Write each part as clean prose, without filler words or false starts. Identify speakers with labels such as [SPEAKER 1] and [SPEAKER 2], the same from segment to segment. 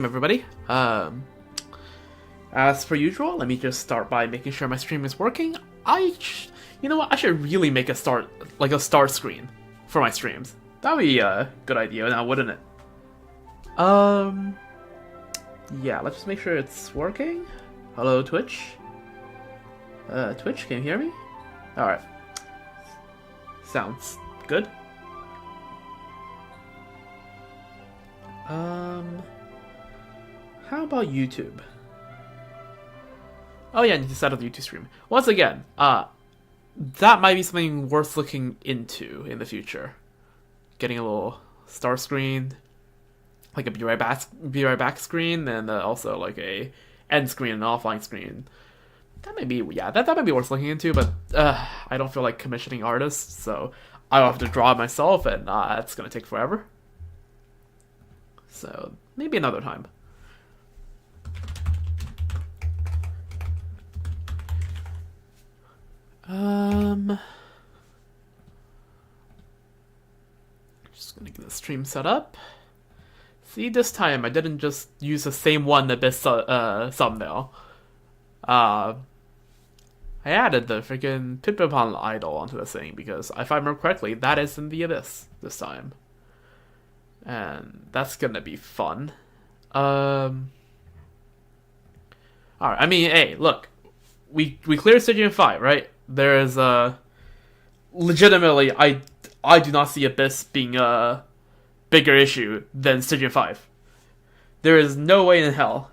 [SPEAKER 1] Everybody. As per usual, let me just start by making sure my stream is working. You know what? I should really make a start screen for my streams. That would be a good idea now, wouldn't it? Yeah, let's just make sure it's working. Hello, Twitch. Twitch, can you hear me? Alright. Sounds good. How about YouTube? Oh yeah, I need to set up the YouTube stream. Once again, that might be something worth looking into in the future. Getting a little start screen, like a be right back screen, and also like a end screen and offline screen. That might be that might be worth looking into, but I don't feel like commissioning artists, so I'll have to draw it myself, and that's gonna take forever. So maybe another time. Just gonna get the stream set up. See, this time I didn't just use the same one Abyss thumbnail. I added the freaking Pipipon idol onto the thing because if I remember correctly, that is in the Abyss this time. And that's gonna be fun. Alright, I mean, hey, look. We cleared Stygian 5, right? There is legitimately, I do not see Abyss being a bigger issue than Stygian 5. There is no way in hell.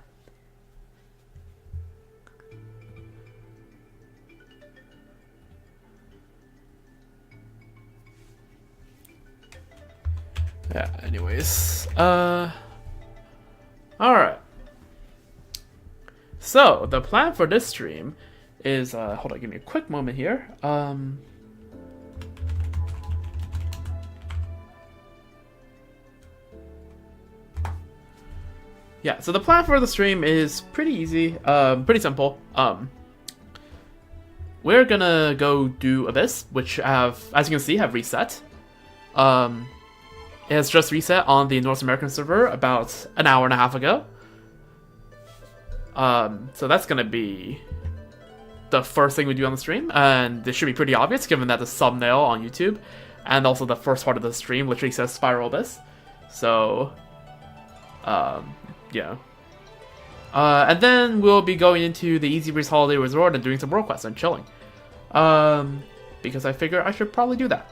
[SPEAKER 1] Yeah, anyways. Alright. So, the plan for this stream is, hold on, give me a quick moment here. Yeah, so the plan for the stream is pretty easy, pretty simple. We're gonna go do Abyss, which as you can see, have reset. It has just reset on the North American server about an hour and a half ago. So that's gonna be the first thing we do on the stream, and this should be pretty obvious given that the thumbnail on YouTube and also the first part of the stream literally says Spiral Abyss. So, yeah. And then we'll be going into the Easy Breeze Holiday Resort and doing some world quests and chilling. Because I figure I should probably do that.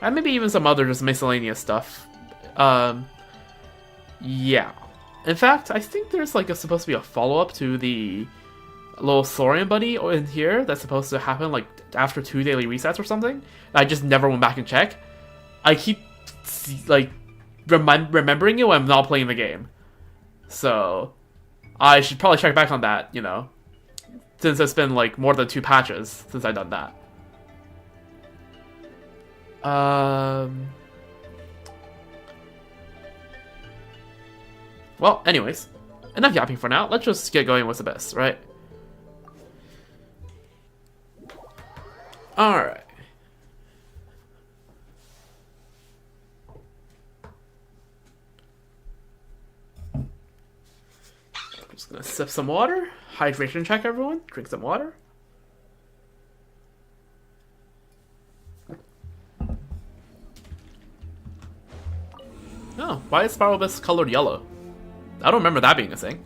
[SPEAKER 1] And maybe even some other just miscellaneous stuff. Yeah. In fact, I think there's like supposed to be a follow-up to the little Saurian buddy in here that's supposed to happen like after 2 daily resets or something. I just never went back and checked. I keep like remembering it when I'm not playing the game. So I should probably check back on that, you know, since it's been like more than 2 patches since I've done that. Well, anyways, enough yapping for now. Let's just get going with the best, right? Alright. I'm just gonna sip some water. Hydration check, everyone. Drink some water. Oh, why is Spiral Abyss colored yellow? I don't remember that being a thing.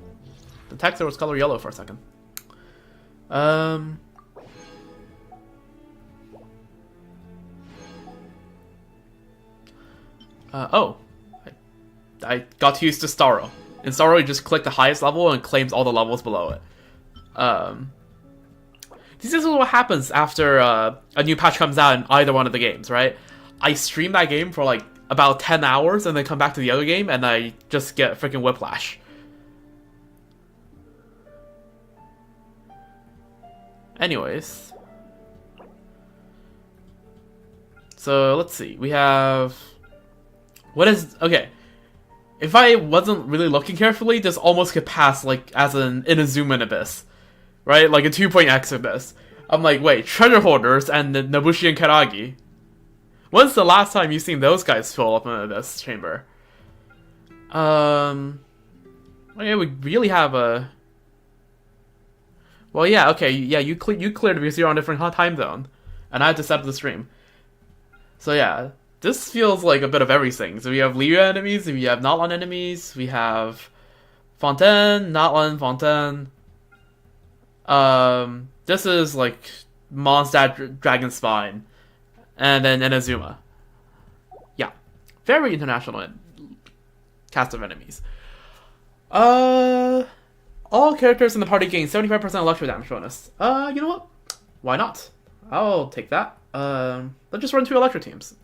[SPEAKER 1] The text there was colored yellow for a second. Oh. I got used to Starro. In Starro, you just click the highest level and claims all the levels below it. This is what happens after a new patch comes out in either one of the games, right? I stream that game for like about 10 hours and then come back to the other game and I just get freaking whiplash. Anyways. So, let's see. We have... What is... Okay. If I wasn't really looking carefully, this almost could pass like as an Inazuma Abyss. Right? Like a 2.x Abyss. I'm like, wait, treasure hoarders and the Nobushi and Karagi. When's the last time you've seen those guys fill up in this chamber? Yeah, we really have a... Well, yeah, okay, yeah, you cleared because you're on a different time zone. And I had to set up the stream. So yeah, this feels like a bit of everything. So we have Liu enemies, we have Natlan enemies, we have Fontaine, Natlan, Fontaine. This is like Mondstadt, Dragon Spine, and then Inazuma. Yeah, very international cast of enemies. All characters in the party gain 75% electro damage bonus. You know what? Why not? I'll take that. Let's just run 2 electro teams.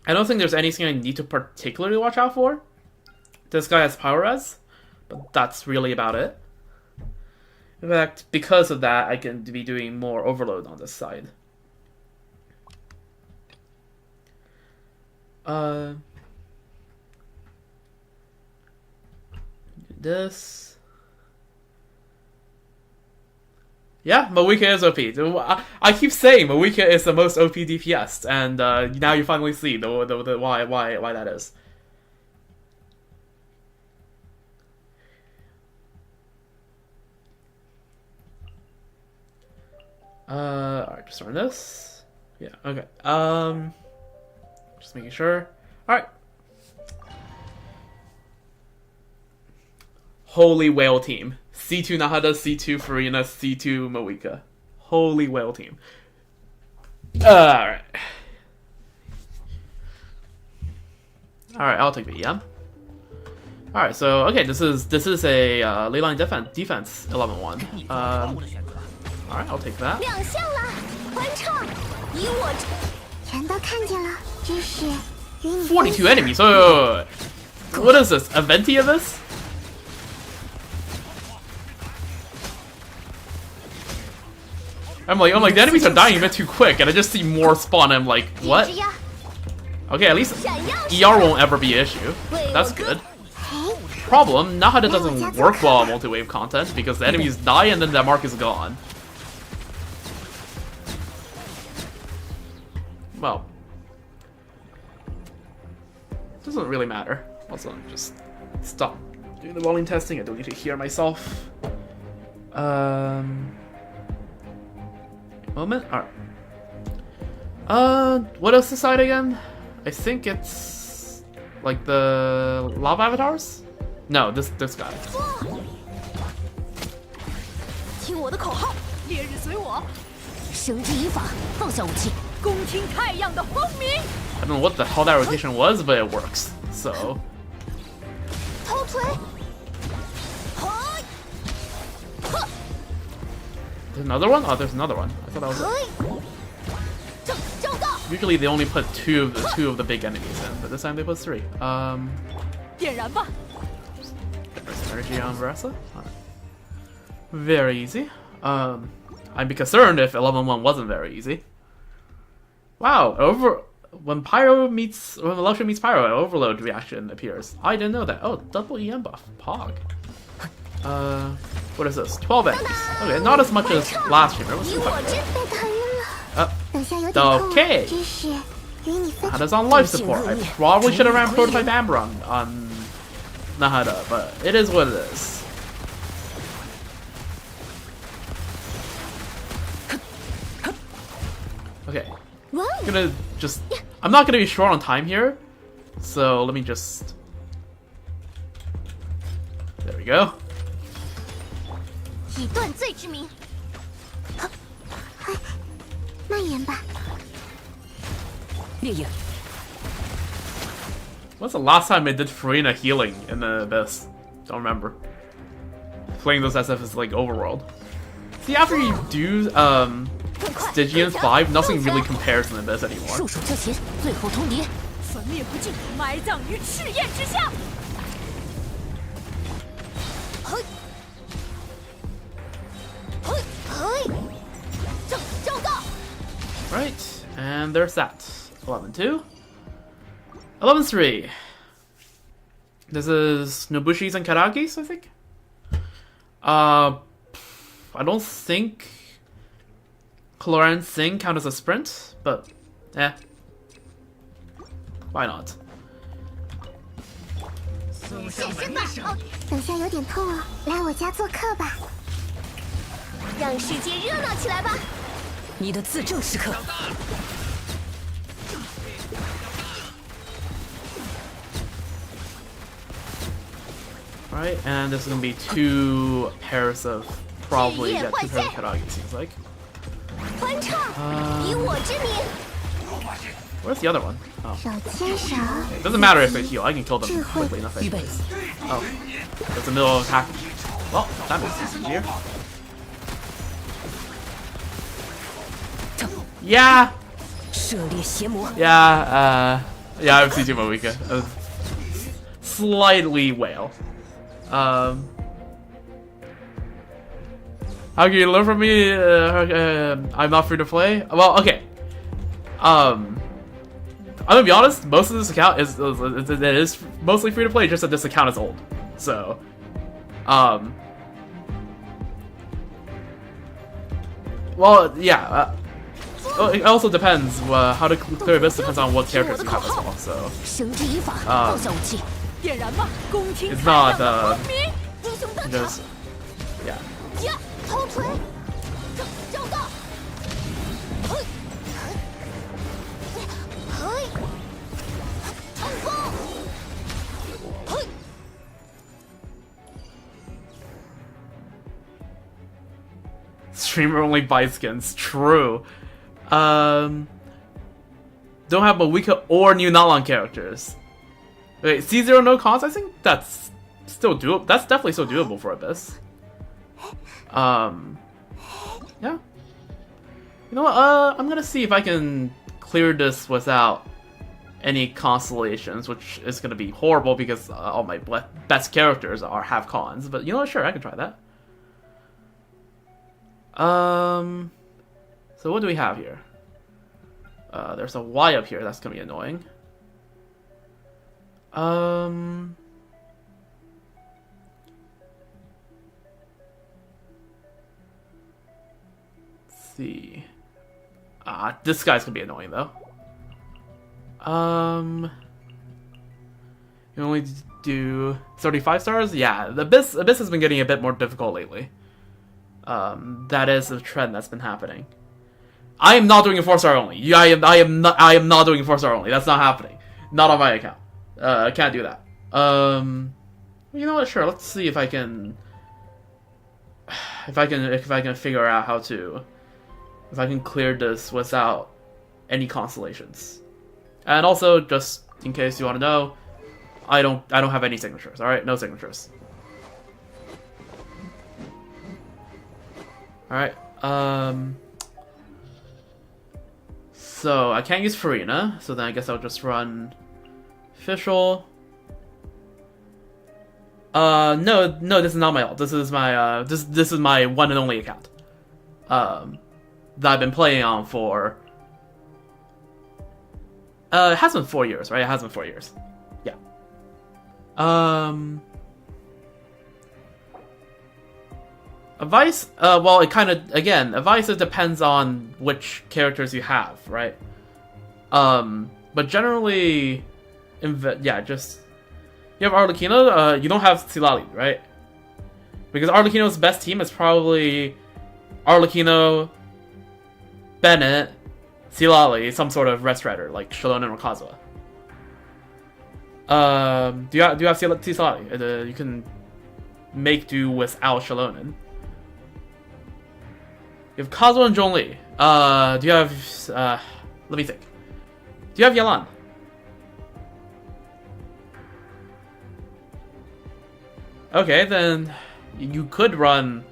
[SPEAKER 1] I don't think there's anything I need to particularly watch out for. This guy has Power Res, but that's really about it. In fact, because of that, I can be doing more overload on this side. This. Yeah, Moika is OP. I keep saying Moika is the most OP DPS, and now you finally see the why that is. Alright, just run this. Yeah, okay. Just making sure. Alright. Holy whale team. C2 Nahada, C2 Farina, C2 Moika. Holy whale team. Alright. Alright, I'll take the EM. Alright, so okay, this is a leyline defense 11-1. Alright, I'll take that. 42 enemies. Oh, what is this? Aventia this? I'm like, the enemies are dying a bit too quick, and I just see more spawn. I'm like, what? Okay, at least ER won't ever be an issue. That's good. Problem, Nahada doesn't work well on multi-wave content because the enemies die and then that mark is gone. Well, doesn't really matter. Also, just stop doing the volume testing. I don't need to hear myself. Moment. Alright. What else this side again? I think it's like the lava avatars. No, this guy.
[SPEAKER 2] 听我的口号，烈日随我，绳之以法，放下武器，恭听太阳的轰鸣。
[SPEAKER 1] I don't know what the hell that rotation was, but it works. So.
[SPEAKER 2] 头锤。
[SPEAKER 1] There's another one? Oh, there's another one. I thought that was it. Usually they only put two of the big enemies in, but this time they put 3.
[SPEAKER 2] 点燃吧。
[SPEAKER 1] Energy on Versa. Very easy. I'd be concerned if 11-1 wasn't very easy. Wow, when Electro meets Pyro, an overload reaction appears. I didn't know that. Oh, double EM buff. Pog. What is this? 12 enemies. Okay, not as much as last year. Let's see if I can... Okay. Nahada's on life support. I probably should have ran Prototype Amber on Nahada, but it is what it is. Okay. I'm not gonna be short on time here, so let me just... There we go.
[SPEAKER 2] 以断罪之名，蔓延吧。烈焰。
[SPEAKER 1] What's the last time I did Farina healing in the Abyss? Don't remember. Playing those as if it's like overworld. See, after you do Stygian 5, nothing really compares in the Abyss anymore.
[SPEAKER 2] 束手就擒，最后通牒，粉灭不尽，埋葬于赤焰之下。
[SPEAKER 1] Right, and there's that. 11-2. 11-3. This is Nobushi's and Karagi's, I think. I don't think Cloran Singh count as a sprint, but yeah. Why not?
[SPEAKER 2] 现身吧！等下有点痛啊，来我家做客吧，让世界热闹起来吧！你的自证时刻。
[SPEAKER 1] Alright, and this is gonna be 2 pairs of probably, yeah, 2 pairs of Kadagi, it seems like.
[SPEAKER 2] 欢唱，以我之名。
[SPEAKER 1] Where's the other one? Oh.
[SPEAKER 2] 手牵手。
[SPEAKER 1] It doesn't matter if they heal, I can kill them quickly enough anyways. Oh. There's a middle attack. Well, that makes this easier. Yeah!
[SPEAKER 2] 涉猎邪魔。
[SPEAKER 1] Yeah, yeah, I've seen Moika. Slightly whale. How can you learn from me? I'm not free to play. Well, okay. I'm gonna be honest. Most of this account is mostly free to play. Just that this account is old. So, well, yeah. Well, it also depends. How to clear this depends on what characters you have as well. So, it's not just yeah. Streamer only buys skins. True. Don't have Moika or new Nalan characters. Wait, C0 no cons? I think that's still doable. That's definitely still doable for Abyss. Yeah. You know what? I'm gonna see if I can clear this without any constellations, which is gonna be horrible because all my best characters have cons. But you know what? Sure, I can try that. So what do we have here? There's a Y up here. That's gonna be annoying. Let's see. This guy's gonna be annoying though. You only do 35 stars? Yeah, the Abyss has been getting a bit more difficult lately. That is a trend that's been happening. I am not doing a 4-star only. I am not doing a 4-star only. That's not happening. Not on my account. I can't do that. You know what? Sure. Let's see if I can figure out how to, if I can clear this without any constellations. And also, just in case you want to know, I don't have any signatures. All right, no signatures. All right. So I can't use Farina, so then I guess I'll just run official. No, this is not my alt. This is my this is my one and only account. That I've been playing on for. It has been 4 years, right? It has been 4 years. Yeah. Advice, well, it kind of, again, advice, it depends on which characters you have, right? But generally, yeah, just, you have Arlecchino, you don't have Silali, right? Because Arlecchino's best team is probably Arlecchino, Bennett, Silali, some sort of Red Strider, like Shallonen or Kazuha. Do you have Silali? You can make do without Shallonen. You have Kazuha and Zhongli. Do you have... let me think. Do you have Yalan? Okay, then you could run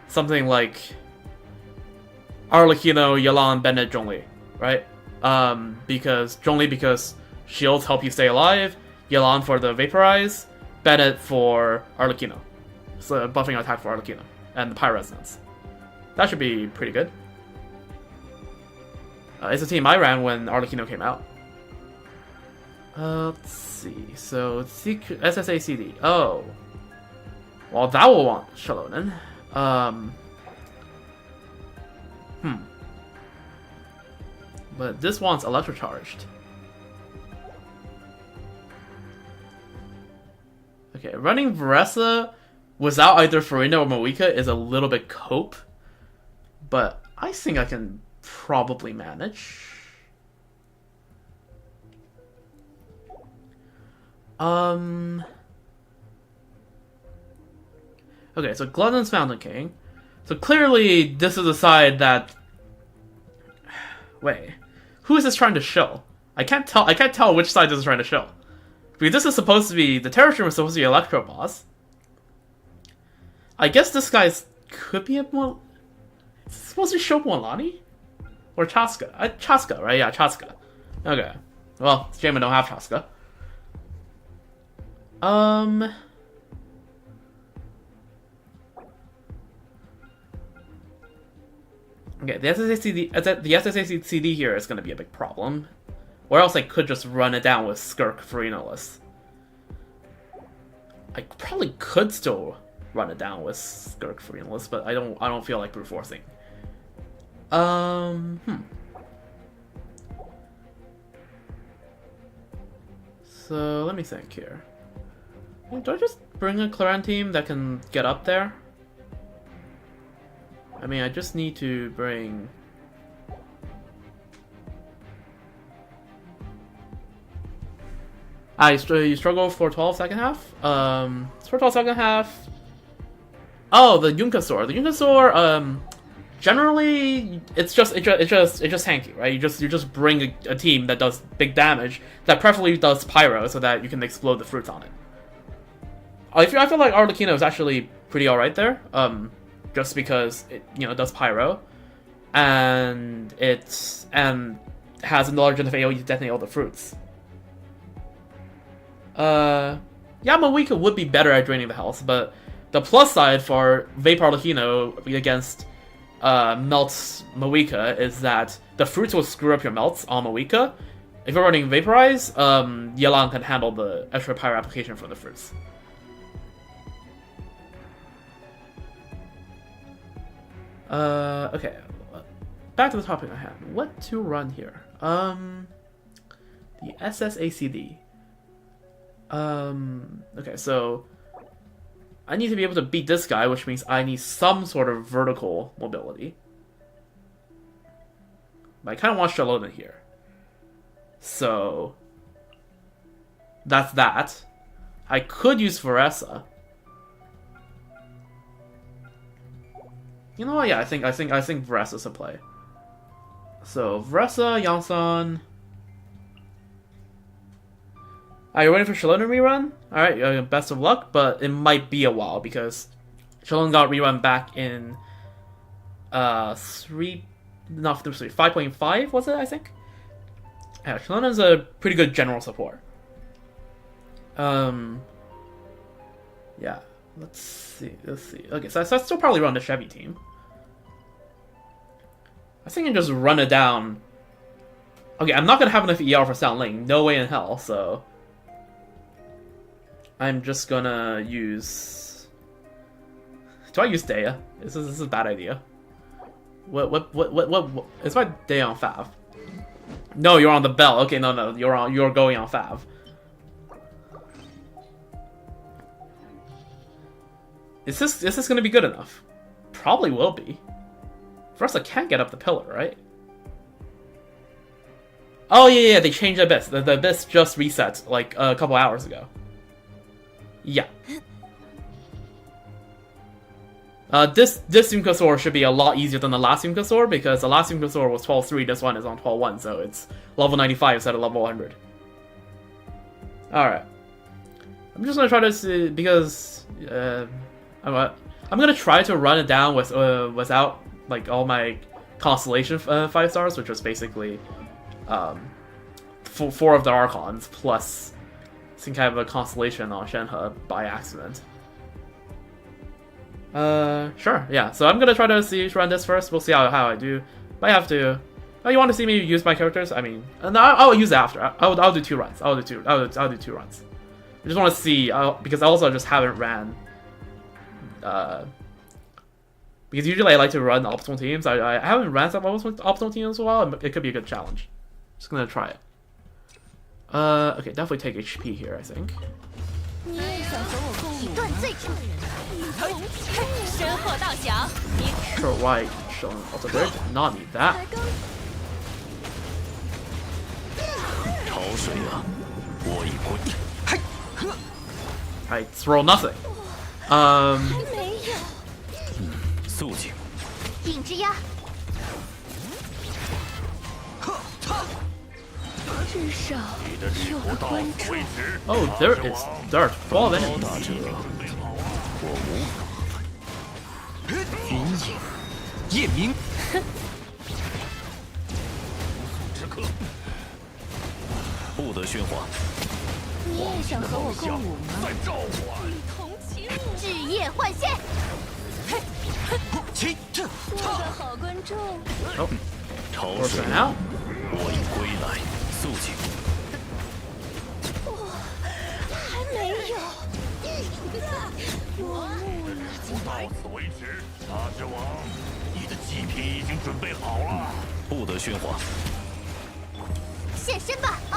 [SPEAKER 1] something like Arlecchino, Yalan, Bennett, Zhongli, right? Because shields help you stay alive, Yalan for the Vaporize, Bennett for Arlecchino. So buffing attack for Arlecchino, and the Pyro Resonance. That should be pretty good. It's a team I ran when Arlecchino came out. Let's see. So, SSA CD. Oh. Well, that will want Shallonen. But this wants Electrocharged. Okay, running Veressa without either Farina or Moika is a little bit cope, but I think I can probably manage. Okay, so Glutton's Mountain King. So clearly, this is a side that. Wait, who is this trying to show? I can't tell. I can't tell which side this is trying to show. Because this is supposed to be the Terror was supposed to be Electro Boss. I guess this guy's could be a more. Is it supposed to show Molani or Chaska? Chaska, right? Yeah, Chaska. Okay. Well, shame I don't have Chaska. Okay, the SSACD here is going to be a big problem. Or else I could just run it down with Skirk Farina-less. I probably could still run it down with Skirk Farina-less, but I don't feel like brute forcing. So let me think here. Do I just bring a Claran team that can get up there? I mean, I just need to bring... you struggle for 12 second half? For 12 second half... Oh, the Yunkasor. The Yunkasor, generally, it's just tanky, right? You just bring a team that does big damage, that preferably does Pyro, so that you can explode the fruits on it. I feel like Arlecchino is actually pretty alright there, just because it does Pyro, and has a large enough AoE to detonate all the fruits. Yeah, Moika would be better at draining the health, but the plus side for Vapor Arlecchino against Melt's Moika is that the fruits will screw up your melts on Moika. If you're running Vaporize, Yelan can handle the extra Pyro application for the fruits. Okay. Back to the topic I had. What to run here? The SSACD. Okay, so I need to be able to beat this guy, which means I need some sort of vertical mobility. But I kind of want Shalona here. So that's that. I could use Veressa. You know what? Yeah, I think Veressa's a play. So Veressa, Yansan. Are you waiting for Shalon to rerun? Alright, best of luck, but it might be a while because Shalon got rerun back in 5.5 was it, I think? Yeah, Shalon is a pretty good general support. Yeah. Let's see. Okay, so I still probably run the Chevy team. I think I can just run it down. Okay, I'm not gonna have enough ER for Sound Link. No way in hell, so I'm just gonna use... Do I use Dea? This is a bad idea. What? It's my Dea on Fav. No, you're on the bell. Okay, no, you're going on Fav. Is this gonna be good enough? Probably will be. First, I can't get up the pillar, right? Oh yeah, they changed the Abyss. The Abyss just reset like a couple hours ago. Yeah. This Yunkasaur should be a lot easier than the last Yunkasaur because the last Yunkasaur was 12-3, this one is on 12-1, so it's level 95 instead of level 100. Alright. I'm just gonna try to see, because I'm gonna try to run it down with without like all my Constellation 5 stars, which was basically 4 of the Archons plus some kind of a Constellation on Shenhe by accident. Sure, yeah. So I'm gonna try to run this first. We'll see how I do. I have to. Oh, you want to see me use my characters? I mean, no, I'll use it after. I'll do 2 runs. I'll do 2 runs. I just want to see because I also just haven't ran. Because usually I like to run optimal teams. I haven't ran some optimal teams in a while. It could be a good challenge. Just gonna try it. Okay, definitely take HP here, I think.
[SPEAKER 2] 你也想和我共舞断罪之身后道小。
[SPEAKER 1] Sure, why showing also there? Did not need that.
[SPEAKER 3] 潮水啊，我已归。
[SPEAKER 1] I throw nothing.
[SPEAKER 2] 没有。
[SPEAKER 3] 肃静。
[SPEAKER 2] 影之压。至少有个观众。
[SPEAKER 1] Oh, there is dirt. Ball of
[SPEAKER 3] 大
[SPEAKER 1] enemies.
[SPEAKER 3] 者，我无。云影，夜明。时刻，不得喧哗。
[SPEAKER 2] 你也想和我共舞吗？
[SPEAKER 3] 在召唤。
[SPEAKER 2] 同其舞。日夜换线。
[SPEAKER 3] 起，
[SPEAKER 2] 做个好观众。
[SPEAKER 1] Oh,
[SPEAKER 3] 潮
[SPEAKER 1] what's
[SPEAKER 3] 水
[SPEAKER 1] that，now?
[SPEAKER 3] 我已归来。肃静。
[SPEAKER 2] 还没有。落幕了。
[SPEAKER 3] 到此为止，大之王，你的祭品已经准备好了。不得喧哗。
[SPEAKER 2] 现身吧！啊！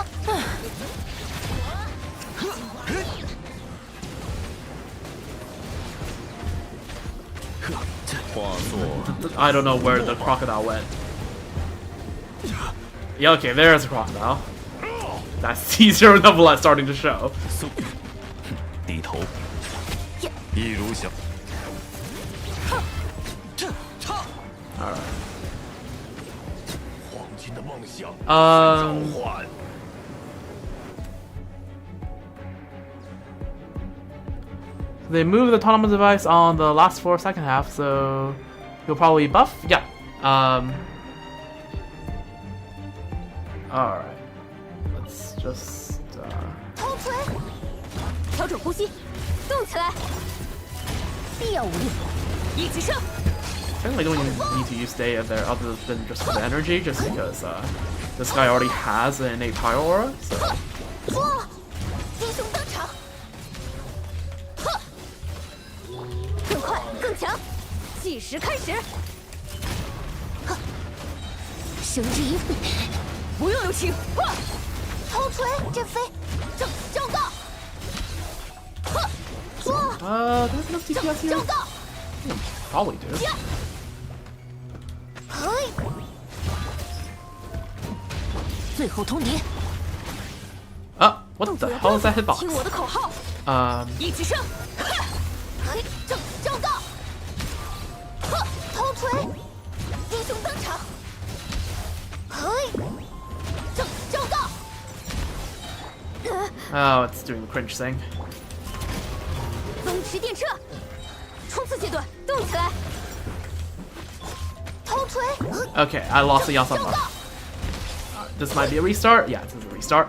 [SPEAKER 3] 化作
[SPEAKER 1] I don't know where the crocodile went. Yeah, okay, there's a crocodile. That C0 double S starting to show.
[SPEAKER 3] 肃，低头，一如小。
[SPEAKER 1] Alright.
[SPEAKER 3] 黄金的梦想，
[SPEAKER 1] Um,
[SPEAKER 3] 召唤。
[SPEAKER 1] They move the autonomous device on the last floor second half, so you'll probably buff? Yeah. Alright. Let's just
[SPEAKER 2] 头锤，调整呼吸，动起来，必要无力，一起上。
[SPEAKER 1] I think I don't even need to use Day there other than just for the energy, just because this guy already has an innate Pyro Aura, so
[SPEAKER 2] 说，英雄登场，呵，更快更强，计时开始，呵，绳之以虎，不用留情，呵，头锤震飞，正交告，呵，说，
[SPEAKER 1] there's enough
[SPEAKER 2] 正
[SPEAKER 1] DPS here?
[SPEAKER 2] 交告，
[SPEAKER 1] Probably do.
[SPEAKER 2] 嘿，最后通牒，
[SPEAKER 1] What the hell is that
[SPEAKER 2] 听
[SPEAKER 1] hitbox?
[SPEAKER 2] 我的口号，一起上，嘿，正交告，呵，头锤，英雄登场，嘿，正交告，
[SPEAKER 1] Oh, it's doing the cringe thing.
[SPEAKER 2] 风驰电掣，冲刺阶段，动起来，头锤，
[SPEAKER 1] Okay, I lost the Yasama. This might be a restart. Yeah, this is a restart.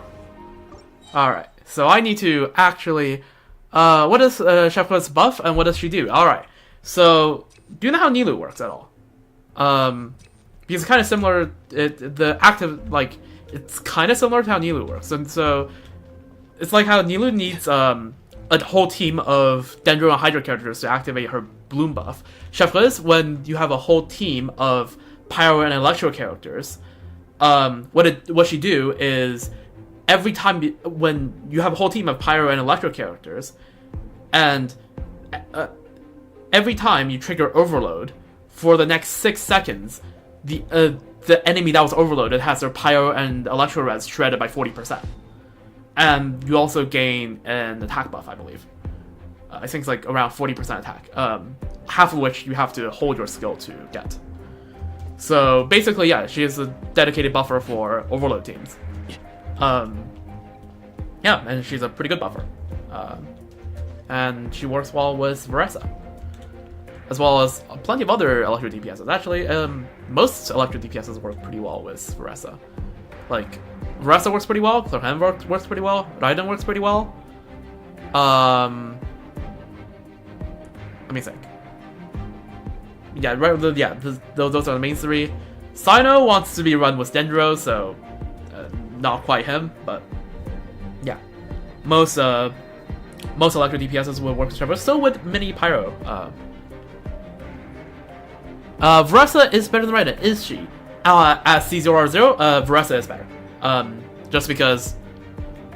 [SPEAKER 1] Alright, so I need to actually... what is Chef Quest's buff, and what does she do? Alright, so do you know how Nilu works at all? Because it's kind of similar... the active, like, it's kind of similar to how Nilu works. And so, it's like how Nilu needs a whole team of Dendro and Hydra characters to activate her Bloom buff. Chef Quest, when you have a whole team of Pyro and Electro characters, what she do is every time when you have a whole team of Pyro and Electro characters, and every time you trigger Overload for the next 6 seconds, the enemy that was overloaded has their Pyro and Electro res shredded by 40%, and you also gain an attack buff, I believe. I think it's like around 40% attack, half of which you have to hold your skill to get. So basically, yeah, she is a dedicated buffer for overload teams. Yeah, and she's a pretty good buffer. And she works well with Varessa, as well as plenty of other Electro DPSs. Actually, most Electro DPSs work pretty well with Varessa. Like, Varessa works pretty well, Clorhen works pretty well, Raiden works pretty well. Let me think. Yeah, those are the main 3. Sino wants to be run with Dendro, so not quite him, but yeah, most Electro DPSs will work with Trevor. So would many Pyro. Varessa is better than Raiden, is she? At C0R0, Varessa is better. Just because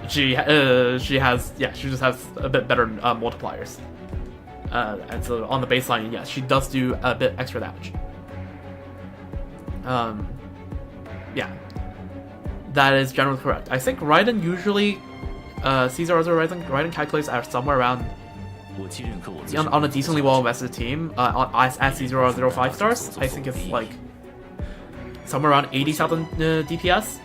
[SPEAKER 1] she just has a bit better multipliers. And so on the baseline, yes, she does do a bit extra damage. Yeah, that is generally correct. I think Raiden usually, Caesar Raiden calculates at somewhere around, on a decently well invested team, at C0 5 stars, I think it's like somewhere around 80,000 DPS,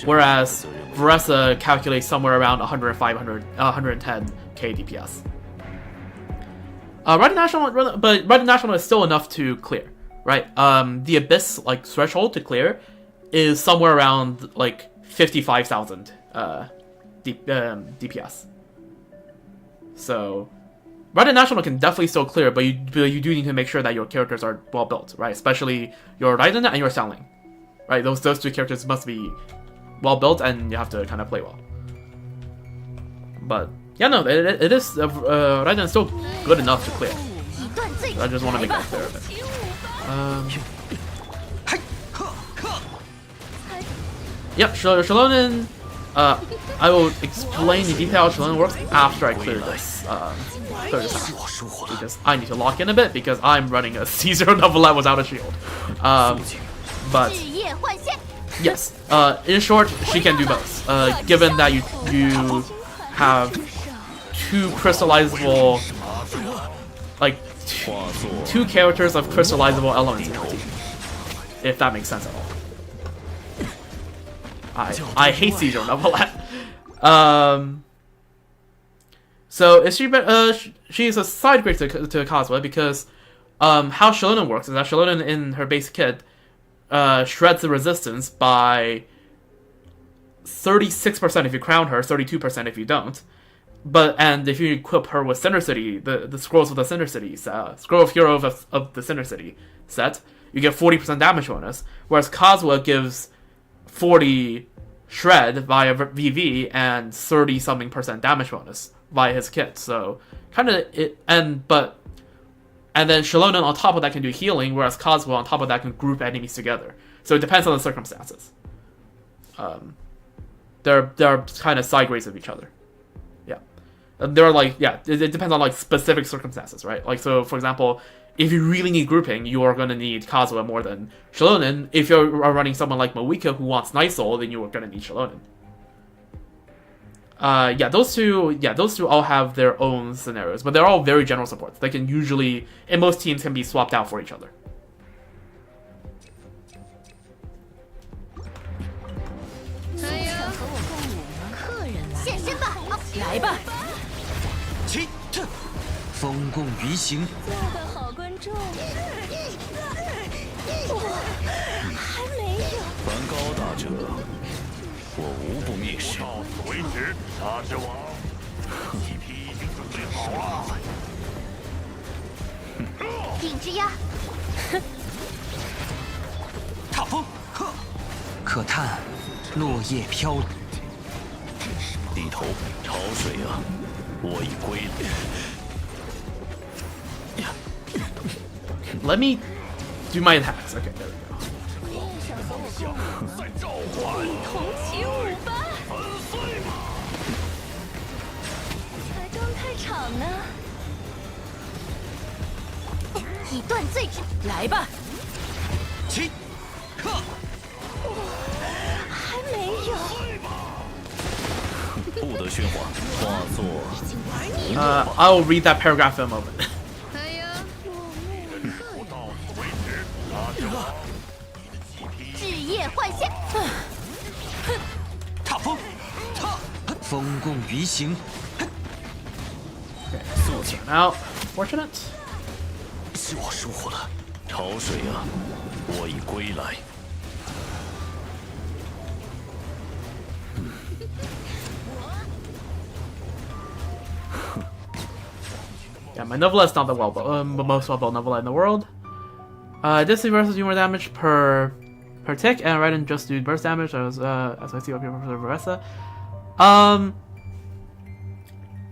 [SPEAKER 1] whereas Veressa calculates somewhere around 110k DPS. Raiden National is still enough to clear, right? The Abyss threshold to clear is somewhere around 55,000 DPS. So Raiden National can definitely still clear, but you do need to make sure that your characters are well built, right? Especially your Raiden and your Xiangling, right? Those two characters must be well built, and you have to kind of play well. But yeah, no, it is Raiden is still good enough to clear. So I just want to make that clear a bit. Yep, Shalonen. I will explain the detail how Shalonen works after I clear this. Because I need to lock in a bit because I'm running a C0 Neuvillette without a shield. But yes, in short, she can do both. Given that you have two crystallizable, two characters of crystallizable elements in your team, if that makes sense at all. I hate C0 Neuvillette. So is she's a side grade to Kazuha because how Shalonen works is that Shalonen in her base kit shreds the resistance by 36% if you crown her, 32% if you don't. And if you equip her with Cinder City, the scrolls of the Cinder City, Scroll of Hero of the Cinder City set, you get 40% damage bonus, whereas Kazuha gives 40 shred via VV and 30-something% damage bonus via his kit. So kind of and then Shalonen on top of that can do healing, whereas Kazuha on top of that can group enemies together. So it depends on the circumstances. They're kind of side grades of each other. Yeah, they're it depends on specific circumstances, right? So for example, if you really need grouping, you are going to need Kazuha more than Shalonen. If you are running someone like Moika who wants Night Soul, then you are going to need Shalonen. Those two all have their own scenarios, but they're all very general supports. They can usually, in most teams, can be swapped out for each other. Let me do my attacks. Okay, there we go. I'll read that paragraph in a moment. Okay, so now, fortunate. Yeah, my Neuvillette's not the most well-built Neuvillette in the world. This versus do more damage per tick, and Raiden just do burst damage as I see up here for Veressa.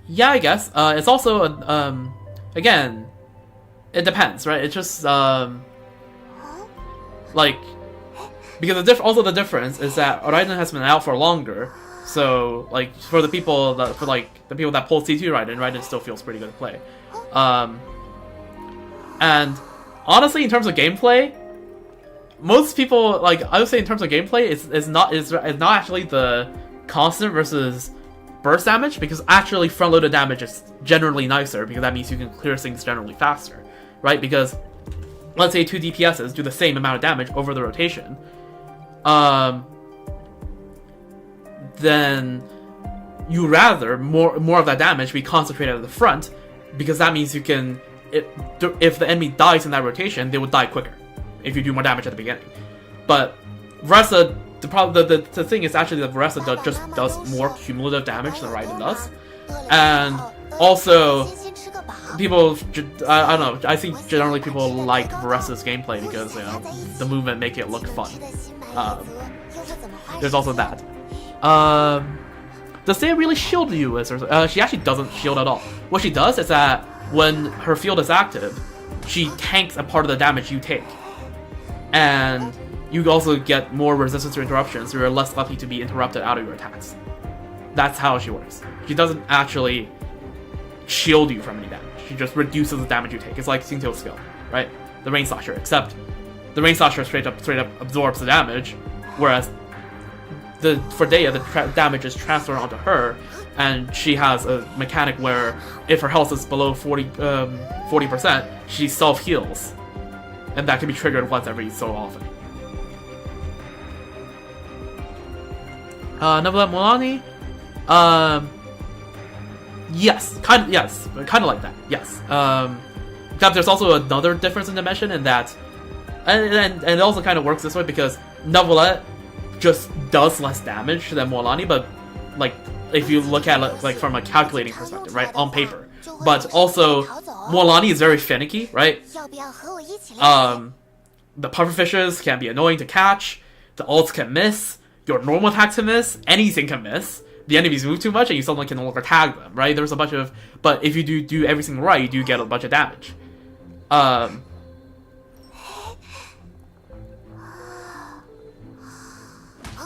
[SPEAKER 1] Yeah, I guess. It's also again, it depends, right? It's just because the difference is that Raiden has been out for longer, So like for the people that pull C2 Raiden still feels pretty good to play. And honestly, in terms of gameplay, most people, like, I would say in terms of gameplay, it's not actually the constant versus burst damage, because actually front-loaded damage is generally nicer, because that means you can clear things generally faster, right? Because let's say 2 DPSs do the same amount of damage over the rotation, then you rather more of that damage be concentrated at the front, because that means you can, if the enemy dies in that rotation, they will die quicker if you do more damage at the beginning. But Vressa, the thing is actually that Vressa just does more cumulative damage than Raiden does, and also people, I don't know, I think generally people like Vressa's gameplay because, you know, the movement make it look fun. There's also that. Does they really shield you? She actually doesn't shield at all. What she does is that when her field is active, she tanks a part of the damage you take. And you also get more resistance to interruptions, so you're less likely to be interrupted out of your attacks. That's how she works. She doesn't actually shield you from any damage. She just reduces the damage you take. It's like Xingqiu's skill, right? The Rain Slasher, except the Rain Slasher straight up absorbs the damage, whereas for Daya, the damage is transferred onto her, and she has a mechanic where if her health is below 40%, she self-heals. And that can be triggered once every so often. Neverland Mulaney? Yes. Kind of like that, yes. Except there's also another difference in dimension in that, and it also kind of works this way because Neverland just does less damage than Mulaney, but like if you look at it like from a calculating perspective, right, on paper. But also, Mulaney is very finicky, right? The pufferfishes can be annoying to catch, the ults can miss, your normal attacks can miss, anything can miss, the enemies move too much and you suddenly can no longer tag them, right? There's a bunch of, but if you do everything right, you do get a bunch of damage.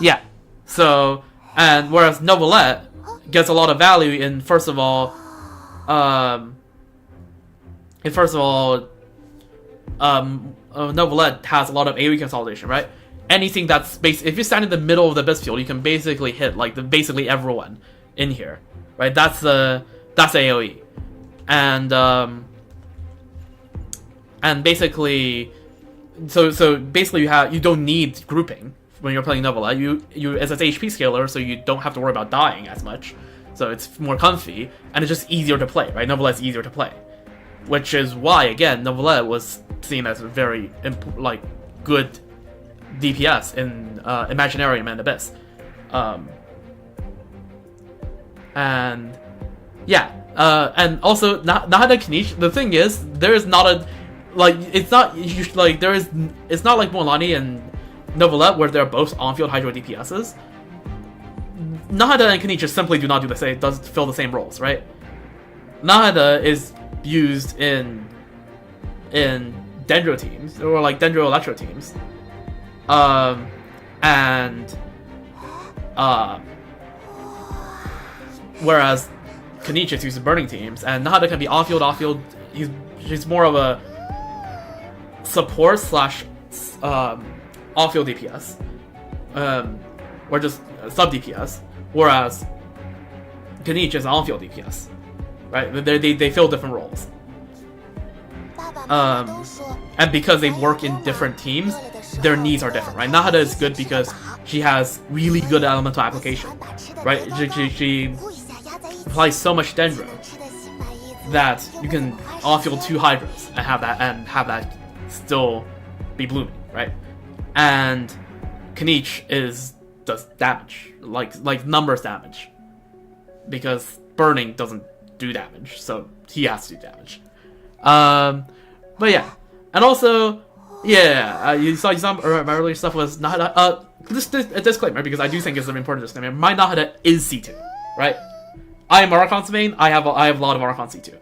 [SPEAKER 1] Yeah, so, and whereas Novelette gets a lot of value in, first of all, Novelette has a lot of AoE consolidation, right? Anything that's if you stand in the middle of the abyss field, you can basically hit like basically everyone in here, right? That's AoE, and basically, so basically you don't need grouping when you're playing Novelette. You as an HP scaler, so you don't have to worry about dying as much. So it's more comfy, and it's just easier to play, right? Novelette's easier to play. Which is why, again, Novelette was seen as a very, like, good DPS in Imaginarium and Abyss. And, yeah. And also, Nahida Kanichi, the thing is, there is not a, like, it's not like Mulaney and Novelette where they're both on-field Hydro DPSs. Nahida and Kanichi simply do not do the same, does fill the same roles, right? Nahida is used in Dendro teams, or like Dendro Electro teams. Whereas Kanichi is used in burning teams, and Nahida can be on-field, off-field. He's more of a support / off-field DPS. Or just sub DPS. Whereas Kanichi is an on-field DPS, right? They fill different roles, and because they work in different teams, their needs are different, right? Nahida is good because she has really good elemental application, right? She applies so much Dendro that you can on-field 2 Hydras and have that still be blooming, right? And Kanichi does damage, like numbers damage, because burning doesn't do damage, so he has to do damage. But yeah, and also, yeah, you saw my earlier stuff was Nahida. Just a disclaimer, because I do think it's an important disclaimer. My Nahida is C2, right? I am Archon's main. I have a lot of Archon C2,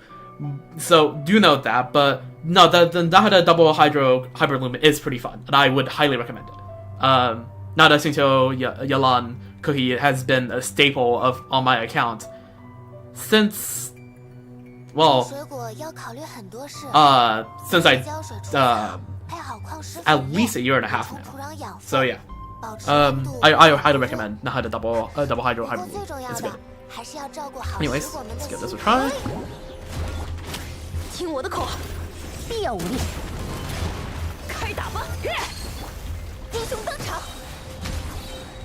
[SPEAKER 1] so do note that. But no, the Nahida double Hybrid Lumen is pretty fun, and I would highly recommend it. Nada, Xingqiu, Yalan, cookie has been a staple of on my account since, well,
[SPEAKER 2] 水果要考虑很多事。
[SPEAKER 1] since I
[SPEAKER 2] 浇水除草，配好矿石
[SPEAKER 1] at
[SPEAKER 2] 粉末
[SPEAKER 1] least a year and a half
[SPEAKER 2] 补充
[SPEAKER 1] now.
[SPEAKER 2] 土壤养分
[SPEAKER 1] So yeah,
[SPEAKER 2] 保持温度。
[SPEAKER 1] I highly recommend Nahada double hydro
[SPEAKER 2] 不过
[SPEAKER 1] hybrid.
[SPEAKER 2] 最重要
[SPEAKER 1] It's
[SPEAKER 2] 的
[SPEAKER 1] good.
[SPEAKER 2] 还是要照顾好
[SPEAKER 1] Anyways,
[SPEAKER 2] 水果们
[SPEAKER 1] let's
[SPEAKER 2] 的
[SPEAKER 1] give this
[SPEAKER 2] 心
[SPEAKER 1] a try.
[SPEAKER 2] 听我的口号，必要无力。开打吧！英雄登场！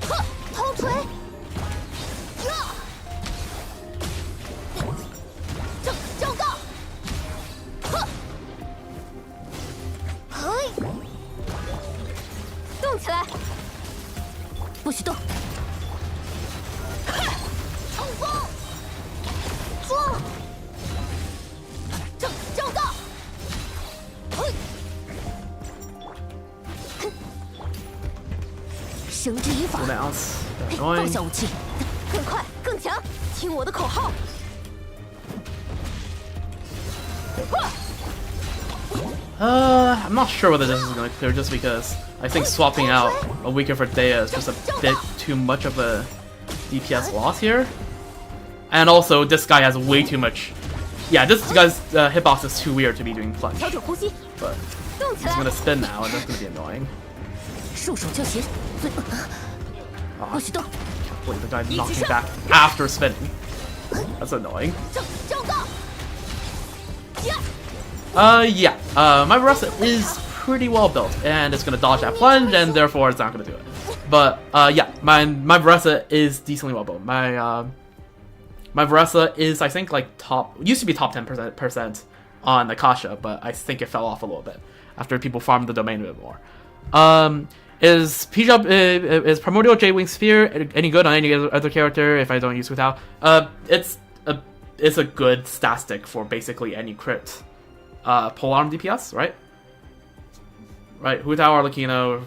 [SPEAKER 2] 呵，头锤！呀！昭告！呵！嘿！动起来！不许动！冲锋！撞！昭告！嘿！绳之以法，
[SPEAKER 1] Bounce.
[SPEAKER 2] 放
[SPEAKER 1] Annoying.
[SPEAKER 2] 下武器，更快更强，听我的口号。
[SPEAKER 1] I'm not sure whether this is going to clear just because I think swapping out a weaker for Dea is just a bit too much of a DPS loss here. And also, this guy has way too much. Yeah, this guy's hitbox is too weird to be doing plunge.
[SPEAKER 2] 调整呼吸，
[SPEAKER 1] But
[SPEAKER 2] 动起
[SPEAKER 1] he's
[SPEAKER 2] 来
[SPEAKER 1] going to，spin now, and that's going to be annoying.
[SPEAKER 2] 束手就擒，不许动，
[SPEAKER 1] Wait, the guy knocking back after spinning. That's annoying.
[SPEAKER 2] 昭告！呀！
[SPEAKER 1] Yeah. My Baressa is pretty well built, and it's gonna dodge that plunge, and therefore it's not gonna do it. But yeah, my Baressa is decently well built. My Baressa is, I think, like used to be top 10% on Akasha, but I think it fell off a little bit after people farmed the domain a bit more. Is is Primordial J-Wing Sphere any good on any other character if I don't use without? It's a good stat stick for basically any crit. Polearm DPS, right? Right, Hu Tao Arlecchino,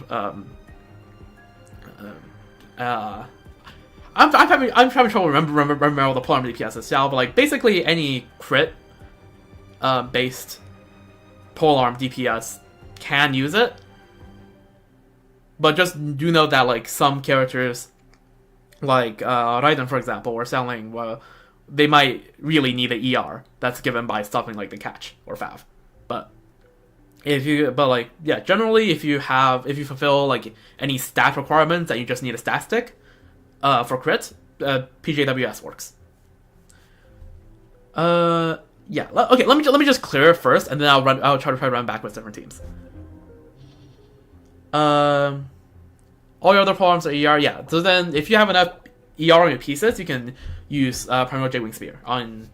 [SPEAKER 1] I'm having trouble remember all the polearm DPS as well, but like basically any crit based polearm DPS can use it. But just do know that like some characters, like Raiden for example, were selling they might really need an ER that's given by something like the catch or Fav. But generally if you fulfill like any stat requirements and you just need a stat stick for crit, PJWS works. Yeah. Okay. Let me just clear it first, and then I'll try to run back with different teams. All your other polearms are ER. Yeah. So then, if you have enough ER on your pieces, you can use Primordial J-Wing Spear on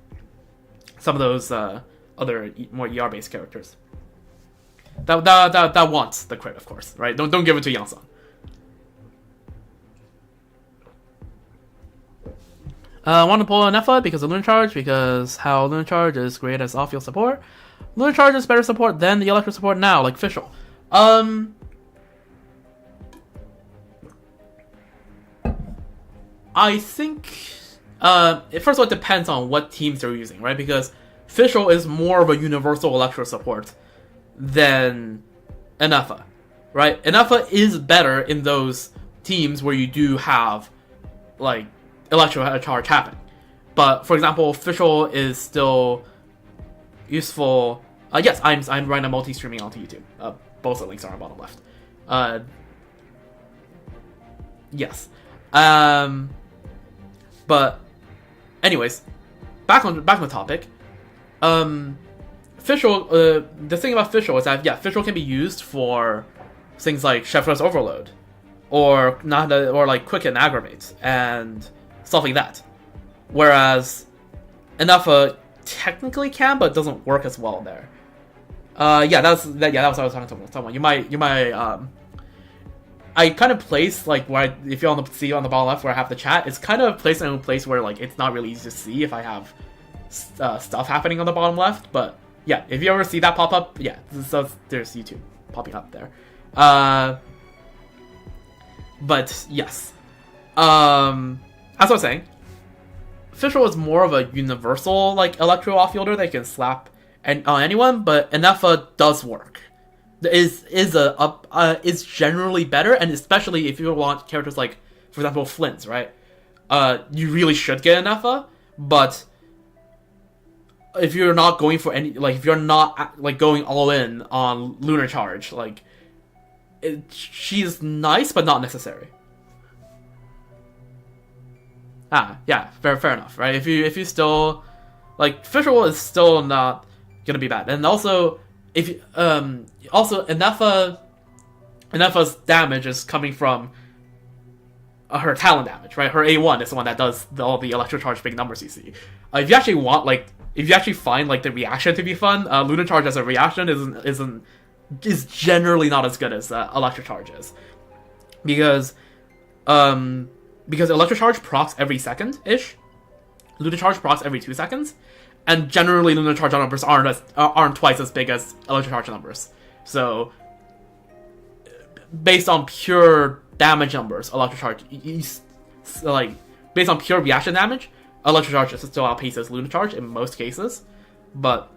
[SPEAKER 1] some of those other more ER based characters. That wants the crit, of course, right? Don't give it to Yang-san. I want to pull a Nepha because of Lunar Charge, because how Lunar Charge is great as off-field support. Lunar Charge is better support than the electric support now, like Fischl. I think, first of all, it depends on what teams they're using, right? Because Fischl is more of a universal electro support than Enefa, right? Enefa is better in those teams where you do have, like, electro charge happen. But, for example, Fischl is still useful. Yes, I'm running a multi-streaming onto YouTube. Both the links are on the bottom left. Yes. But anyways, back on the topic. Fischl, the thing about Fischl is that Fischl can be used for things like Chef's Overload, or like Quick and Aggravate and stuff like that. Whereas Enefa technically can, but doesn't work as well there. That was what I was talking to someone. You might I kind of place like where if you're see on the bottom left where I have the chat, it's kind of placed in a place where like it's not really easy to see if I have stuff happening on the bottom left. But yeah, if you ever see that pop up, so there's YouTube popping up there. But yes, as I was saying, Fischl is more of a universal like electro off-fielder that can slap on anyone, but Enefa does work. Is generally better, and especially if you want characters like for example, Flint's, right? You really should get an Effa, but if you're not going for any, like, if you're not, like, going all in on Lunar Charge, like, she's nice, but not necessary. Yeah, fair enough, right? If you still, like, Fisherwell is still not gonna be bad, and also also Ineffa's damage is coming from her talent damage, right? Her A1 is the one that does all the electro charge big numbers you see. If you actually want, like, if you actually find, like, the reaction to be fun, Lunar Charge as a reaction is generally not as good as electro charge is, because electro charge procs every second ish, Lunar Charge procs every 2 seconds, and generally Lunar Charge numbers aren't twice as big as electro charge numbers. So based on pure damage numbers, electro charge, like, based on pure reaction damage, electro charge still outpaces Lunar Charge in most cases, but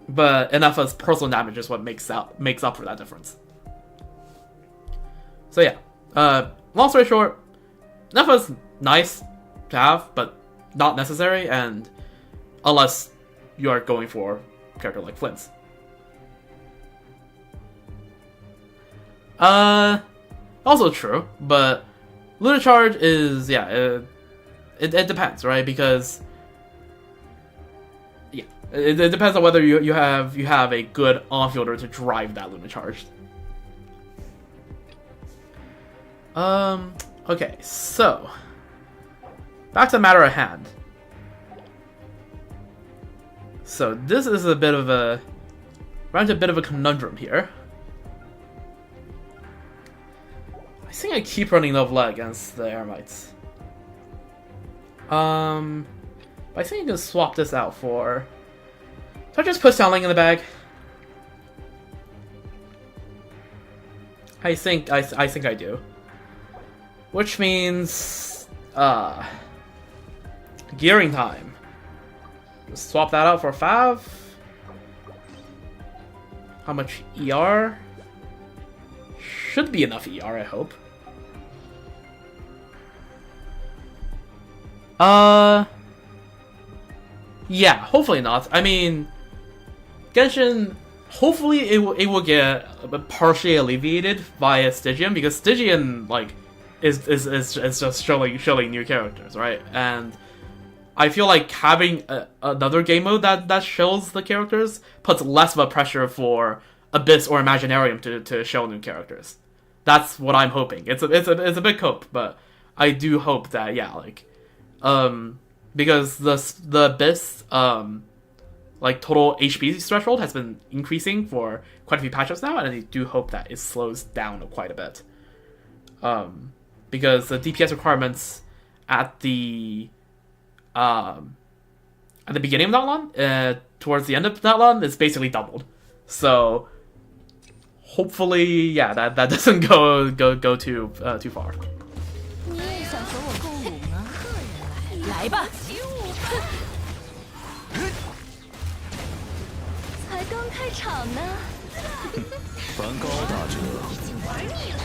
[SPEAKER 1] Ineffa's personal damage is what makes up for that difference. So yeah, long story short, Ineffa's nice to have, but not necessary, and unless you are going for a character like Flint's. Also true, but Lunar Charge is, yeah, it depends, right? Because, yeah, it depends on whether you have a good on-fielder to drive that Lunar Charge. Okay, so back to the matter at hand. So this is a bit of a conundrum here. I think I keep running Novella against the Eremites. But I think I can swap this out for... So I just put Soundling in the bag. I think I do. Which means gearing time. Just swap that out for Fav. How much ER? Should be enough ER, I hope. Yeah, hopefully not. I mean, Genshin, hopefully it will get partially alleviated via Stygian, because Stygian, like, is just showing new characters, right? And I feel like having another game mode that shows the characters puts less of a pressure for Abyss or Imaginarium to show new characters. That's what I'm hoping. It's a big hope, but I do hope that, yeah, like, because the Abyss like total HP threshold has been increasing for quite a few patches now, and I do hope that it slows down quite a bit. Because the DPS requirements at the beginning of Natlan, towards the end of Natlan, is basically doubled. So hopefully, yeah, that doesn't go too far.
[SPEAKER 2] 你也想和我共舞吗？来吧！才刚开场呢。
[SPEAKER 3] 梵高大哲，
[SPEAKER 2] 已经玩腻了。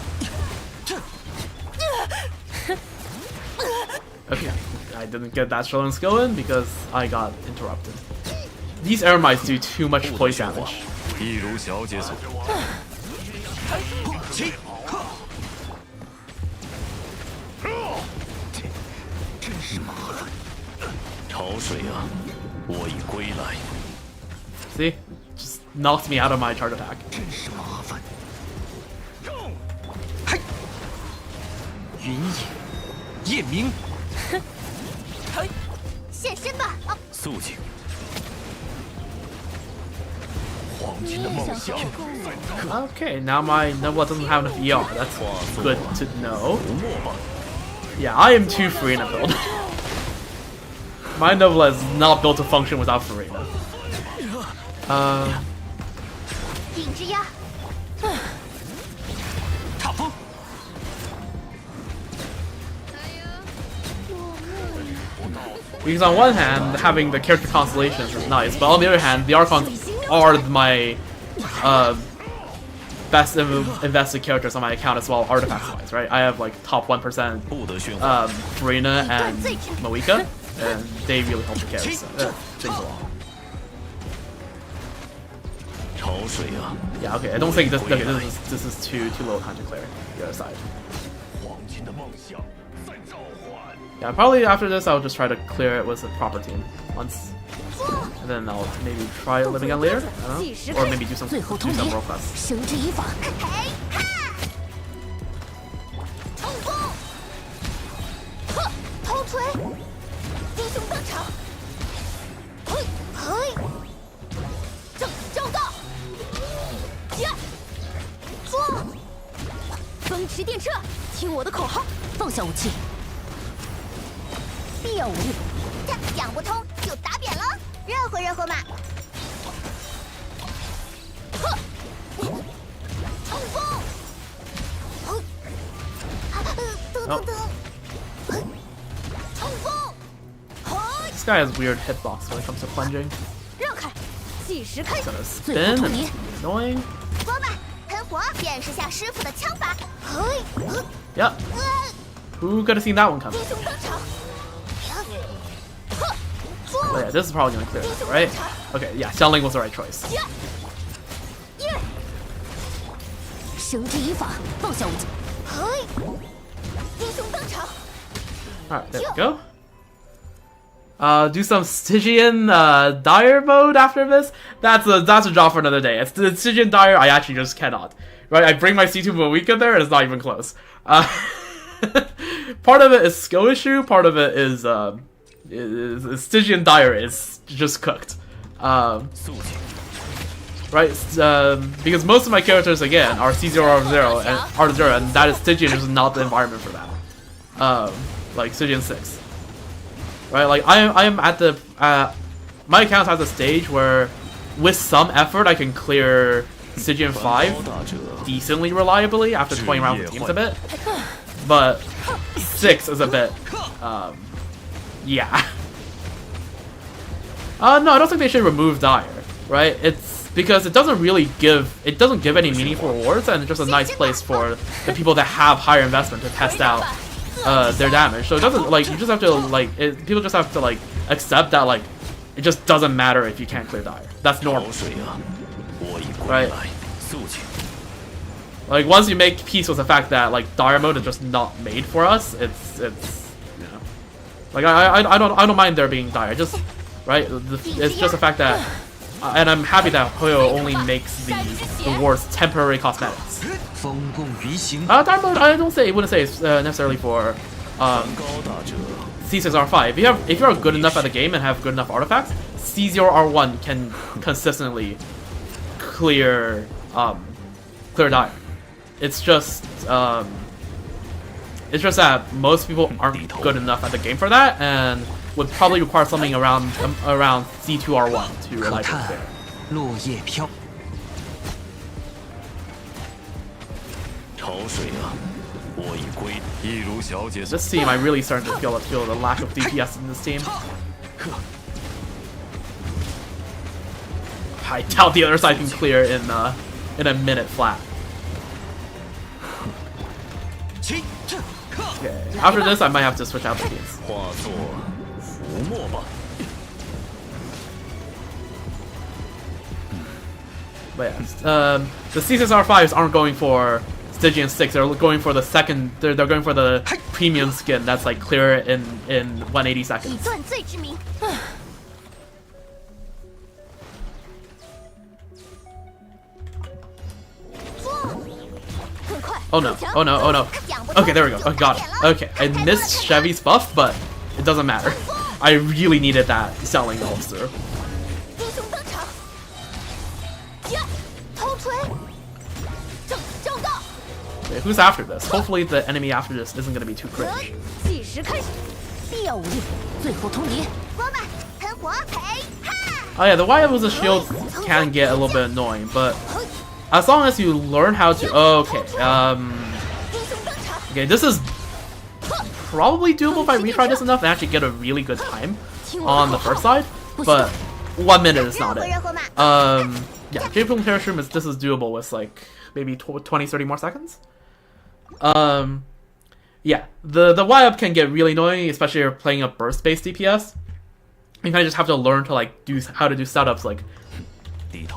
[SPEAKER 1] Okay, I didn't get that Shonen skill in because I got interrupted. These Eremites do too much poise damage.
[SPEAKER 3] 一如小姐所愿。真是麻烦。潮水啊，我已归来。
[SPEAKER 1] See? Just knocked me out of my charge attack.
[SPEAKER 3] 真是麻烦。嘿，云野，夜明。
[SPEAKER 2] 现身吧！
[SPEAKER 3] 肃静。皇军的梦想。
[SPEAKER 1] Okay, now my Nebula doesn't have enough ER. That's good to know.
[SPEAKER 3] 不墨吧。
[SPEAKER 1] Yeah, I am too Farina build. My Nebula is not built to function without Farina.
[SPEAKER 2] 影之鸦。
[SPEAKER 3] 踏风。
[SPEAKER 1] Because on one hand, having the character constellations is nice, but on the other hand, the Archons are my best invested characters on my account as well, artifacts wise, right? I have like top 1%, Farina and Moika, and they really help the carries things along. Yeah, okay, I don't think this is too little time to clear the other side. Yeah, probably after this I'll just try to clear it with a proper team once. And then I'll maybe try living out later, I don't know? Or maybe do some world quests. This guy has weird hitbox when it comes to plunging. He's gonna spin and be annoying. Yep. Who could have seen that one coming? Oh yeah, this is probably gonna clear it, right? Okay, yeah, Xiangling was the right choice. Alright, there we go. Do some Stygian Dire mode after this. That's a job for another day. It's the Stygian Dire. I actually just cannot. Right, I bring my C2 Moika there, and it's not even close. Part of it is skill issue. Part of it is Stygian Dire is just cooked. Right, because most of my characters again are C0 R0 and that is Stygian is not the environment for that. Like Stygian 6. Right, like I am at the my account's at the stage where with some effort I can clear Stygian 5 decently reliably after 20 rounds of teams a bit. But 6 is a bit yeah. No, I don't think they should remove Dire, right? It's because it doesn't give any meaningful rewards, and it's just a nice place for the people that have higher investment to test out their damage. So it doesn't like you just have to like people just have to like accept that like it just doesn't matter if you can't clear Dire. That's normal, right? Like once you make peace with the fact that like Dire mode is just not made for us, it's you know, like I don't mind there being Dire. Just right, it's just the fact that, and I'm happy that Hoyo only makes the rewards temporary cosmetics. Dire mode, I wouldn't say it's necessarily for C6R5. If you're good enough at the game and have good enough artifacts, C0R1 can consistently clear Dire. It's just that most people aren't good enough at the game for that, and would probably require something around C2R1 to reliably clear. This team, I really starting to feel the lack of DPS in this team. I doubt the other side can clear in a minute flat. Okay, after this, I might have to switch out the teams. But yeah, the C6R5s aren't going for Stygian 6. They're going for the second. They're going for the premium skin that's like clear in 180 seconds. Oh no, oh no, oh no. Okay, there we go. Oh, got it. Okay, I missed Chevy's buff, but it doesn't matter. I really needed that Xiangling holster. Okay, who's after this? Hopefully the enemy after this isn't going to be too cringe. Oh yeah, the YF with the shield can get a little bit annoying, but as long as you learn how to... okay, okay, this is probably doable if I retry this enough and actually get a really good time on the first side, but 1 minute is not it. Yeah, J-Pong Terrorstream this is doable with like maybe 20, 30 more seconds. Yeah, the Y-up can get really annoying, especially if you're playing a burst-based DPS. You kind of just have to learn to like do how to do setups, like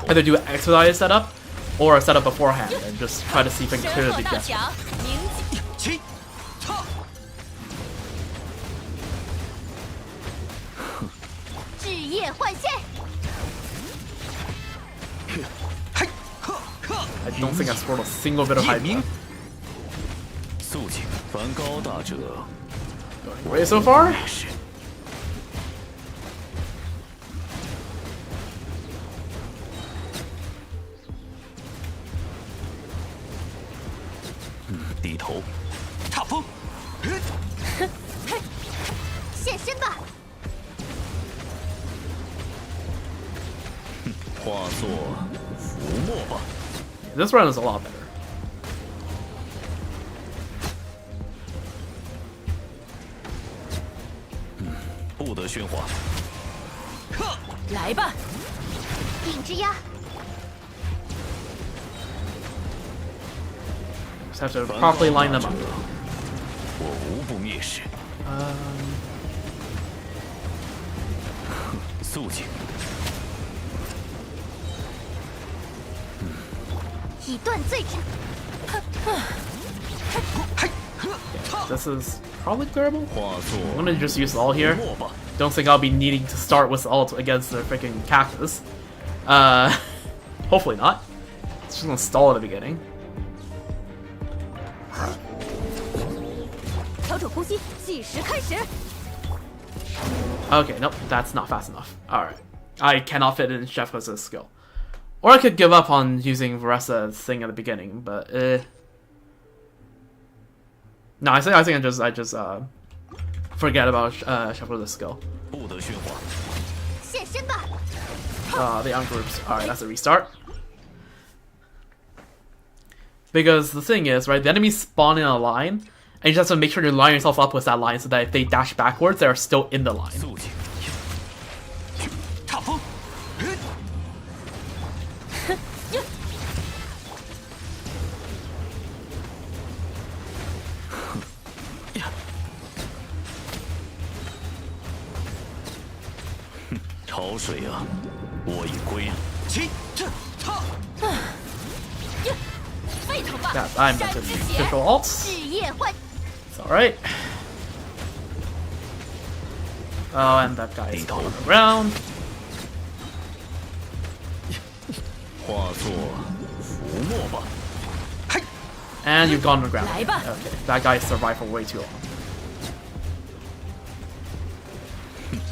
[SPEAKER 1] either do an expedited setup or a setup beforehand, and just try to see if you can clear the DPS.
[SPEAKER 2] 置业换线，
[SPEAKER 1] I don't think I scored a single bit of hype.
[SPEAKER 3] 肃静，凡高大者，
[SPEAKER 1] Great so far.
[SPEAKER 3] 是 低头，踏风，
[SPEAKER 2] 现身吧！
[SPEAKER 3] 化作浮沫吧。
[SPEAKER 1] This run is a lot better.
[SPEAKER 3] 不得喧哗。
[SPEAKER 2] 来吧，影之压，
[SPEAKER 1] Just have to properly line them up.
[SPEAKER 3] 我无不蔑视。肃静，
[SPEAKER 2] 以断罪之。
[SPEAKER 1] This is probably clearable.
[SPEAKER 3] 化
[SPEAKER 1] I'm
[SPEAKER 3] 作
[SPEAKER 1] gonna just use all
[SPEAKER 3] 浮
[SPEAKER 1] here.
[SPEAKER 3] 沫吧。
[SPEAKER 1] Don't think I'll be needing to start with ult against the freaking cactus. Hopefully not. It's just gonna stall at the beginning.
[SPEAKER 2] 调整呼吸，计时开始。
[SPEAKER 1] Okay, nope, that's not fast enough. Alright. I cannot fit in Chef's skill. Or I could give up on using Varessa's thing at the beginning, but no, I think I just forget about Chef's skill.
[SPEAKER 3] 不得喧哗。
[SPEAKER 2] 现身吧！
[SPEAKER 1] The ungroups. Alright, that's a restart. Because the thing is, right, the enemies spawn in a line, and you just have to make sure you line yourself up with that line so that if they dash backwards, they're still in the line.
[SPEAKER 3] 肃静，踏风。 潮水啊，我已归了。起，这，踏。
[SPEAKER 2] 沸腾吧！
[SPEAKER 1] Yeah, I'm
[SPEAKER 2] 山
[SPEAKER 1] the
[SPEAKER 2] 之血，
[SPEAKER 1] official ults.
[SPEAKER 2] 置业换。
[SPEAKER 1] It's alright. Oh, and that guy is on the ground.
[SPEAKER 3] 化作浮沫吧。
[SPEAKER 1] And you've gone on the ground.
[SPEAKER 2] 来吧。
[SPEAKER 1] Okay, that guy survived for way too long.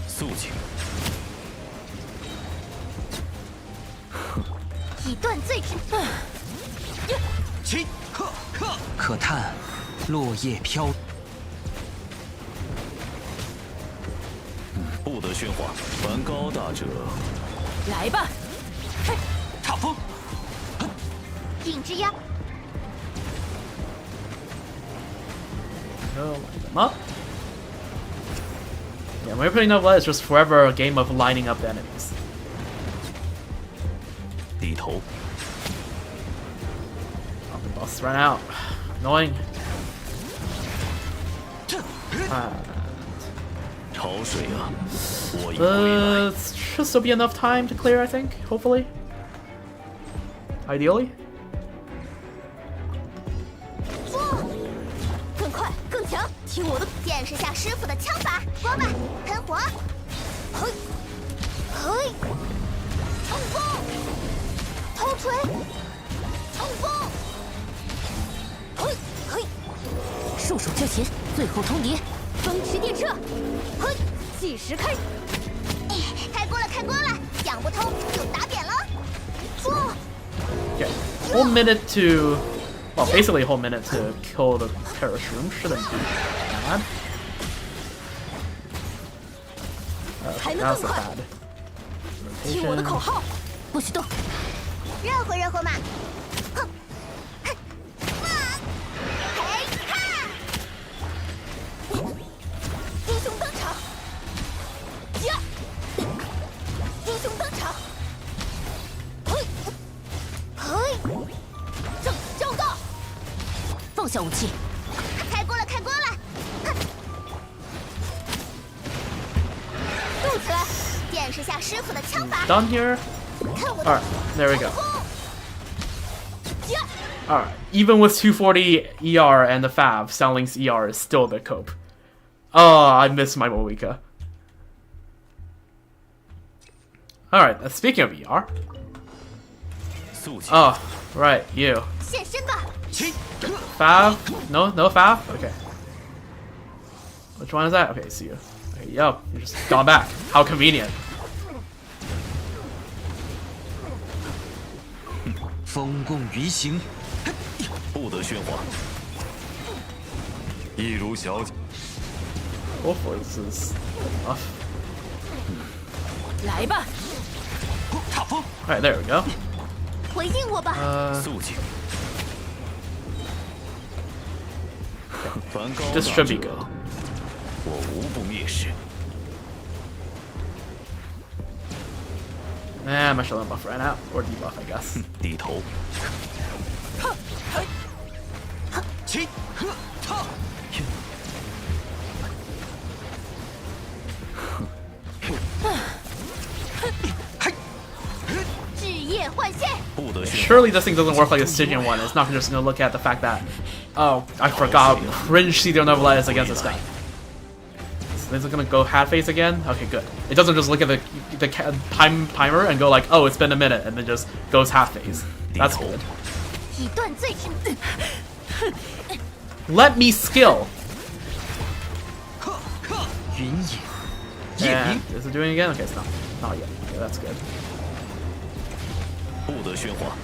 [SPEAKER 3] 肃静，
[SPEAKER 2] 以断罪之。
[SPEAKER 3] 起，
[SPEAKER 4] 可叹落叶飘。
[SPEAKER 3] 不得喧哗。凡高大者，
[SPEAKER 2] 来吧，
[SPEAKER 3] 踏风。
[SPEAKER 2] 影之压。
[SPEAKER 1] So, line them up. Yeah, when you're putting up light, it's just forever a game of lining up the enemies.
[SPEAKER 3] 低头，
[SPEAKER 1] Oh, the boss ran out. Annoying.
[SPEAKER 3] 潮水啊，我已归来。
[SPEAKER 1] Should still be enough time to clear, I think. Hopefully. Ideally.
[SPEAKER 2] 更快更强，听我的，见识下师傅的枪法，光吧，喷火，嘿，嘿，冲锋，头锤，冲锋，嘿，嘿，束手就擒，最后通牒，风驰电掣，嘿，计时开，开锅了，开锅了，想不通就打扁了，冲！
[SPEAKER 1] Okay. Whole minute to... Well, basically a whole minute to kill the terrorist room. Shouldn't be bad.
[SPEAKER 2] 还能
[SPEAKER 1] That's
[SPEAKER 2] 更
[SPEAKER 1] a
[SPEAKER 2] 快，
[SPEAKER 1] bad
[SPEAKER 2] 听我的口
[SPEAKER 1] rotation.
[SPEAKER 2] 号，不许动，热乎热乎嘛！哼，哼，嘿哈！英雄登场，呀！英雄登场，嘿，嘿，正小武器。开锅了，开锅了！哼，动起来，见识下师傅的枪法。
[SPEAKER 1] Done here.
[SPEAKER 2] 看我
[SPEAKER 1] All
[SPEAKER 2] 的
[SPEAKER 1] right, there we go.
[SPEAKER 2] 呀
[SPEAKER 1] All right, even with 240 ER and the Fav, Soundlink's ER is still the cope. Oh, I miss my Moika. All right, speaking of ER.
[SPEAKER 3] 肃静。
[SPEAKER 1] Oh, right, you.
[SPEAKER 2] 现身吧！
[SPEAKER 1] Fav? No, no Fav? Okay. Which one is that? Okay, see you. Okay, yo, you just gone back. How convenient.
[SPEAKER 4] 风共鱼行，
[SPEAKER 3] 不得喧哗。一如小姐，
[SPEAKER 1] Hopefully this is enough.
[SPEAKER 2] 来吧，
[SPEAKER 4] 踏风，
[SPEAKER 1] Alright, there we go.
[SPEAKER 2] 回应我吧！
[SPEAKER 3] 肃静。凡高
[SPEAKER 1] This
[SPEAKER 3] 大
[SPEAKER 1] should be
[SPEAKER 3] 者
[SPEAKER 1] good.
[SPEAKER 3] 我无不蔑视。
[SPEAKER 1] My Shadow buff ran out. Or debuff, I guess.
[SPEAKER 3] 低头。
[SPEAKER 4] 起，踏，
[SPEAKER 2] 置业换现，
[SPEAKER 3] 不得喧哗。
[SPEAKER 1] Surely this thing doesn't work like a Stygian one. It's not just gonna look at the fact that, oh, I forgot how cringe Cedar Novella is against this guy. So is it gonna go hat face again? Okay, good. It doesn't just look at the timer and go like, oh, it's been a minute, and then just goes half face. That's good.
[SPEAKER 2] 以断罪之。
[SPEAKER 1] Let me skill.
[SPEAKER 4] 云野，夜
[SPEAKER 1] And
[SPEAKER 4] 明，
[SPEAKER 1] is it doing it again? Okay, it's not yet. Okay, that's good.
[SPEAKER 3] 不得喧哗。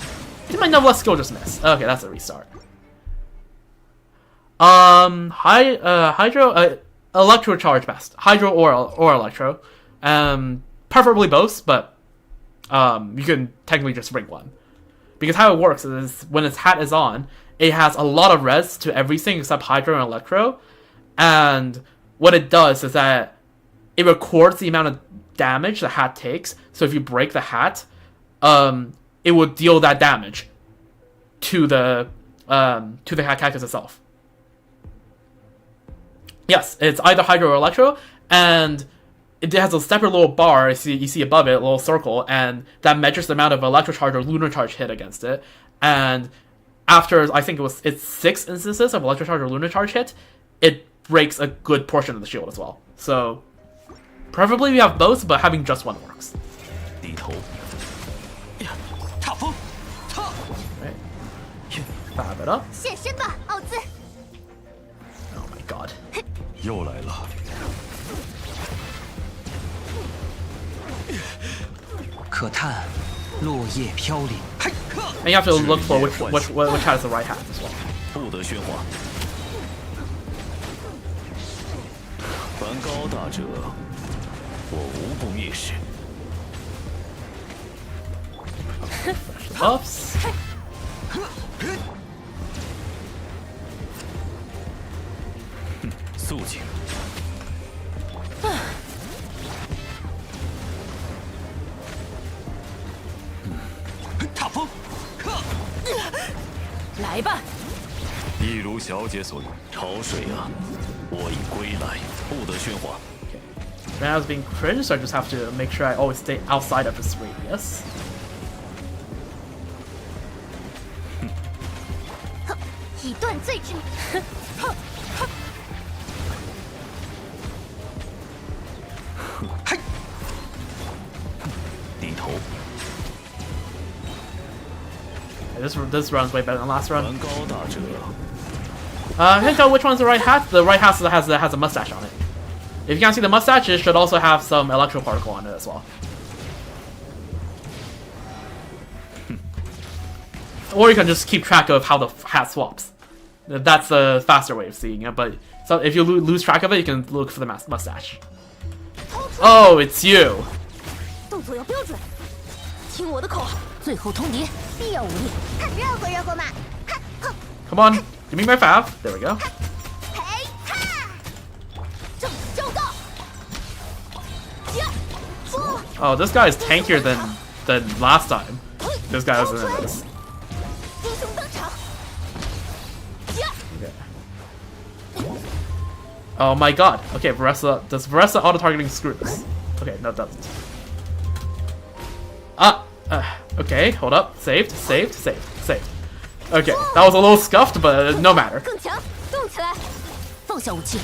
[SPEAKER 1] Did my Novella skill just miss? Okay, that's a restart. Hydro, Electro charge best. Hydro or Electro. Preferably both, but you can technically just bring one. Because how it works is when its hat is on, it has a lot of res to everything except Hydro and Electro. And what it does is that it records the amount of damage the hat takes. So if you break the hat, it will deal that damage to the hat cactus itself. Yes, it's either Hydro or Electro, and it has a separate little bar you see above it, a little circle, and that measures the amount of Electro Charge or Lunar Charge hit against it. And after, I think it's 6 instances of Electro Charge or Lunar Charge hit, it breaks a good portion of the shield as well. So, preferably we have both, but having just one works.
[SPEAKER 3] 低头。
[SPEAKER 4] 踏风，踏，
[SPEAKER 1] Right. Fab it up.
[SPEAKER 2] 现身吧，奥兹！
[SPEAKER 1] Oh my god.
[SPEAKER 3] 又来了。
[SPEAKER 4] 可叹落叶飘零，
[SPEAKER 1] And you have to look for which has the right hat as well.
[SPEAKER 3] 不得喧哗。凡高大者，我无不蔑视。
[SPEAKER 1] Buffs.
[SPEAKER 3] 肃静。
[SPEAKER 4] 踏风，
[SPEAKER 2] 来吧，
[SPEAKER 3] 一如小姐所言，潮水啊，我已归来，不得喧哗。
[SPEAKER 1] When I was being cringe, so I just have to make sure I always stay outside of this radius.
[SPEAKER 2] 以断罪之名。
[SPEAKER 3] 低头。
[SPEAKER 1] Okay, this run's way better than last run.
[SPEAKER 3] 凡高大者，
[SPEAKER 1] I can't tell which one's the right hat. The right hat has a mustache on it. If you can't see the mustache, it should also have some electro particle on it as well. Or you can just keep track of how the hat swaps. That's the faster way of seeing it. But so if you lose track of it, you can look for the mustache. Oh, it's you.
[SPEAKER 2] 动作要标准，听我的口号，最后通牒，必要无力。热乎热乎嘛！哈哼，
[SPEAKER 1] Come on, give me my fav. There we go.
[SPEAKER 2] 嘿哈，正式招到。呀，不，
[SPEAKER 1] Oh, this guy is tankier than last time. This guy wasn't in this.
[SPEAKER 2] 英雄登场。呀，
[SPEAKER 1] Oh my god. Okay, does Varessa auto-targeting screw this? Okay, no it doesn't. Okay, hold up. Saved. Okay, that was a little scuffed, but no matter.
[SPEAKER 2] 更强，动起来！放下武器，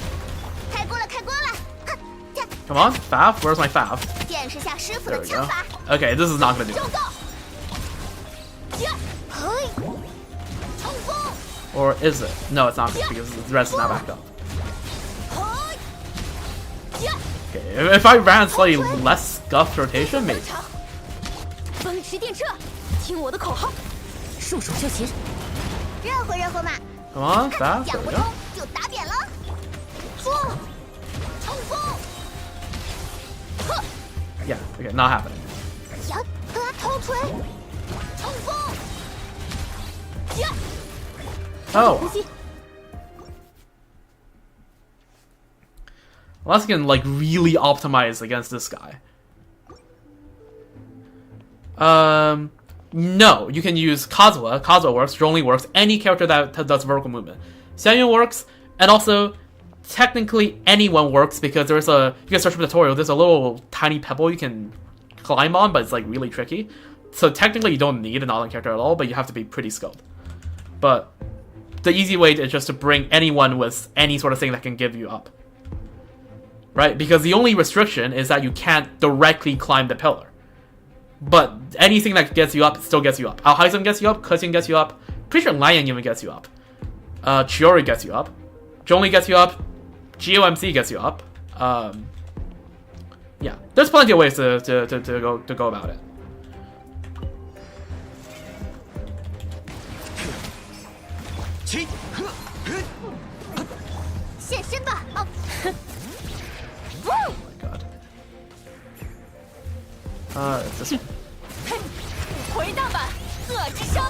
[SPEAKER 2] 开锅了，开锅了！哼，这
[SPEAKER 1] Come on, Fav, where's my Fav?
[SPEAKER 2] 见识下师傅
[SPEAKER 1] There
[SPEAKER 2] 的
[SPEAKER 1] we
[SPEAKER 2] 枪
[SPEAKER 1] go.
[SPEAKER 2] 法。
[SPEAKER 1] Okay, this is not gonna do
[SPEAKER 2] 收
[SPEAKER 1] it.
[SPEAKER 2] 到。呀，嘿，冲锋！
[SPEAKER 1] Or is it? No, it's not because the rest is not backed up.
[SPEAKER 2] 嘿，呀，
[SPEAKER 1] Okay, if I ran slightly less scuffed rotation, maybe.
[SPEAKER 2] 长，风驰电掣，听我的口号，束手就擒。热乎热乎嘛，
[SPEAKER 1] Come on, Fav.
[SPEAKER 2] 讲
[SPEAKER 1] There
[SPEAKER 2] 不
[SPEAKER 1] we
[SPEAKER 2] 通
[SPEAKER 1] go.
[SPEAKER 2] 就打扁了。风，冲锋！呵，
[SPEAKER 1] Yeah, okay, not happening.
[SPEAKER 2] 呀，头锤，冲锋！呀，
[SPEAKER 1] Oh.
[SPEAKER 2] 呼吸。
[SPEAKER 1] Unless you can like really optimize against this guy. No, you can use Kazuha. Kazuha works. Zhongli works. Any character that does vertical movement. Xianyun works, and also technically anyone works because there's a you can search for the tutorial. There's a little tiny pebble you can climb on, but it's like really tricky. So technically you don't need an online character at all, but you have to be pretty skilled. But the easy way is just to bring anyone with any sort of thing that can give you up. Right? Because the only restriction is that you can't directly climb the pillar. But anything that gets you up still gets you up. Alhaizum gets you up, Kusin gets you up, pretty sure Lion even gets you up. Chiori gets you up. Zhongli gets you up. GOMC gets you up. Yeah. There's plenty of ways to go about it.
[SPEAKER 4] 起，
[SPEAKER 2] 现身吧！哦，
[SPEAKER 1] Oh my god. It's this one.
[SPEAKER 2] 回荡吧，恶之声！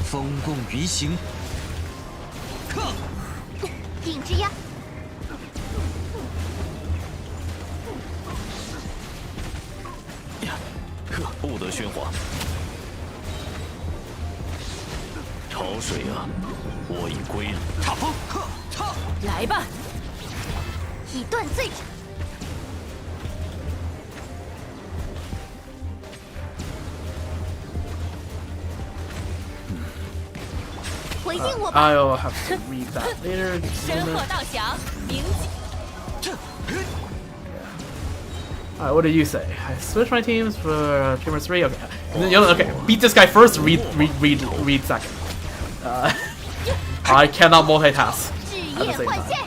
[SPEAKER 4] 风共鱼行，
[SPEAKER 2] 影之压，
[SPEAKER 3] 不得喧哗。潮水啊，我已归了。
[SPEAKER 4] 踏风，踏，
[SPEAKER 2] 来吧，以断罪之。回应我吧！
[SPEAKER 1] I'll have to read that later. Just a
[SPEAKER 2] 身
[SPEAKER 1] minute.
[SPEAKER 2] 后道降，铭记。
[SPEAKER 1] Alright, what do you say? I switch my teams for Dreamer 3? Okay. Okay, beat this guy first, read second. I cannot multitask
[SPEAKER 2] 置
[SPEAKER 1] at
[SPEAKER 2] 业
[SPEAKER 1] the same
[SPEAKER 2] 换
[SPEAKER 1] time.
[SPEAKER 2] 线，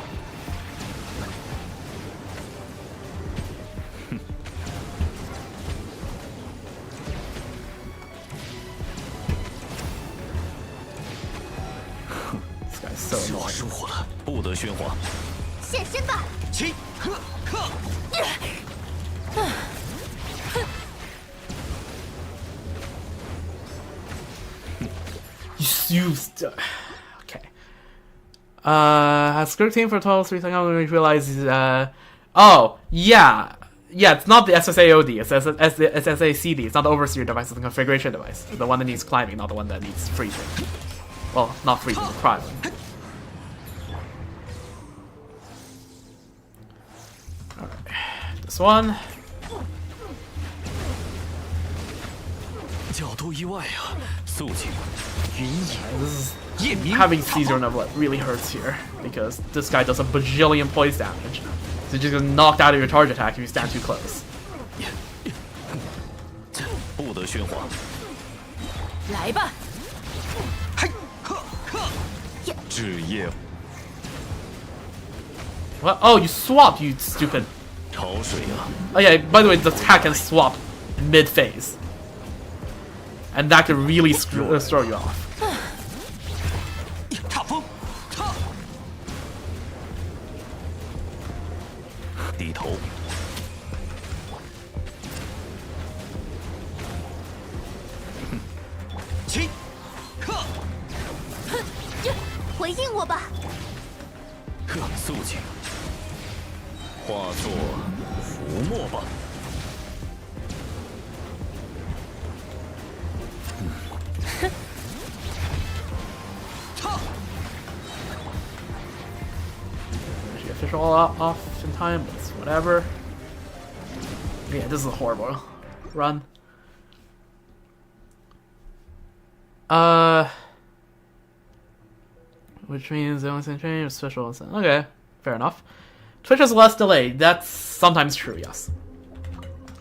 [SPEAKER 1] This guy's so
[SPEAKER 4] 是我
[SPEAKER 1] annoying.
[SPEAKER 4] 疏忽了。
[SPEAKER 3] 不得喧哗。
[SPEAKER 2] 现身吧！
[SPEAKER 4] 起，呵，呵，
[SPEAKER 1] Okay. Has script team for 12-3 second, we realize, oh, yeah. Yeah, it's not the SSAOD, it's SSACD, it's not the overseer device, it's the configuration device. The one that needs climbing, not the one that needs freezing. Well, not freezing, climbing. Alright, this one.
[SPEAKER 4] 角度意外啊！
[SPEAKER 3] 肃静，
[SPEAKER 4] 云影，
[SPEAKER 1] This is
[SPEAKER 4] 夜明，
[SPEAKER 1] having Caesar Nebula really hurts here because this guy does a bajillion poise damage. So you're just gonna knocked out of your charge attack if you stand too close.
[SPEAKER 3] 不得喧哗。
[SPEAKER 2] 来吧，
[SPEAKER 4] 嘿，呵，呵，
[SPEAKER 3] 置业，
[SPEAKER 1] What? Oh, you swap, you stupid.
[SPEAKER 3] 潮水啊，
[SPEAKER 1] Oh yeah, by the way, the attack can swap mid-phase. And that could really throw you off.
[SPEAKER 4] 踏风，踏，
[SPEAKER 3] 低头，
[SPEAKER 4] 起，呵，
[SPEAKER 2] 回应我吧！
[SPEAKER 3] 呵，肃静，化作浮沫吧。
[SPEAKER 4] 踏，
[SPEAKER 1] all off in time, but it's whatever. Yeah, this is a horrible run. Which means the only thing changed is special. Okay, fair enough. Twitch has less delay. That's sometimes true, yes.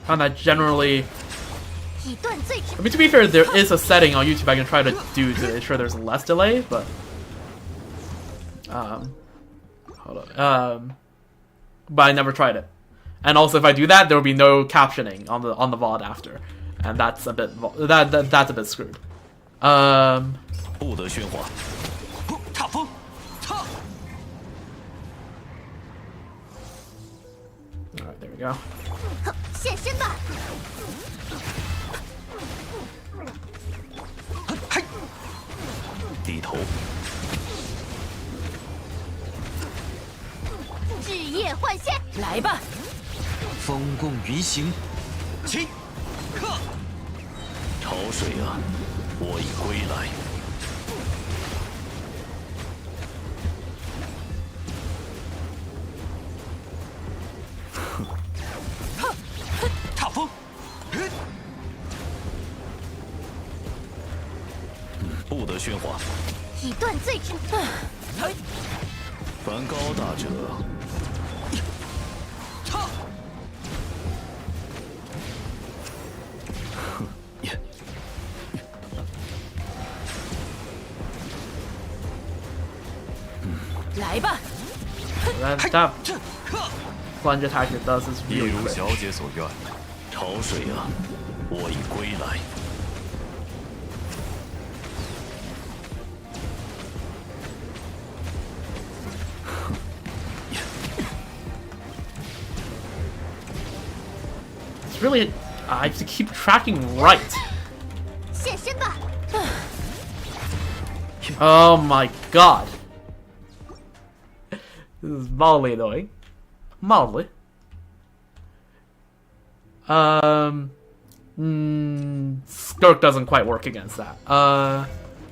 [SPEAKER 1] Found that generally. I mean, to be fair, there is a setting on YouTube I can try to do to ensure there's less delay, but hold on. But I never tried it. And also, if I do that, there will be no captioning on the VOD after, and that's a bit that's a bit screwed. Alright, there we go.
[SPEAKER 2] 现身吧！
[SPEAKER 3] 低头，
[SPEAKER 2] 置业换仙，来吧！
[SPEAKER 4] 风共云行，起，克，
[SPEAKER 3] 潮水啊，我已归来。
[SPEAKER 4] 踏风，
[SPEAKER 3] 不得喧哗。
[SPEAKER 2] 以断罪之。
[SPEAKER 3] 凡高大者，
[SPEAKER 4] 踏，
[SPEAKER 2] 来吧！
[SPEAKER 1] That plunge attack it does is
[SPEAKER 3] 一
[SPEAKER 1] really
[SPEAKER 3] 如
[SPEAKER 1] quick.
[SPEAKER 3] 小姐所愿。潮水啊，我已归来。
[SPEAKER 1] It's really I have to keep tracking right.
[SPEAKER 2] 现身吧！
[SPEAKER 1] Oh my god. This is mildly annoying. Mildly. Skirk doesn't quite work against that.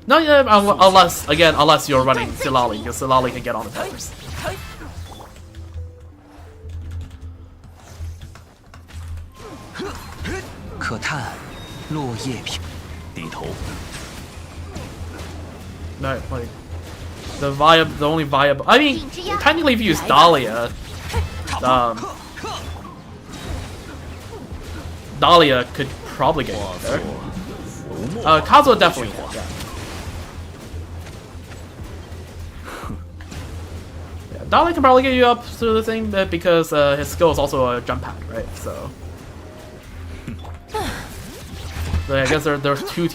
[SPEAKER 1] No, yeah, unless you're running Silali, because Silali can get on the towers.
[SPEAKER 4] 可叹落叶飘。
[SPEAKER 3] 低头，
[SPEAKER 1] No, like the only viable. I mean, technically, if you use Dahlia, Dahlia could probably get you
[SPEAKER 3] 化作
[SPEAKER 1] there.
[SPEAKER 3] 浮沫。
[SPEAKER 1] Kazuo definitely can. Yeah, Dahlia can probably get you up to the thing, but because his skill is also a jump pad, right? So I guess there's two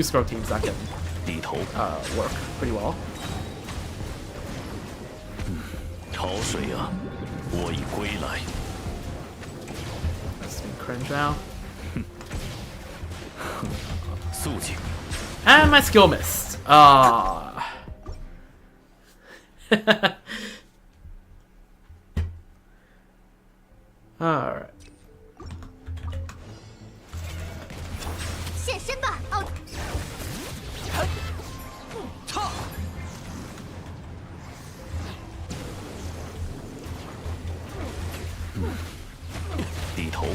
[SPEAKER 1] stroke teams that can
[SPEAKER 3] 低头，
[SPEAKER 1] work pretty well.
[SPEAKER 3] 潮水啊，我已归来。
[SPEAKER 1] Let's be cringe now.
[SPEAKER 3] 肃静，
[SPEAKER 1] And my skill missed. Alright.
[SPEAKER 2] 现身吧！奥，
[SPEAKER 4] 踏，
[SPEAKER 3] 低头，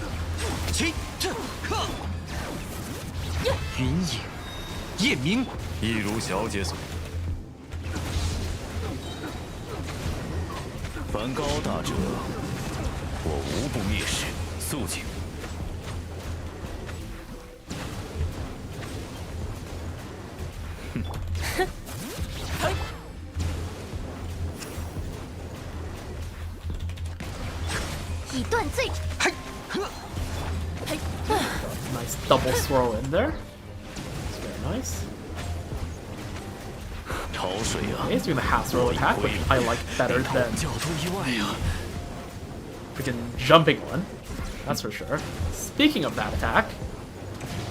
[SPEAKER 4] 起，克，云影，夜明，
[SPEAKER 3] 一如小姐所。凡高大者，我无不蔑视。肃静，
[SPEAKER 2] 以断罪之。
[SPEAKER 4] 嘿，呵，
[SPEAKER 1] Nice double swirl in there. It's very nice.
[SPEAKER 3] 潮水啊，
[SPEAKER 1] He's doing the half swirl attack, which I like better than
[SPEAKER 3] 教徒意外啊！
[SPEAKER 1] freaking jumping one. That's for sure. Speaking of that attack,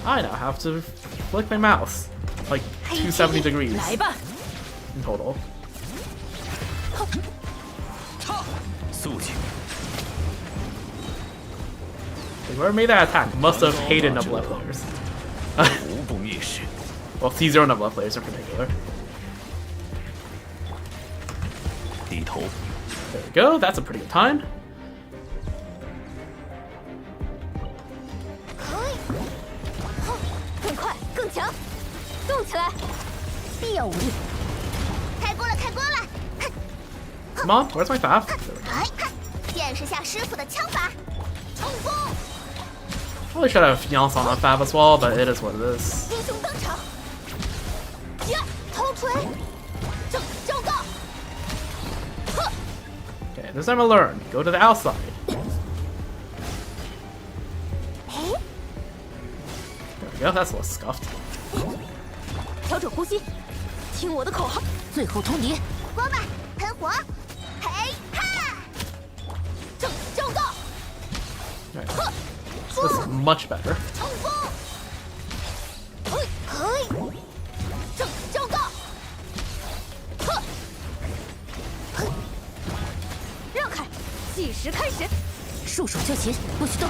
[SPEAKER 1] I now have to flick my mouse like 270 degrees
[SPEAKER 2] 来吧！
[SPEAKER 1] in total.
[SPEAKER 4] 踏，
[SPEAKER 3] 肃静，
[SPEAKER 1] Like, whoever made that attack must have hated Nebula players.
[SPEAKER 3] 无不蔑视。
[SPEAKER 1] Well, T0 Nebula players in particular.
[SPEAKER 3] 低头，
[SPEAKER 1] There we go. That's a pretty good time.
[SPEAKER 2] 可以，哼，更快，更强，动起来！必要无虑。开锅了，开锅了！
[SPEAKER 1] Come on, where's my fab?
[SPEAKER 2] 哎，见识下师傅的枪法，冲锋！
[SPEAKER 1] Probably should have Yance on that fab as well, but it is what it is.
[SPEAKER 2] 英雄登场！呀，头锤！正道！呵，
[SPEAKER 1] Okay, this time I learned. Go to the outside.
[SPEAKER 2] 哎，
[SPEAKER 1] There we go, that's a little scuffed.
[SPEAKER 2] 调整呼吸，听我的口号，最后通牒！锅巴，喷火！嘿哈！正道！
[SPEAKER 1] Right.
[SPEAKER 2] 呵，
[SPEAKER 1] This is much better.
[SPEAKER 2] 冲锋！嘿，正道！呵，让开，计时开始，束手就擒，不许动，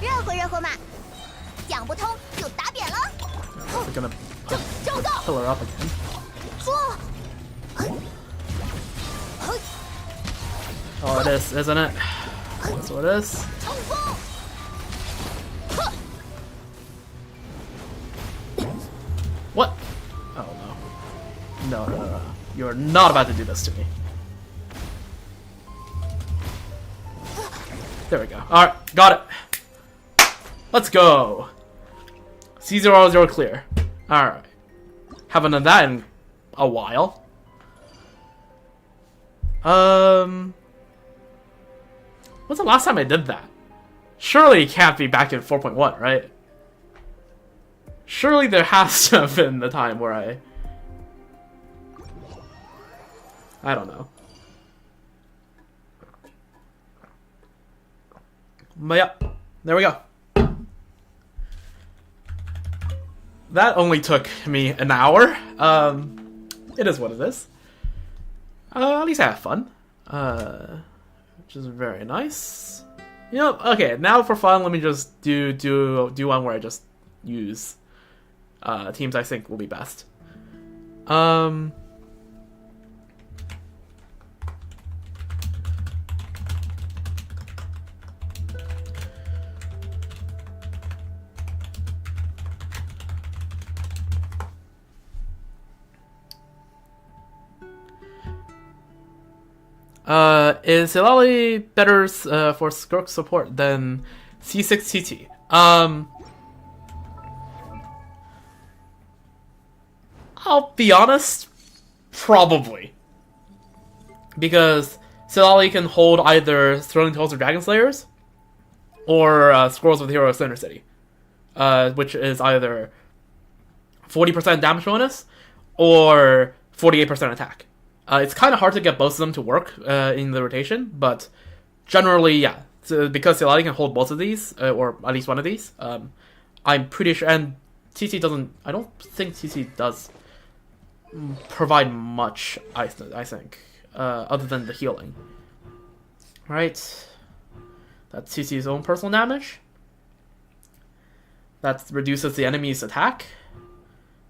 [SPEAKER 2] 热乎嘛，讲不通就打扁了。
[SPEAKER 1] We're gonna
[SPEAKER 2] 正道！
[SPEAKER 1] pull her up again.
[SPEAKER 2] 说，嘿，
[SPEAKER 1] Oh, it is, isn't it? That's what it is.
[SPEAKER 2] 冲锋！呵，
[SPEAKER 1] What? Oh no. No. You're not about to do this to me. There we go. Alright, got it. Let's go. C000 clear. Alright. Haven't done that in a while. When's the last time I did that? Surely it can't be back in 4.1, right? Surely there has to have been the time where I don't know. But yeah, there we go. That only took me an hour. It is what it is. At least I had fun. Which is very nice. You know, okay, now for fun, let me just do one where I just use teams I think will be best. Is Hilali better for Skirk support than C6TT? I'll be honest, probably. Because Silali can hold either Throwing Toes or Dragon Slayers, or Scrolls of the Hero of Center City, which is either 40% damage bonus or 48% attack. It's kind of hard to get both of them to work in the rotation, but generally, yeah. So because Silali can hold both of these, or at least one of these, I'm pretty sure. And TC doesn't. I don't think TC does provide much. I think, other than the healing. Right. That's TC's own personal damage. That reduces the enemy's attack,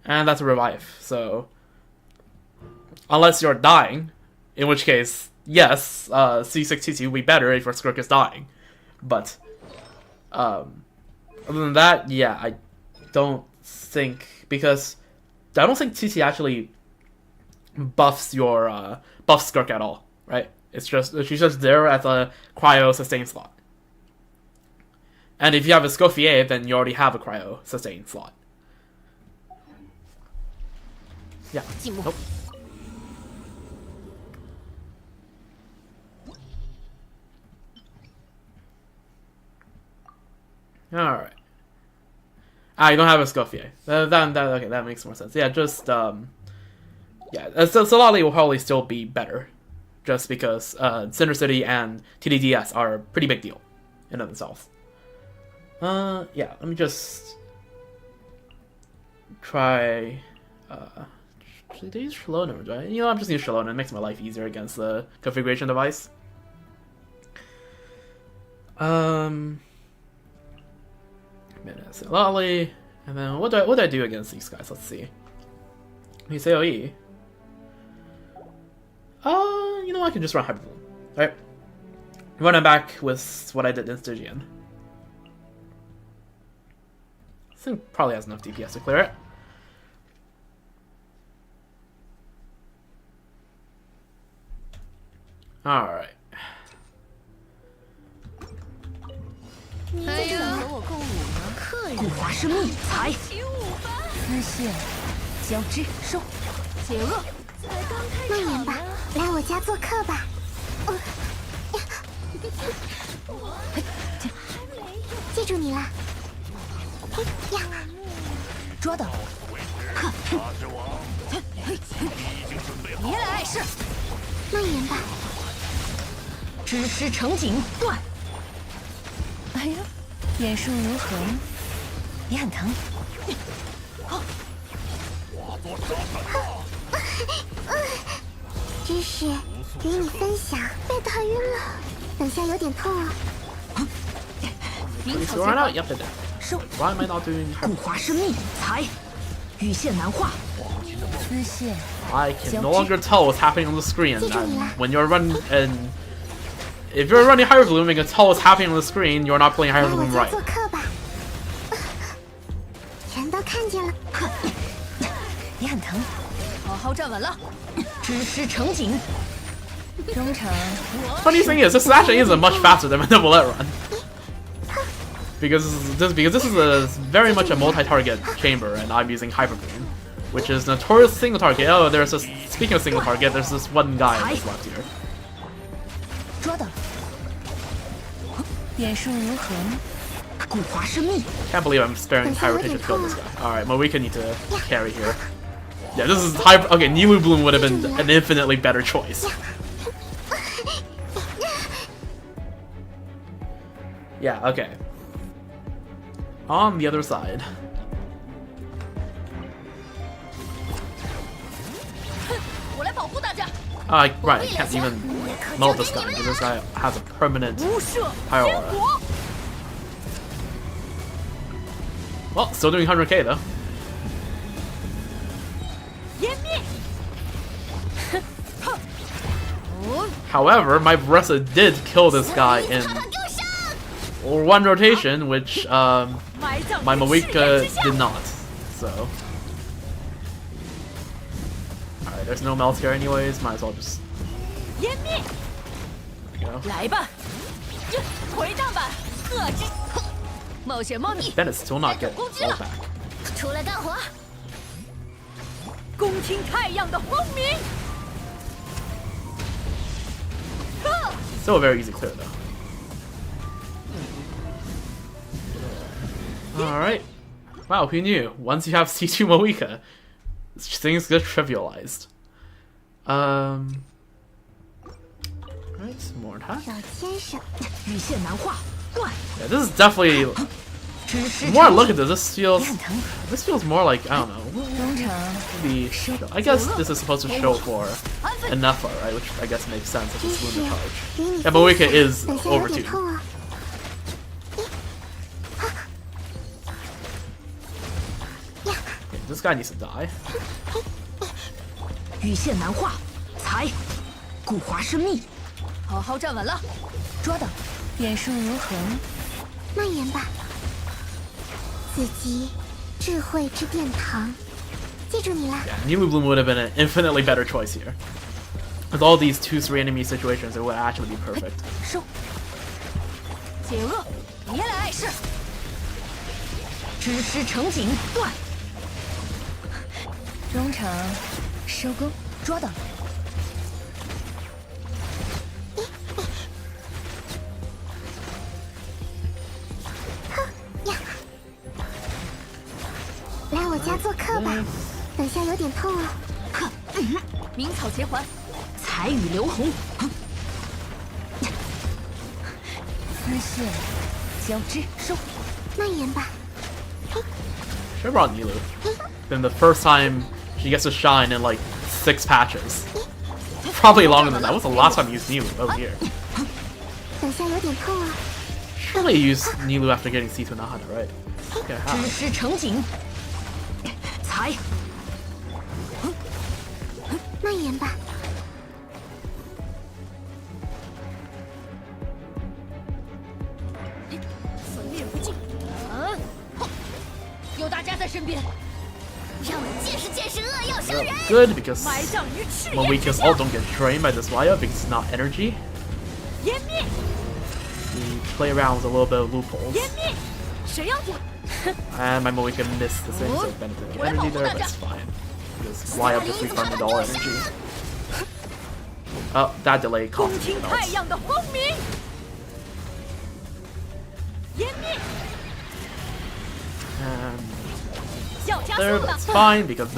[SPEAKER 1] and that's a revive. So. Unless you're dying, in which case, yes, C6TC would be better if your Skirk is dying. But, other than that, yeah, I don't think, because I don't think TC actually buffs your, buffs Skirk at all, right? It's just, she's just there at the cryo sustain slot. And if you have a Scoffier, then you already have a cryo sustain slot. Yeah. Nope. Alright. You don't have a Scoffier. Okay, that makes more sense. Yeah, just, yeah, Solali will probably still be better. Just because, Center City and TDDS are a pretty big deal in of themselves. Yeah, let me just try, should I use Shalona, right? You know, I'm just using Shalona. It makes my life easier against the configuration device. Lolly, and then what do I do against these guys? Let's see. He's AoE. You know, I can just run Hyper Bloom. Alright. Running back with what I did in Stygian. I think probably has enough DPS to clear it. Alright.
[SPEAKER 2] 你怎么和我共舞呢？客人
[SPEAKER 5] 古华是密财，
[SPEAKER 2] 起舞吧！
[SPEAKER 5] 丝线交织收，
[SPEAKER 2] 解厄，才刚开场呢。
[SPEAKER 6] 来我家做客吧。记住你了。呀，
[SPEAKER 5] 捉到！
[SPEAKER 3] 大之王，已经准备好
[SPEAKER 5] 别来碍事，
[SPEAKER 6] 蔓延吧。
[SPEAKER 5] 知师成景断。哎呀，眼术如何？也很疼。
[SPEAKER 3] 化作沙尘。
[SPEAKER 6] 知识与你分享，被打晕了，等下有点痛哦。
[SPEAKER 5] 明
[SPEAKER 1] Is
[SPEAKER 5] 草
[SPEAKER 1] it
[SPEAKER 5] 结
[SPEAKER 1] run out?
[SPEAKER 5] 果
[SPEAKER 1] Yep, it did.
[SPEAKER 5] 收。
[SPEAKER 1] Why am I not doing
[SPEAKER 5] 古华是密财，羽线难化。丝线
[SPEAKER 1] I can no longer tell what's happening on the screen. When you're running and if you're running Higher Bloom, you can tell what's happening on the screen. You're not playing Higher
[SPEAKER 6] 来我
[SPEAKER 1] Bloom
[SPEAKER 6] 家
[SPEAKER 1] right.
[SPEAKER 6] 做客吧。全都看见了。
[SPEAKER 5] 也很疼。好好站稳了，知师成景。中场
[SPEAKER 1] Funny thing is, this actually isn't much faster than the bullet run. Because this is a very much a multi-target chamber, and I'm using Hyper Bloom, which is notorious single target. Oh, there's this. Speaking of single target, there's this one guy that's left here.
[SPEAKER 5] 捉到。眼术如何？古华是密。
[SPEAKER 1] Can't believe I'm sparing Pyrotage to kill this guy. Alright, Moeka need to carry here. Yeah, this is high. Okay, Nilu Bloom would have been an infinitely better choice. Yeah, okay. On the other side.
[SPEAKER 2] 我来保护大家。
[SPEAKER 1] Right, I can't even melt this guy because this guy has a permanent
[SPEAKER 2] 无赦
[SPEAKER 1] Pyro
[SPEAKER 2] 天
[SPEAKER 1] aura.
[SPEAKER 2] 国。
[SPEAKER 1] Well, still doing 100k though.
[SPEAKER 2] 湮灭。
[SPEAKER 1] However, my Bressa did kill this guy in one rotation, which my Moeka did not. So, alright, there's no melt here anyways. Might as well just
[SPEAKER 2] 湮灭。
[SPEAKER 1] there we go.
[SPEAKER 2] 来吧，回荡吧，恶之冒险猫咪，
[SPEAKER 1] Then it's still not getting
[SPEAKER 2] 攻击
[SPEAKER 1] ult
[SPEAKER 2] 了，
[SPEAKER 1] back.
[SPEAKER 2] 出来干活。恭听太阳的轰鸣。
[SPEAKER 1] Still a very easy clear though. Alright. Wow, who knew? Once you have C2 Moeka, things get trivialized. Alright, some more attack.
[SPEAKER 6] 小先生，
[SPEAKER 5] 羽线难化断。
[SPEAKER 1] Yeah, this is definitely.
[SPEAKER 5] 知师
[SPEAKER 1] The more I
[SPEAKER 5] 成
[SPEAKER 1] look
[SPEAKER 5] 景
[SPEAKER 1] at this, this feels more like, I don't know,
[SPEAKER 5] 中场
[SPEAKER 1] maybe. I guess this is supposed to show for Enough, right? Which I guess makes sense if
[SPEAKER 6] 知
[SPEAKER 1] it's
[SPEAKER 6] 识
[SPEAKER 1] Lunar
[SPEAKER 6] 与
[SPEAKER 1] Charge.
[SPEAKER 6] 你
[SPEAKER 1] Yeah,
[SPEAKER 6] 分
[SPEAKER 1] Moeka
[SPEAKER 6] 享，
[SPEAKER 1] is
[SPEAKER 6] 等下有
[SPEAKER 1] over
[SPEAKER 6] 点
[SPEAKER 1] 2.
[SPEAKER 6] 痛哦。呀，
[SPEAKER 1] Yeah, this guy needs to die.
[SPEAKER 5] 羽线难化财，古华是密。
[SPEAKER 2] 好好站稳了。
[SPEAKER 5] 捉到。眼术如何？
[SPEAKER 6] 蔓延吧。子集，智慧之殿堂，记住你了。
[SPEAKER 1] Yeah, Nilu Bloom would have been an infinitely better choice here. With all these 2-3 enemy situations, it would actually be perfect.
[SPEAKER 5] 收。
[SPEAKER 2] 解厄，别来碍事。
[SPEAKER 5] 知师成景断。中场收工，捉到。
[SPEAKER 6] 来我家做客吧，等下有点痛哦。
[SPEAKER 2] 鸣草结环，
[SPEAKER 5] 彩雨流红。丝线交织收。
[SPEAKER 6] 蔓延吧。
[SPEAKER 1] Should have brought Nilu. Then the first time she gets to shine in like 6 patches. Probably longer than that. What's the last time you used Nilu? Oh, here.
[SPEAKER 6] 等下有点痛哦。
[SPEAKER 1] Surely you used Nilu after getting C2 Nahana, right? Okay, how?
[SPEAKER 5] 知师成景。财。
[SPEAKER 6] 蔓延吧。
[SPEAKER 2] 有大家在身边，让我见识见识恶要伤人。
[SPEAKER 1] Good, because
[SPEAKER 2] 埋葬于赤
[SPEAKER 1] when
[SPEAKER 2] 焰
[SPEAKER 1] we
[SPEAKER 2] 之
[SPEAKER 1] can
[SPEAKER 2] 下
[SPEAKER 1] all。don't get drained by this Wire because it's not energy.
[SPEAKER 2] 湮灭，
[SPEAKER 1] We play around with a little bit of loopholes.
[SPEAKER 2] 湮灭，谁要点？
[SPEAKER 1] And my Moe can miss the thing, so benefit the energy there, but it's fine. Because Wire just refunded all energy. Oh, that delay
[SPEAKER 2] 共
[SPEAKER 1] cost me
[SPEAKER 2] 听
[SPEAKER 1] the
[SPEAKER 2] 太
[SPEAKER 1] belts.
[SPEAKER 2] 阳的轰鸣，湮灭，
[SPEAKER 1] And
[SPEAKER 2] 要加
[SPEAKER 1] there,
[SPEAKER 2] 速
[SPEAKER 1] but it's
[SPEAKER 2] 了。
[SPEAKER 1] fine because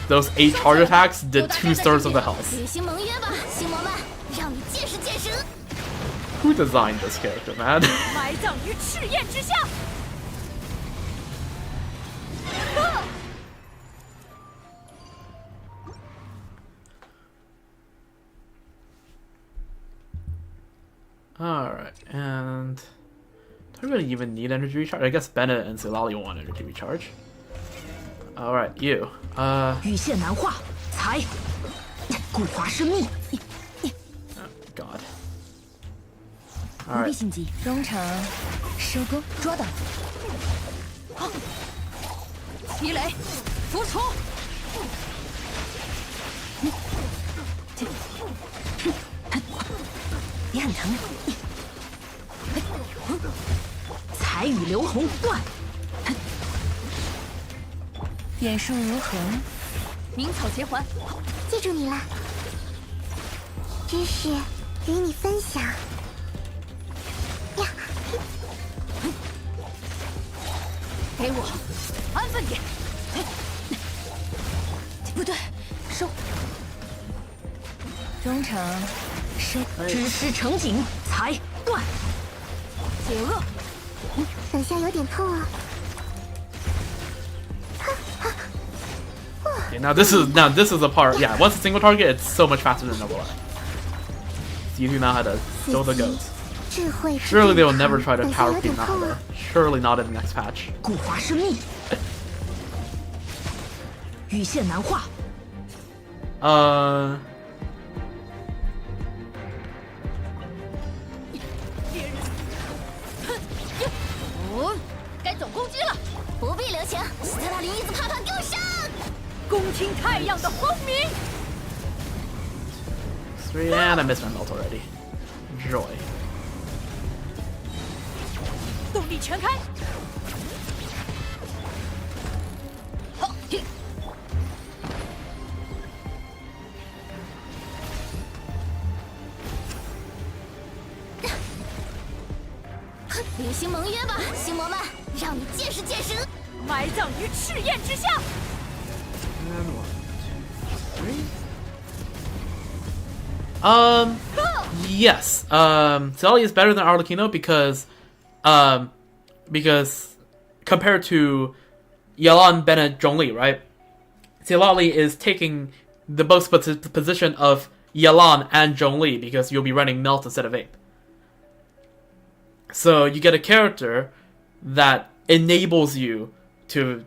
[SPEAKER 1] those 8 charge attacks did 2/3 of the health.
[SPEAKER 6] 履行盟约吧，星魔们，让你见识见识。
[SPEAKER 1] Who designed this character, man?
[SPEAKER 2] 埋葬于赤焰之下。
[SPEAKER 1] Alright, and do I really even need energy recharge? I guess Bennett and Silali want energy recharge. Alright, you.
[SPEAKER 5] 羽线难化，财，固化生命。
[SPEAKER 1] God.
[SPEAKER 5] 不必
[SPEAKER 1] Alright.
[SPEAKER 5] 心急，中场收工，捉到。
[SPEAKER 2] 皮雷，服从。
[SPEAKER 5] 也很疼。彩雨流红断，眼术如虹，
[SPEAKER 2] 鸣草结环，
[SPEAKER 6] 记住你了，知识与你分享。呀，
[SPEAKER 2] 给我安分点。
[SPEAKER 5] 不对，收。中场收，知识成景，才断。
[SPEAKER 2] 解厄，
[SPEAKER 6] 等下有点痛啊。
[SPEAKER 1] Okay, now this is a part. Yeah, once a single target, it's so much faster than double. So you do know how to kill the goats.
[SPEAKER 6] 智慧之
[SPEAKER 1] Surely they will
[SPEAKER 6] 殿堂
[SPEAKER 1] never try to
[SPEAKER 6] 等下
[SPEAKER 1] power
[SPEAKER 6] 有
[SPEAKER 1] creep
[SPEAKER 6] 点痛
[SPEAKER 1] Nahada.
[SPEAKER 6] 啊。
[SPEAKER 1] Surely not in the next patch.
[SPEAKER 5] 固化生命，羽线难化，
[SPEAKER 2] 哦，该总攻击了。
[SPEAKER 6] 不必留情，斯特拉林伊兹帕帕给我上！
[SPEAKER 2] 恭听太阳的轰鸣。
[SPEAKER 1] 3 and I missed my melt already. Joy.
[SPEAKER 2] 动力全开。好，
[SPEAKER 6] 履行盟约吧，星魔们，让你见识见识。
[SPEAKER 2] 埋葬于赤焰之下。
[SPEAKER 1] And 1, 2, 3. Yes. Zelly is better than Arlecchino because compared to Yalan, Bennett, Zhongli, right? Zelali is taking the most position of Yalan and Zhongli because you'll be running Melt instead of Ape. So you get a character that enables you to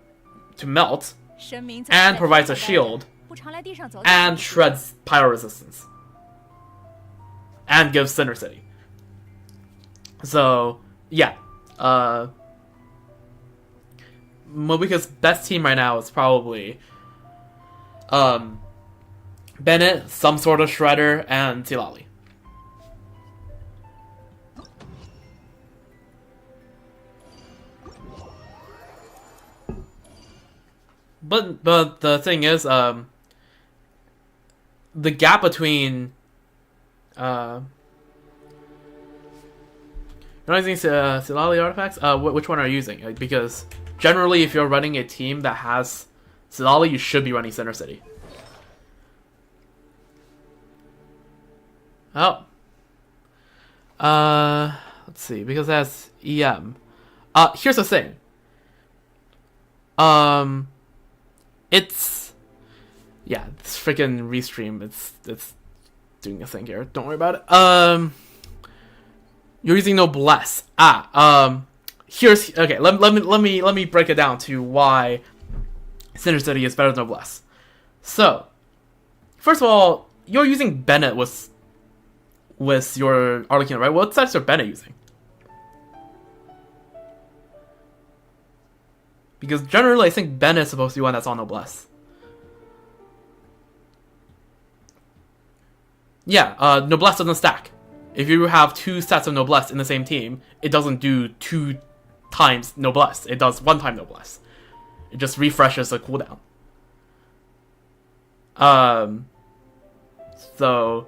[SPEAKER 1] melt
[SPEAKER 2] 神明
[SPEAKER 1] and provides a shield
[SPEAKER 2] 不常来地上走。
[SPEAKER 1] and shreds pyro resistance and gives Sinner City. So yeah, Mobica's best team right now is probably Bennett, some sort of shredder, and Tilali. But the thing is, the gap between you're not using Silali artifacts? Which one are you using? Because generally, if you're running a team that has Silali, you should be running Center City. Oh. Let's see, because that's EM. Here's the thing. It's freaking restream. It's doing a thing here. Don't worry about it. You're using Noblesse. Here's okay. Let me break it down to why Center City is better than Noblesse. So, first of all, you're using Bennett with your Arlecchino, right? What stats are Bennett using? Because generally, I think Ben is supposed to be one that's on Noblesse. Yeah, Noblesse doesn't stack. If you have 2 sets of Noblesse in the same team, it doesn't do 2 times Noblesse. It does 1 time Noblesse. It just refreshes the cooldown. So,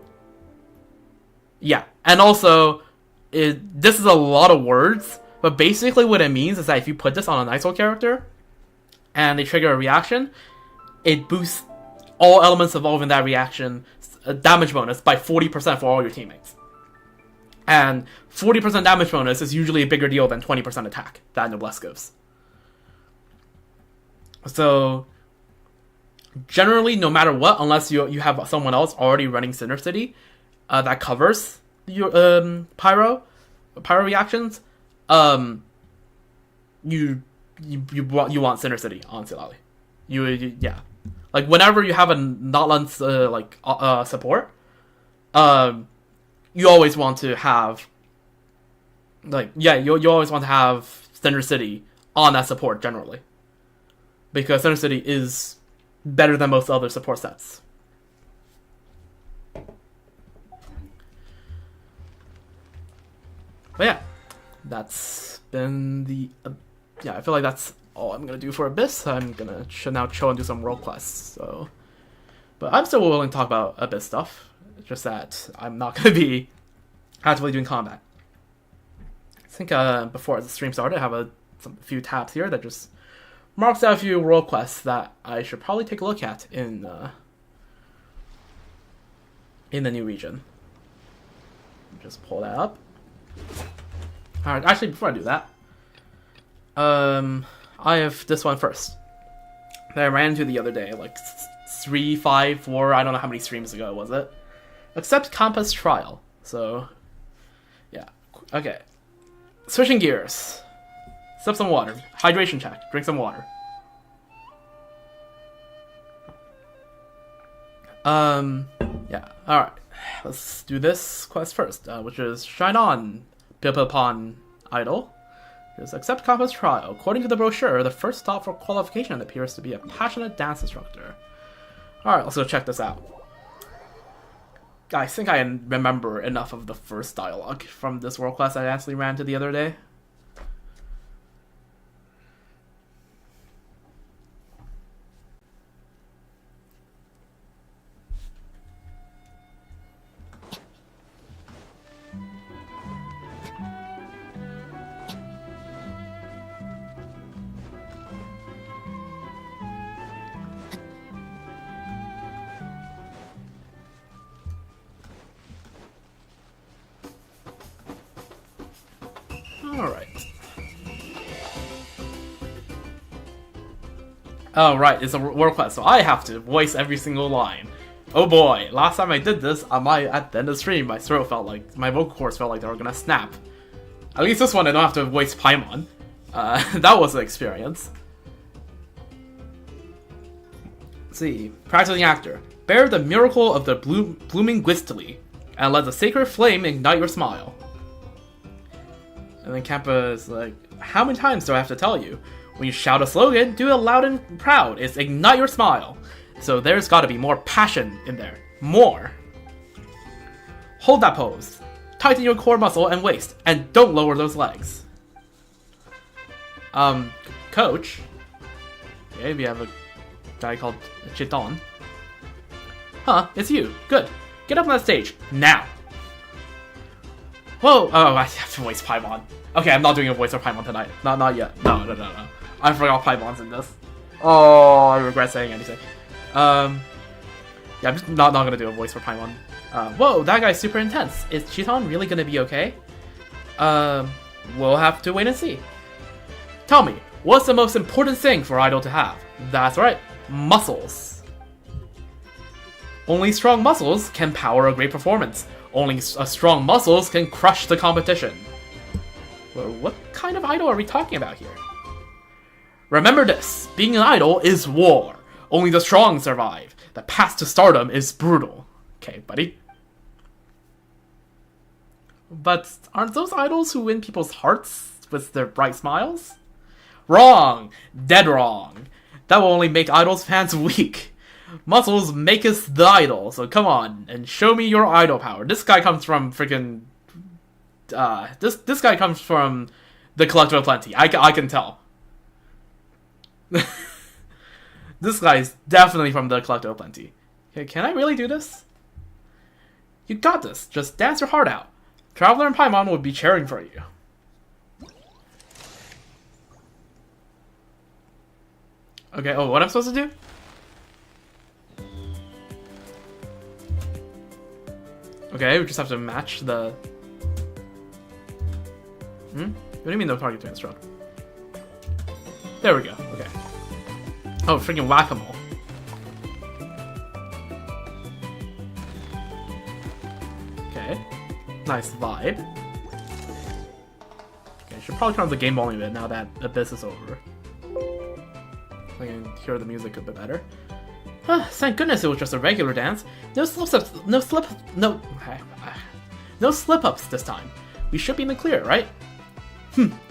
[SPEAKER 1] yeah. And also, this is a lot of words, but basically what it means is that if you put this on an ISO character, and they trigger a reaction, it boosts all elements involved in that reaction damage bonus by 40% for all your teammates. And 40% damage bonus is usually a bigger deal than 20% attack that Noblesse gives. So, generally, no matter what, unless you have someone else already running Synercity that covers your pyro reactions, you want Synercity on Silali. Yeah, like whenever you have a Notland support, you always want to have you always want to have Synercity on that support generally, because Synercity is better than most other support sets. But yeah, that's been the... I feel like that's all I'm going to do for Abyss. I'm going to now chill and do some world quests. So, but I'm still willing to talk about Abyss stuff. It's just that I'm not going to be actively doing combat. I think before the stream started, I have a few tabs here that just marks out a few world quests that I should probably take a look at in the new region. Just pull that up. Alright, actually, before I do that, I have this one first that I ran into the other day, like 3, 5, 4, I don't know how many streams ago was it. Accept Compass Trial. So, yeah. Okay. Switching gears. Sip some water. Hydration check. Drink some water. Yeah. Alright. Let's do this quest first, which is Shine On, Pipapon Idol. Just accept Compass Trial. According to the brochure, the first stop for qualification appears to be a passionate dance instructor. Alright, let's go check this out. I think I remember enough of the first dialogue from this world quest I actually ran to the other day. Alright. Oh, right, it's a world quest, so I have to voice every single line. Oh boy, last time I did this, at the end of the stream, my vocal cords felt like they were gonna snap. At least this one I don't have to voice Paimon. That was an experience. Let's see. Practicing actor. Bear the miracle of the blooming Gwistily, and let the sacred flame ignite your smile. And then Kappa is like, how many times do I have to tell you? When you shout a slogan, do it loud and proud. It's ignite your smile. So there's gotta be more passion in there. More. Hold that pose. Tighten your core muscle and waist, and don't lower those legs. Coach. Okay, we have a guy called Chiton. Huh, it's you. Good. Get up on that stage, now. Whoa! Oh, I have to voice Paimon. Okay, I'm not doing a voice for Paimon tonight. Not yet. No. I forgot Paimon's in this. Oh, I regret saying anything. Yeah, I'm just not gonna do a voice for Paimon. Whoa, that guy's super intense. Is Chiton really gonna be okay? We'll have to wait and see. Tell me, what's the most important thing for Idol to have? That's right, muscles. Only strong muscles can power a great performance. Only strong muscles can crush the competition. Well, what kind of idol are we talking about here? Remember this, being an idol is war. Only the strong survive. The path to stardom is brutal. Okay, buddy. But aren't those idols who win people's hearts with their bright smiles? Wrong! Dead wrong. That will only make Idol's fans weak. Muscles maketh the idol, so come on and show me your idol power. This guy comes from freaking this guy comes from the Collective of Plenty. I can tell. This guy is definitely from the Collective of Plenty. Okay, can I really do this? You got this. Just dance your heart out. Traveler and Paimon will be cheering for you. Okay, oh, what I'm supposed to do? Okay, we just have to match the... What do you mean no target to instruct? There we go, okay. Oh, freaking whack-a-mole. Okay. Nice vibe. Okay, should probably turn on the game volume a bit now that Abyss is over. I can hear the music a bit better. Thank goodness it was just a regular dance. No slip-ups this time. We should be in the clear, right?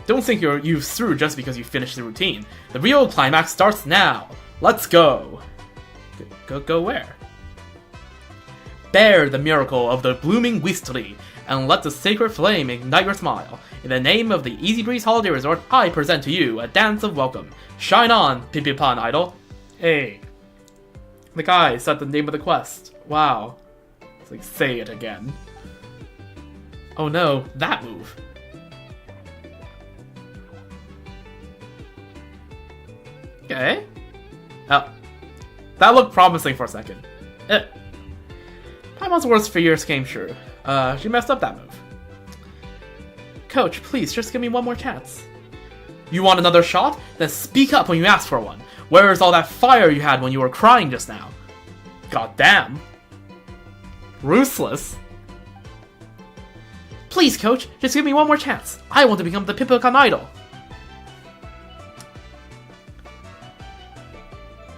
[SPEAKER 1] Don't think you're through just because you finished the routine. The real climax starts now. Let's go. Go where? Bear the miracle of the blooming Wistri, and let the sacred flame ignite your smile. In the name of the Easy Breeze Holiday Resort, I present to you a dance of welcome. Shine on, Pipipan Idol. Hey. The guy said the name of the quest. Wow. It's like, say it again. Oh no, that move. Okay. Oh. That looked promising for a second. Paimon's worst fears came true. She messed up that move. Coach, please, just give me one more chance. You want another shot? Then speak up when you ask for one. Where is all that fire you had when you were crying just now? God damn. Ruthless. Please, coach, just give me one more chance. I want to become the Pipipan Idol.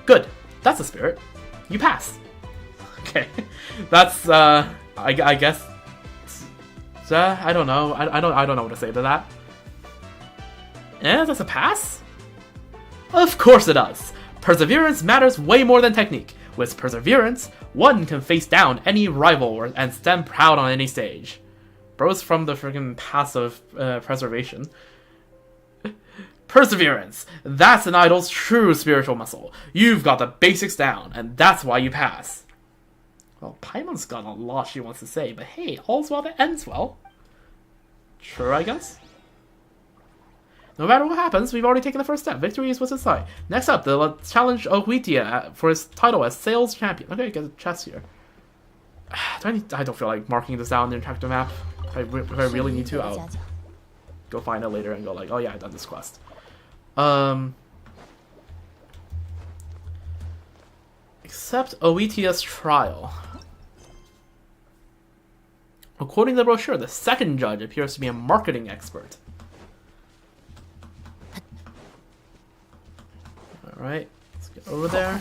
[SPEAKER 1] Good. That's the spirit. You pass. Okay. That's, I guess... I don't know. I don't know what to say to that. That's a pass? Of course it does. Perseverance matters way more than technique. With perseverance, one can face down any rival and stand proud on any stage. Bro's from the friggin' passive preservation. Perseverance. That's an idol's true spiritual muscle. You've got the basics down, and that's why you pass. Well, Paimon's got a lot she wants to say, but hey, all's well that ends well. Sure, I guess. No matter what happens, we've already taken the first step. Victory is what's in sight. Next up, they'll challenge Ohuitia for his title as Sales Champion. Okay, get a chest here. I don't feel like marking this down in the interactive map. If I really need to, I'll go find it later and go like, oh yeah, I've done this quest. Accept Ohuitia's trial. According to the brochure, the second judge appears to be a marketing expert. Alright, let's get over there.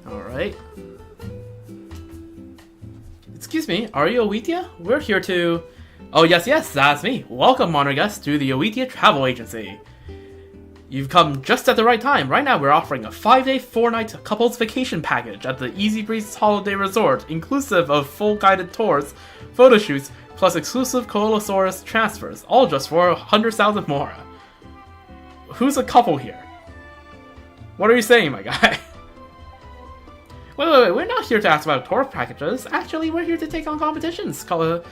[SPEAKER 1] Alright. Excuse me, are you Ohuitia? We're here to... Oh yes, that's me. Welcome, honored guests, to the Ohuitia Travel Agency. You've come just at the right time. Right now, we're offering a 5-day, 4-night couples vacation package at the Easy Breeze Holiday Resort, inclusive of full guided tours, photo shoots, plus exclusive Colossaurus transfers, all just for 100,000 mora. Who's a couple here? What are you saying, my guy? Wait, we're not here to ask about tour packages. Actually, we're here to take on competitions. The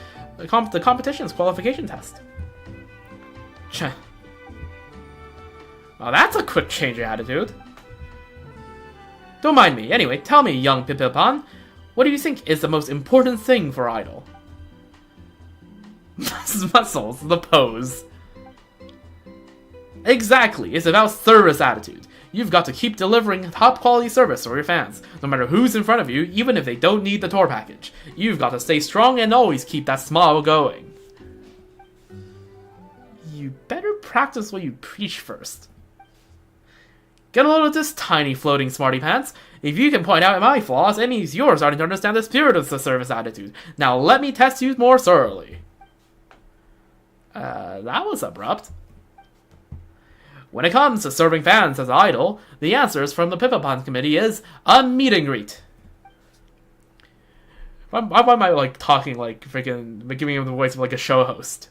[SPEAKER 1] competition's qualification test. Cheh. Well, that's a quick change of attitude. Don't mind me. Anyway, tell me, young Pipipan, what do you think is the most important thing for Idol? Muscles, the pose. Exactly, it's about service attitude. You've got to keep delivering top quality service for your fans, no matter who's in front of you, even if they don't need the tour package. You've got to stay strong and always keep that smile going. You better practice what you preach first. Get a load of this, tiny floating smarty pants. If you can point out my flaws, it means you're starting to understand the spirit of the service attitude. Now let me test you more thoroughly. That was abrupt. When it comes to serving fans as idol, the answers from the Pippipon committee is a meet and greet. Why am I like talking like freaking giving him the voice of like a show host?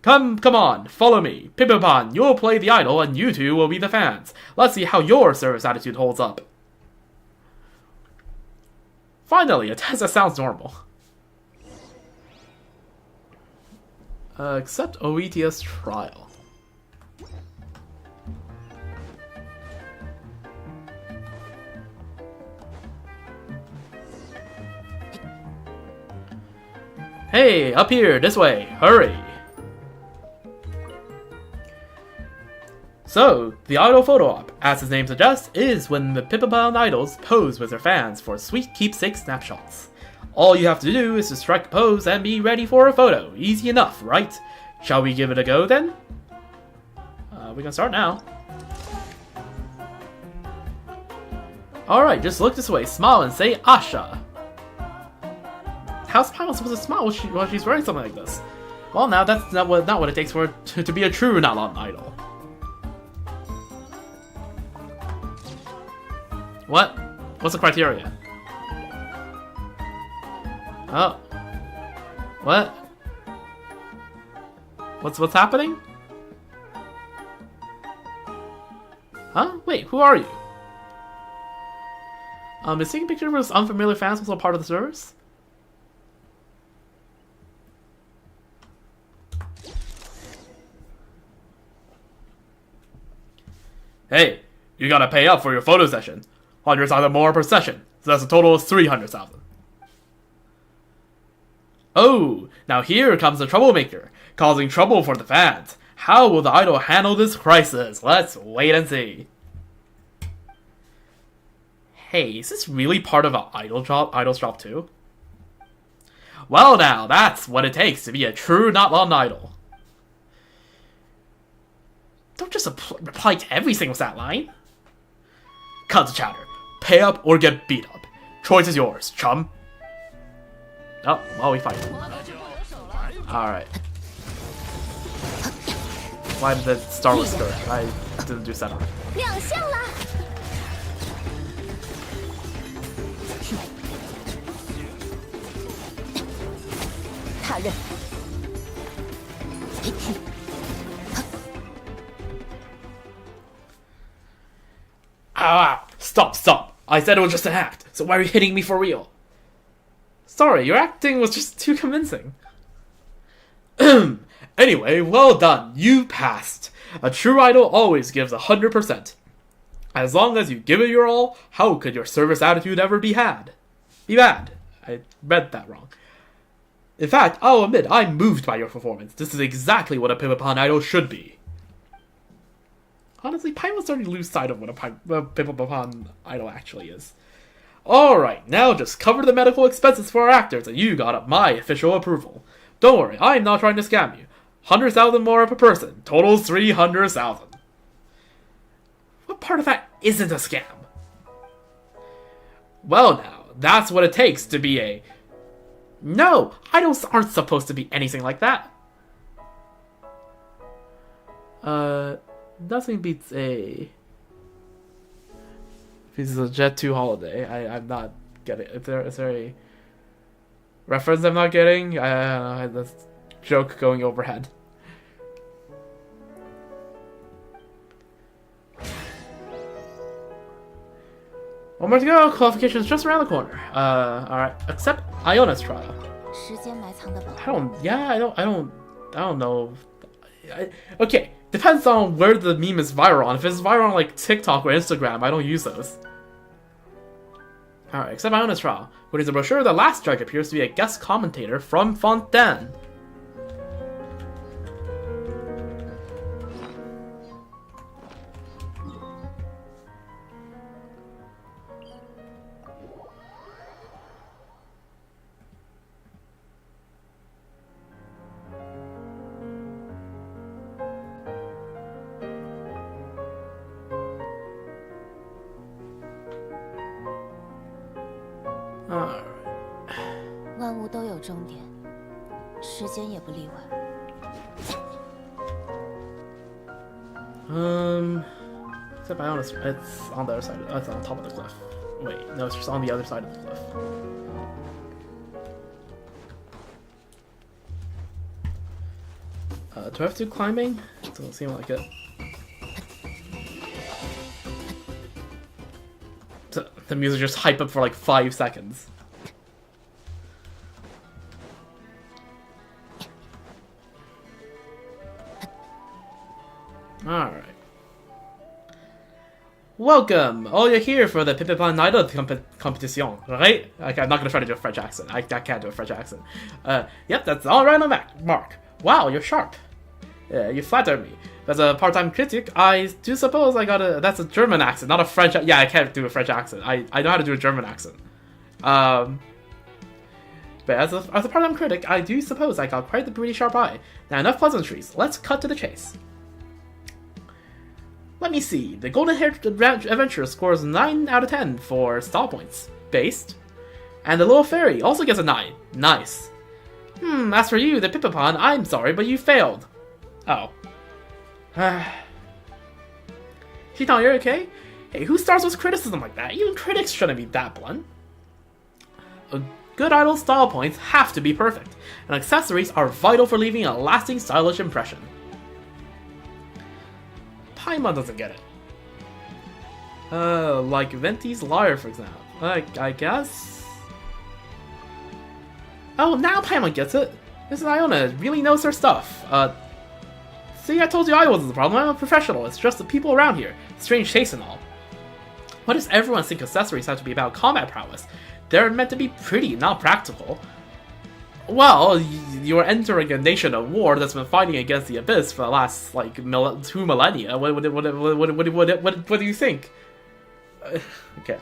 [SPEAKER 1] Come on, follow me. Pippipon, you'll play the idol and you two will be the fans. Let's see how your service attitude holds up. Finally, a test that sounds normal. Except OETS trial. Hey, up here, this way, hurry! So, the idol photo op, as its name suggests, is when the Pippipon idols pose with their fans for sweet keepsake snapshots. All you have to do is to strike a pose and be ready for a photo. Easy enough, right? Shall we give it a go then? We can start now. Alright, just look this way, smile and say Asha. How's Paimon supposed to smile while she's wearing something like this? Well, now that's not what it takes for her to be a true Nalan idol. What? What's the criteria? Oh. What? What's happening? Huh? Wait, who are you? Is taking pictures with unfamiliar fans also part of the service? Hey, you gotta pay up for your photo session. 100,000 more per session, so that's a total of 300,000. Oh, now here comes the troublemaker, causing trouble for the fans. How will the idol handle this crisis? Let's wait and see. Hey, is this really part of an idol's job too? Well now, that's what it takes to be a true Nalan idol. Don't just reply to every single stat line. Cut the chatter. Pay up or get beat up. Choice is yours, chum. Oh, well, we fight. Alright. Why did the Star Wars skirt? I didn't do setup.
[SPEAKER 2] 亮相啦！他认。
[SPEAKER 1] Ah, stop. I said it was just an act, so why are you hitting me for real? Sorry, your acting was just too convincing. Anyway, well done, you passed. A true idol always gives 100%. As long as you give it your all, how could your service attitude ever be bad? I read that wrong. In fact, I'll admit, I'm moved by your performance. This is exactly what a Pippipon idol should be. Honestly, Paimon's starting to lose sight of what a Pippipon idol actually is. Alright, now just cover the medical expenses for our actors and you got my official approval. Don't worry, I'm not trying to scam you. 100,000 more per person, totals 300,000. What part of that isn't a scam? Well now, that's what it takes to be a... No, idols aren't supposed to be anything like that. Nothing beats a... This is a Jet 2 holiday. I'm not getting... Is there a reference I'm not getting? I don't know, this joke going overhead. One more to go. Qualification's just around the corner. Alright. Except Iona's trial.
[SPEAKER 2] 时间埋藏的宝。
[SPEAKER 1] I don't know. Okay, depends on where the meme is viral on. If it's viral on like TikTok or Instagram, I don't use those. Alright, except Iona's trial. According to the brochure, the last judge appears to be a guest commentator from Fontaine.
[SPEAKER 2] 万物都有终点，时间也不例外。
[SPEAKER 1] Except I honest, it's on the other side. It's on top of the cliff. Wait, no, it's just on the other side of the cliff. Do I have to do climbing? Doesn't seem like it. The music just hype up for like 5 seconds. Alright. Welcome! Oh, you're here for the Pipipon Idol competition, right? I'm not gonna try to do a French accent. I can't do a French accent. Yep, that's all right on that mark. Wow, you're sharp. You flatter me. As a part-time critic, I do suppose I got a... That's a German accent, not a French... Yeah, I can't do a French accent. I know how to do a German accent. But as a part-time critic, I do suppose I got quite the pretty sharp eye. Now, enough pleasantries. Let's cut to the chase. Let me see. The Golden Haired Adventurer scores 9 out of 10 for stall points. Based. And the Little Fairy also gets a 9. Nice. As for you, the Pipipon, I'm sorry, but you failed. Oh. Shitan, you're okay? Hey, who starts with criticism like that? Even critics shouldn't be that blunt. A good idol style points have to be perfect, and accessories are vital for leaving a lasting stylish impression. Paimon doesn't get it. Like Venti's Lyre, for example. I guess? Oh, now Paimon gets it! This Iona really knows her stuff. See, I told you I wasn't the problem. I'm a professional. It's just the people around here. Strange taste and all. Why does everyone think accessories have to be about combat prowess? They're meant to be pretty, not practical. Well, you're entering a nation of war that's been fighting against the Abyss for the last, like, 2 millennia. What do you think? Okay.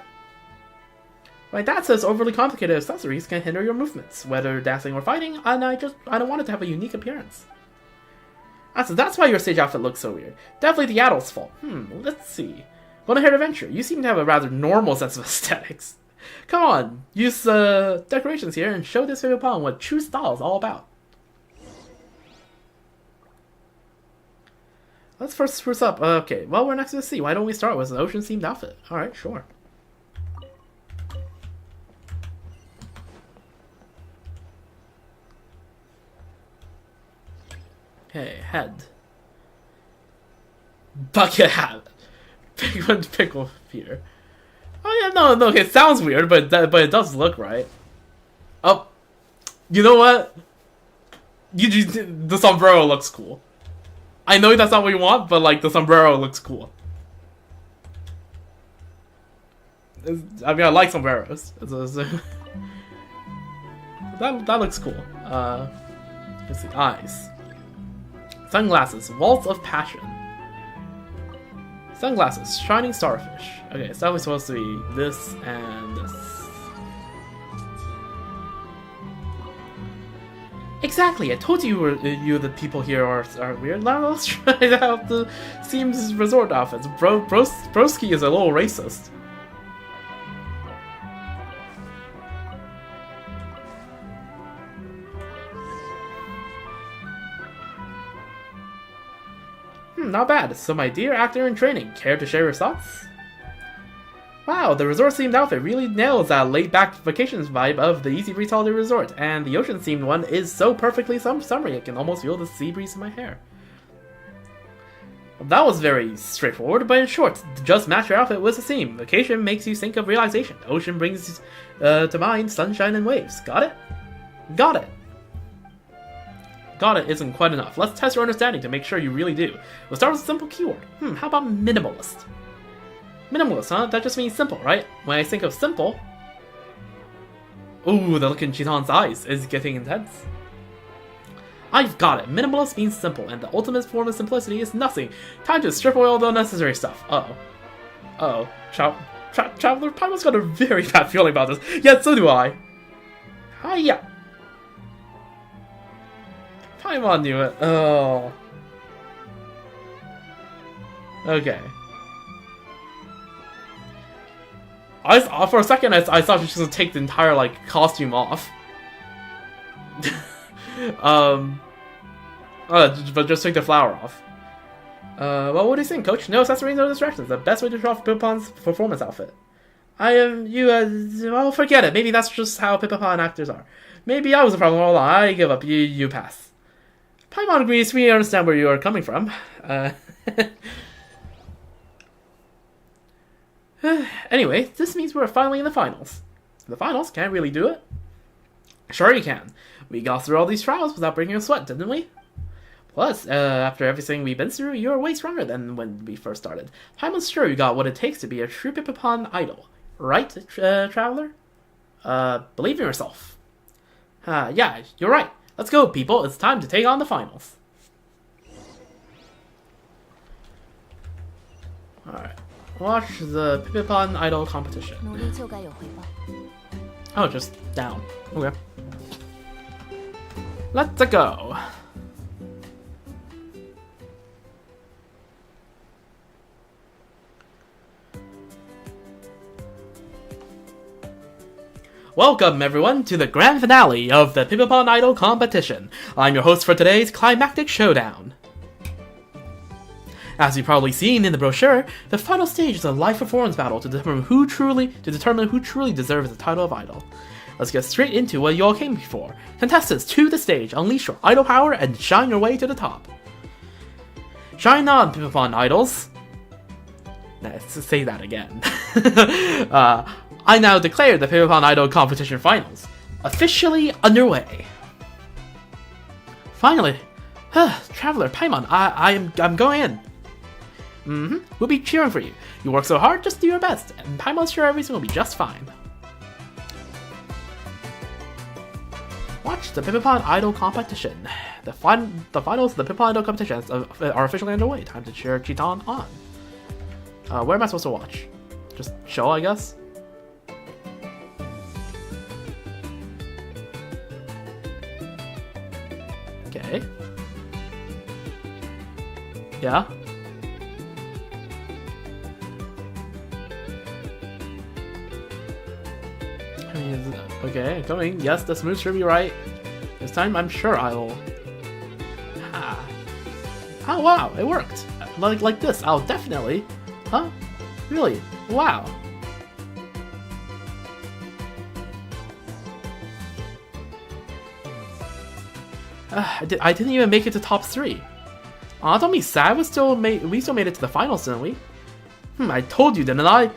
[SPEAKER 1] My dad says overly complicated accessories can hinder your movements, whether dancing or fighting, and I don't want it to have a unique appearance. So that's why your stage outfit looks so weird. Definitely the adult's fault. Let's see. Golden Haired Adventure, you seem to have a rather normal sense of aesthetics. Come on, use decorations here and show this Pipipon what true style is all about. Let's first spruce up. Okay, well, we're next to the sea. Why don't we start with an ocean-themed outfit? Alright, sure. Okay, head. Bucket hat. Penguin pickle here. Oh yeah, no, okay, it sounds weird, but it does look right. Oh, you know what? The sombrero looks cool. I know that's not what you want, but like the sombrero looks cool. I mean, I like sombreros. That looks cool. Let's see, eyes. Sunglasses, Waltz of Passion. Sunglasses, Shining Starfish. Okay, it's definitely supposed to be this and this. Exactly, I told you the people here are weird. Now let's try out the Seams resort outfits. Broski is a little racist. Not bad. So my dear actor in training, care to share your thoughts? Wow, the resort-themed outfit really nails that laid-back vacations vibe of the Easy Breeze Holiday Resort, and the ocean-themed one is so perfectly summery I can almost feel the sea breeze in my hair. Well, that was very straightforward, but in short, just match your outfit with the theme. Vacation makes you think of realization. Ocean brings to mind sunshine and waves. Got it? Got it. Got it isn't quite enough. Let's test your understanding to make sure you really do. We'll start with a simple keyword. How about minimalist? Minimalist, huh? That just means simple, right? When I think of simple... Ooh, the look in Chitan's eyes is getting intense. I've got it. Minimalist means simple, and the ultimate form of simplicity is nothing. Time to strip away all the unnecessary stuff. Uh-oh. Traveler Paimon's got a very bad feeling about this. Yeah, so do I. Hiya. Paimon knew it. Oh. Okay. For a second, I thought she was gonna take the entire, like, costume off. But just take the flower off. Well, what do you think, Coach? No accessories, no distractions. The best way to show off Pippapon's performance outfit. Well, forget it. Maybe that's just how Pippapon actors are. Maybe I was the problem all along. I give up. You pass. Paimon agrees. We understand where you are coming from. Anyway, this means we're finally in the finals. The finals? Can't really do it. Sure you can. We got through all these trials without breaking a sweat, didn't we? Plus, after everything we've been through, you're way stronger than when we first started. Paimon's sure you got what it takes to be a true Pippapon idol. Right, Traveler? Believe in yourself. Yeah, you're right. Let's go, people. It's time to take on the finals. Alright. Watch the Pippapon idol competition.
[SPEAKER 2] 努力就该有回报。
[SPEAKER 1] Oh, just down. Okay. Let's go. Welcome, everyone, to the grand finale of the Pippapon Idol competition. I'm your host for today's climactic showdown. As you've probably seen in the brochure, the final stage is a live performance battle to determine who truly deserves the title of idol. Let's get straight into what you all came for. Contestants, to the stage, unleash your idol power and shine your way to the top. Shine on, Pippapon idols. Let's say that again. I now declare the Pippapon Idol competition finals officially underway. Finally, Traveler, Paimon, I'm going in. We'll be cheering for you. You work so hard, just do your best, and Paimon's sure everything will be just fine. Watch the Pippapon Idol competition. The finals of the Pippapon Idol competition are officially underway. Time to cheer Chiton on. Where am I supposed to watch? Just show, I guess? Okay. Yeah? Okay, coming. Yes, the smooth should be right. This time, I'm sure I will. Oh wow, it worked. Like this, I'll definitely. Huh? Really? Wow. I didn't even make it to top 3. Aw, don't be sad. we still made it to the finals, didn't we? I told you, didn't I?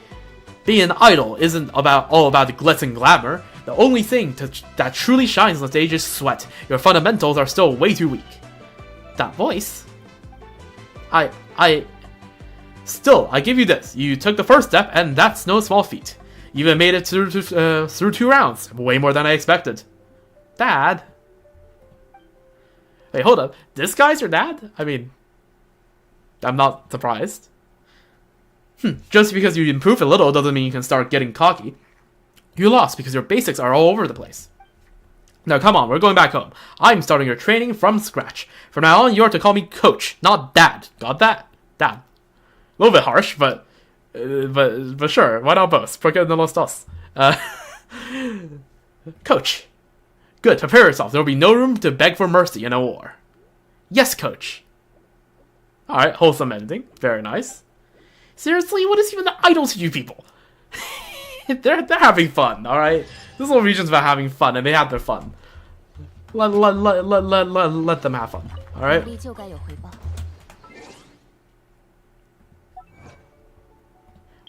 [SPEAKER 1] Being an idol isn't all about the glitz and glamour. The only thing that truly shines on stage is sweat. Your fundamentals are still way too weak. That voice? Still, I give you this. You took the first step, and that's no small feat. You even made it through 2 rounds. Way more than I expected. Dad? Wait, hold up. This guy's your dad? I mean, I'm not surprised. Just because you improve a little doesn't mean you can start getting cocky. You lost because your basics are all over the place. Now come on, we're going back home. I'm starting your training from scratch. From now on, you're to call me Coach, not Dad. Got that? Dad. A little bit harsh, but sure. Why not both? Porque no los dos. Coach. Good, prepare yourself. There will be no room to beg for mercy in a war. Yes, Coach. Alright, wholesome ending. Very nice. Seriously, what is even the idol to you people? they're having fun, alright? This little region's about having fun, and they have their fun. Let them have fun, alright?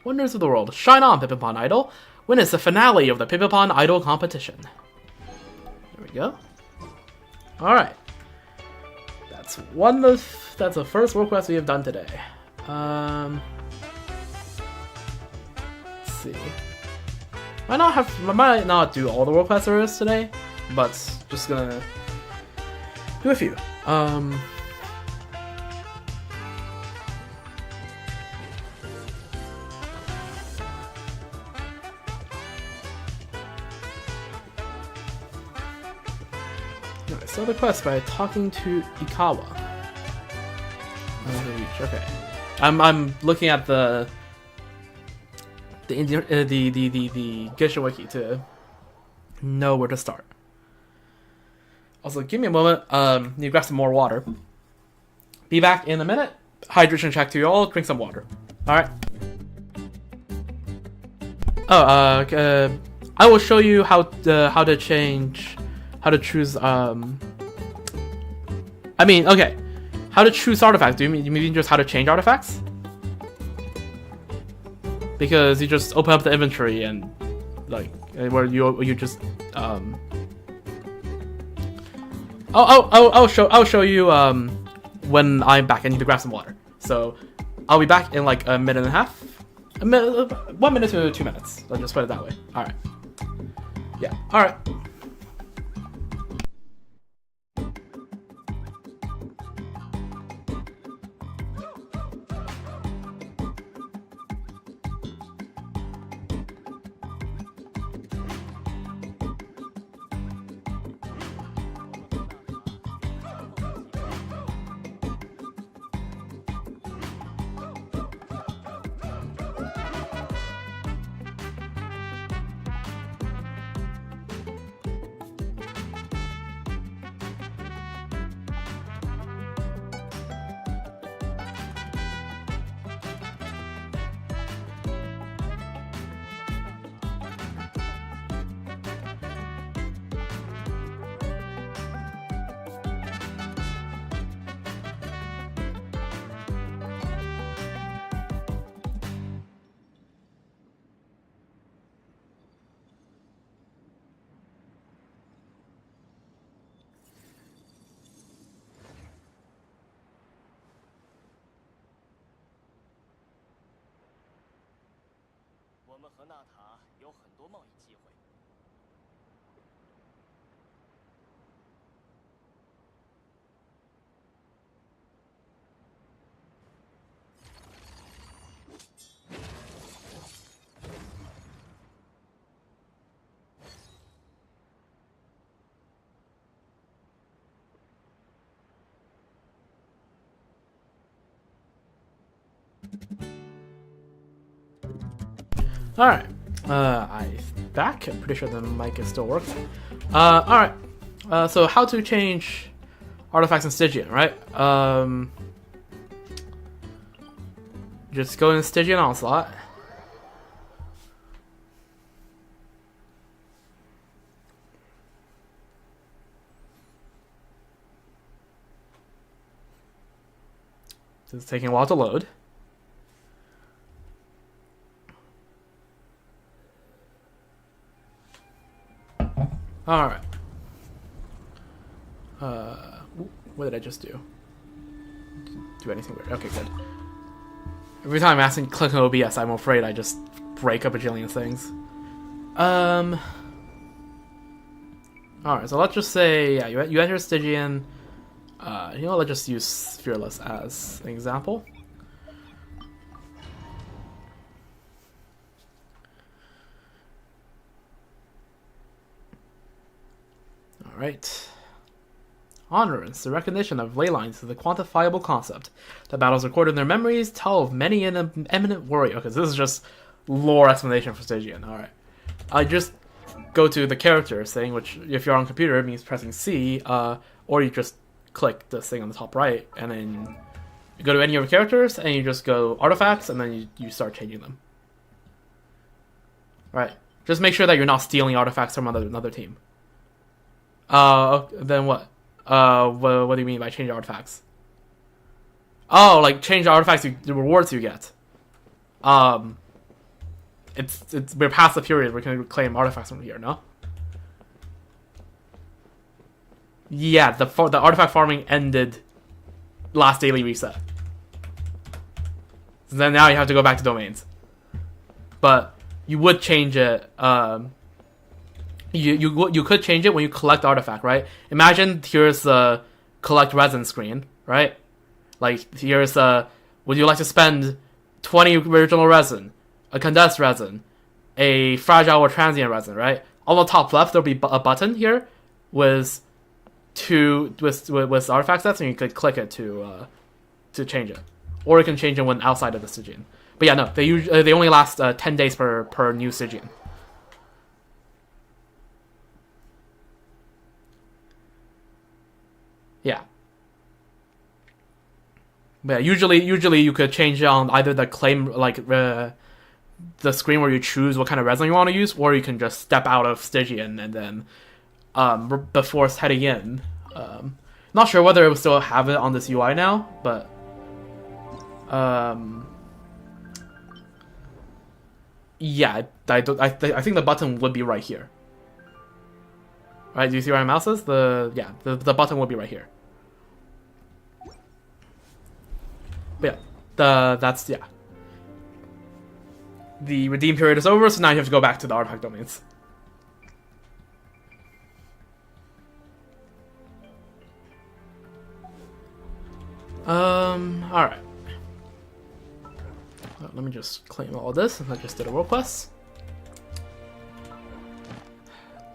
[SPEAKER 1] Wonders of the world, shine on, Pippapon Idol. Witness the finale of the Pippapon Idol competition. There we go. Alright. That's the first world quest we have done today. Let's see. I might not do all the world quests there is today, but just gonna do a few. Alright, so the quest by talking to Ikawa. Okay. I'm looking at the Genshin wiki to know where to start. Also, give me a moment. Need to grab some more water. Be back in a minute. Hydration check to you all. Drink some water. All right. I will show you how to choose. Okay. How to choose artifacts. Do you mean just how to change artifacts? Because you just open up the inventory and like where you just I'll show you when I'm back. I need to grab some water. So I'll be back in like a minute and a half. 1 minute to 2 minutes. Let's just put it that way. Alright. Yeah, alright. Alright. I'm back. I'm pretty sure the mic is still working. Alright. So how to change artifacts in Stygian, right? Just go in Stygian Onslaught. It's taking a while to load. Alright. What did I just do? Do anything weird. Okay, good. Every time I'm asking click on OBS, I'm afraid I just break up a bajillion things. Alright, so let's just say, yeah, you enter Stygian. Let's just use Fearless as an example. Alright. Honorance, the recognition of ley lines is a quantifiable concept. The battles recorded in their memories tell of many an eminent warrior. Okay, so this is just lore explanation for Stygian. Alright. I just go to the character thing, which if you're on computer, it means pressing C, or you just click this thing on the top right, and then you go to any of your characters, and you just go artifacts, and then you start changing them. Right. Just make sure that you're not stealing artifacts from another team. Then what? What do you mean by change artifacts? Oh, like change the artifacts, the rewards you get. We're past the period where we can claim artifacts from here, no? Yeah, the artifact farming ended last daily reset. So then now you have to go back to domains. But you would change it. You could change it when you collect artifact, right? Imagine here's the collect resin screen, right? Like here's would you like to spend 20 original resin, a condensed resin, a fragile or transient resin, right? On the top left there'll be a button here with artifact sets, and you could click it to change it, or you can change it when outside of the Stygian. But yeah, no, they only last 10 days per new Stygian. But yeah, usually you could change on either the claim, like the screen where you choose what kind of resin you want to use, or you can just step out of Stygian and then before heading in. Not sure whether it will still have it on this UI now, but yeah, I think the button would be right here. Right? Do you see where my mouse is? The button will be right here. But yeah, that's yeah. The redeem period is over, so now you have to go back to the artifact domains. Alright. Let me just claim all this, and I just did a world quest.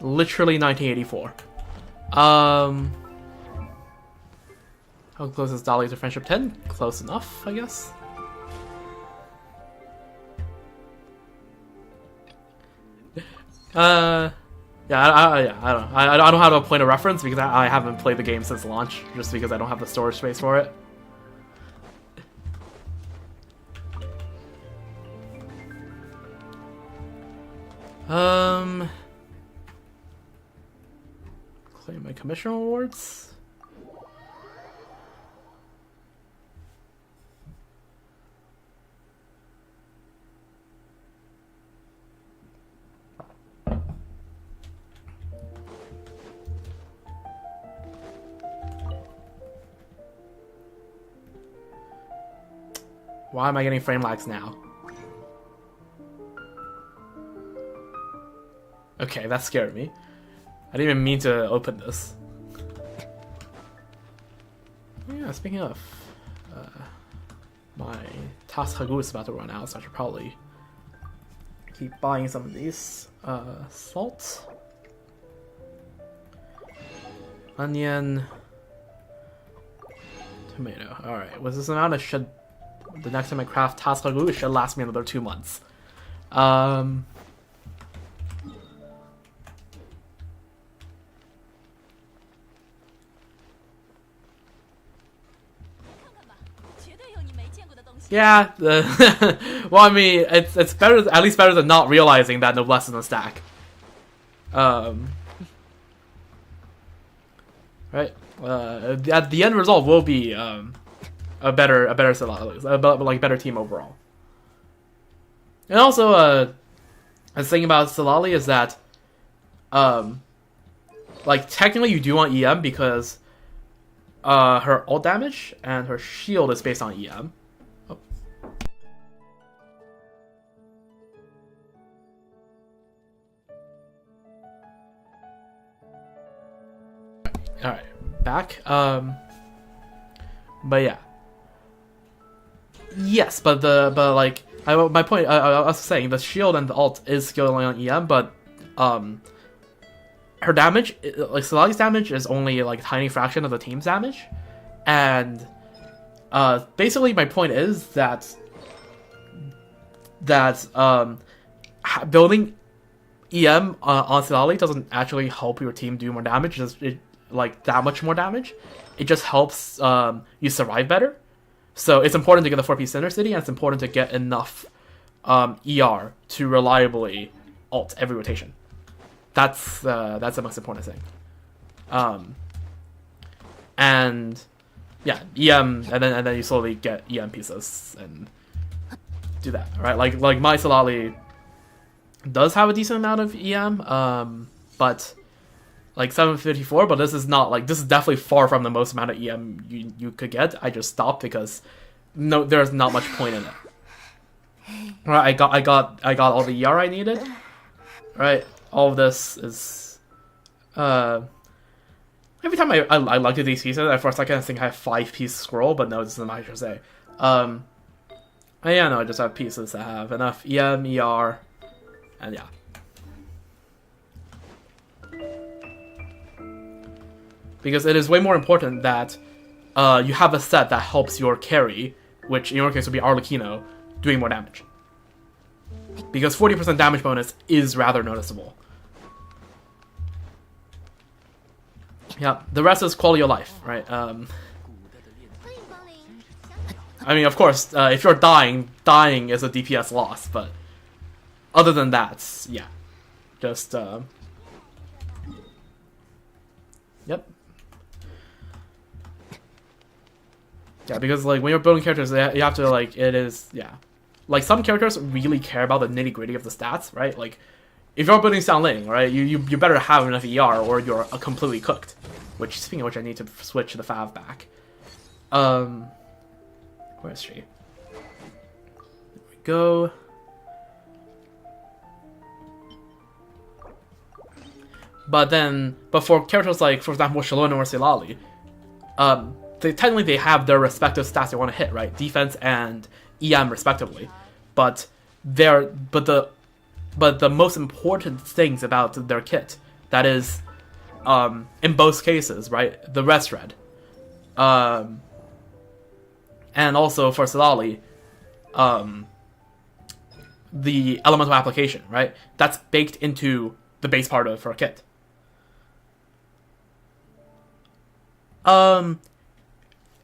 [SPEAKER 1] Literally 1984. How close is Dolly to Friendship 10? Close enough, I guess. Yeah, I don't know. I don't have a point of reference because I haven't played the game since launch, just because I don't have the storage space for it. Claim my commission rewards. Why am I getting frame lags now? Okay, that scared me. I didn't even mean to open this. Oh yeah, speaking of, my Tenochtzitoc is about to run out, so I should probably keep buying some of these. Salt, onion, tomato. Alright, was this amount? The next time I craft Tenochtzitoc, it should last me another 2 months. Yeah, well, I mean, it's better, at least better than not realizing that Noblesse is in the stack. Right? The end result will be a better Stellaris, like better team overall. And also, the thing about Stellaris is that, like technically you do want EM because her ult damage and her shield is based on EM. Oh. All right, back. But yeah. Yes, but like my point, I was saying the shield and the ult is scaling on EM, but her damage, like Stellaris' damage, is only like a tiny fraction of the team's damage, and basically my point is that building EM on Stellaris doesn't actually help your team do more damage, like that much more damage. It just helps you survive better. So it's important to get the 4-piece Center City, and it's important to get enough ER to reliably ult every rotation. That's the most important thing. And yeah, EM, and then you slowly get EM pieces and do that, right? Like my Stellaris does have a decent amount of EM, but like 754, but this is definitely far from the most amount of EM you could get. I just stopped because there's not much point in it. Right, I got all the ER I needed. Right, all of this is every time I looked at these pieces, at first I kind of think I have 5-piece scroll, but no, this is not what I should say. Yeah, no, I just have pieces that have enough EM, ER, and yeah. Because it is way more important that you have a set that helps your carry, which in your case would be Arlecchino, doing more damage. Because 40% damage bonus is rather noticeable. Yeah, the rest is quality of life, right? I mean, of course, if you're dying is a DPS loss, but other than that, yeah. Just, yep. Yeah, because, like, when you're building characters, you have to, like, it is, yeah. Like, some characters really care about the nitty-gritty of the stats, right? Like, if you're building Xiang Ling, right, you better have enough ER or you're completely cooked. Which, speaking of which, I need to switch the Fav back. Where is she? There we go. But for characters like, for example, Shalona or Silali, technically they have their respective stats they want to hit, right? Defense and EM respectively. But the most important things about their kit, that is, in both cases, right? The rest red. And also for Silali, the elemental application, right? That's baked into the base part of her kit.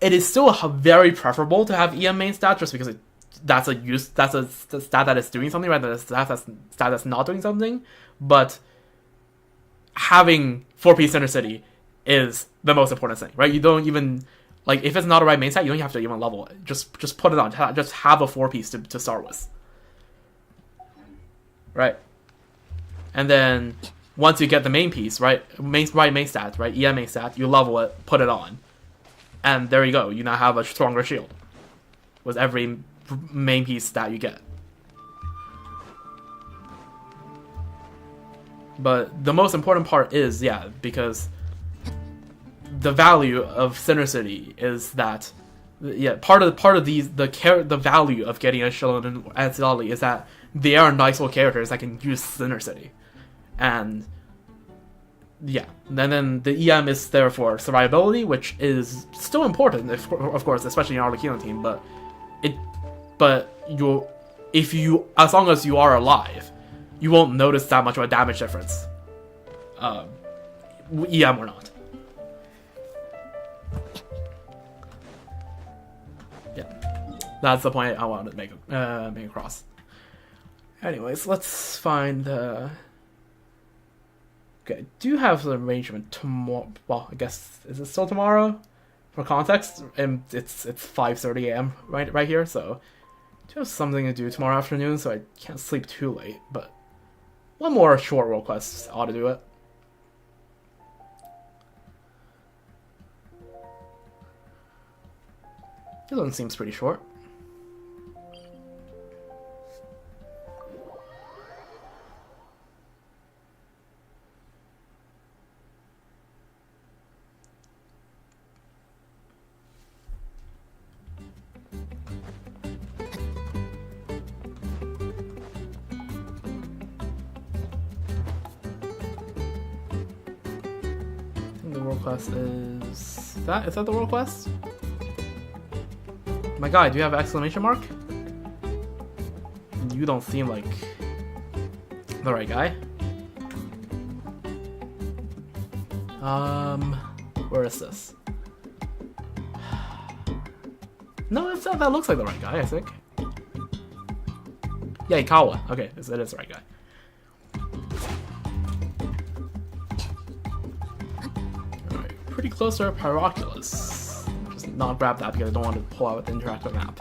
[SPEAKER 1] It is still very preferable to have EM main stat just because that's a stat that is doing something rather than a stat that's not doing something. But having 4-piece Center City is the most important thing, right? You don't even, like, if it's not a right main stat, you don't have to even level it. Just put it on. Just have a 4-piece to start with. Right? And then once you get the main piece, right? Main stat, right? EM main stat, you level it, put it on. And there you go. You now have a stronger shield with every main piece stat you get. But the most important part is, yeah, because the value of Center City is that, yeah, part of the value of getting a Shalom and Silali is that they are nice little characters that can use Center City. And yeah, and then the EM is there for survivability, which is still important, of course, especially in our Arlecchino team. As long as you are alive, you won't notice that much of a damage difference, EM or not. Yeah, that's the point I wanted to make across. Anyways, let's find the. Okay, I do have the arrangement tomorrow. Well, I guess, is it still tomorrow? For context, and it's 5:30 a.m. right here, so I do have something to do tomorrow afternoon, so I can't sleep too late. But one more short world quest ought to do it. This one seems pretty short. The world quest is that the world quest? My guy, do you have an exclamation mark? You don't seem like the right guy. Where is this? No, that looks like the right guy, I think. Yeah, Ikawa. Okay, it is the right guy. Alright, pretty close to our Pyroculus. Just not grab that because I don't want to pull out the interactive map.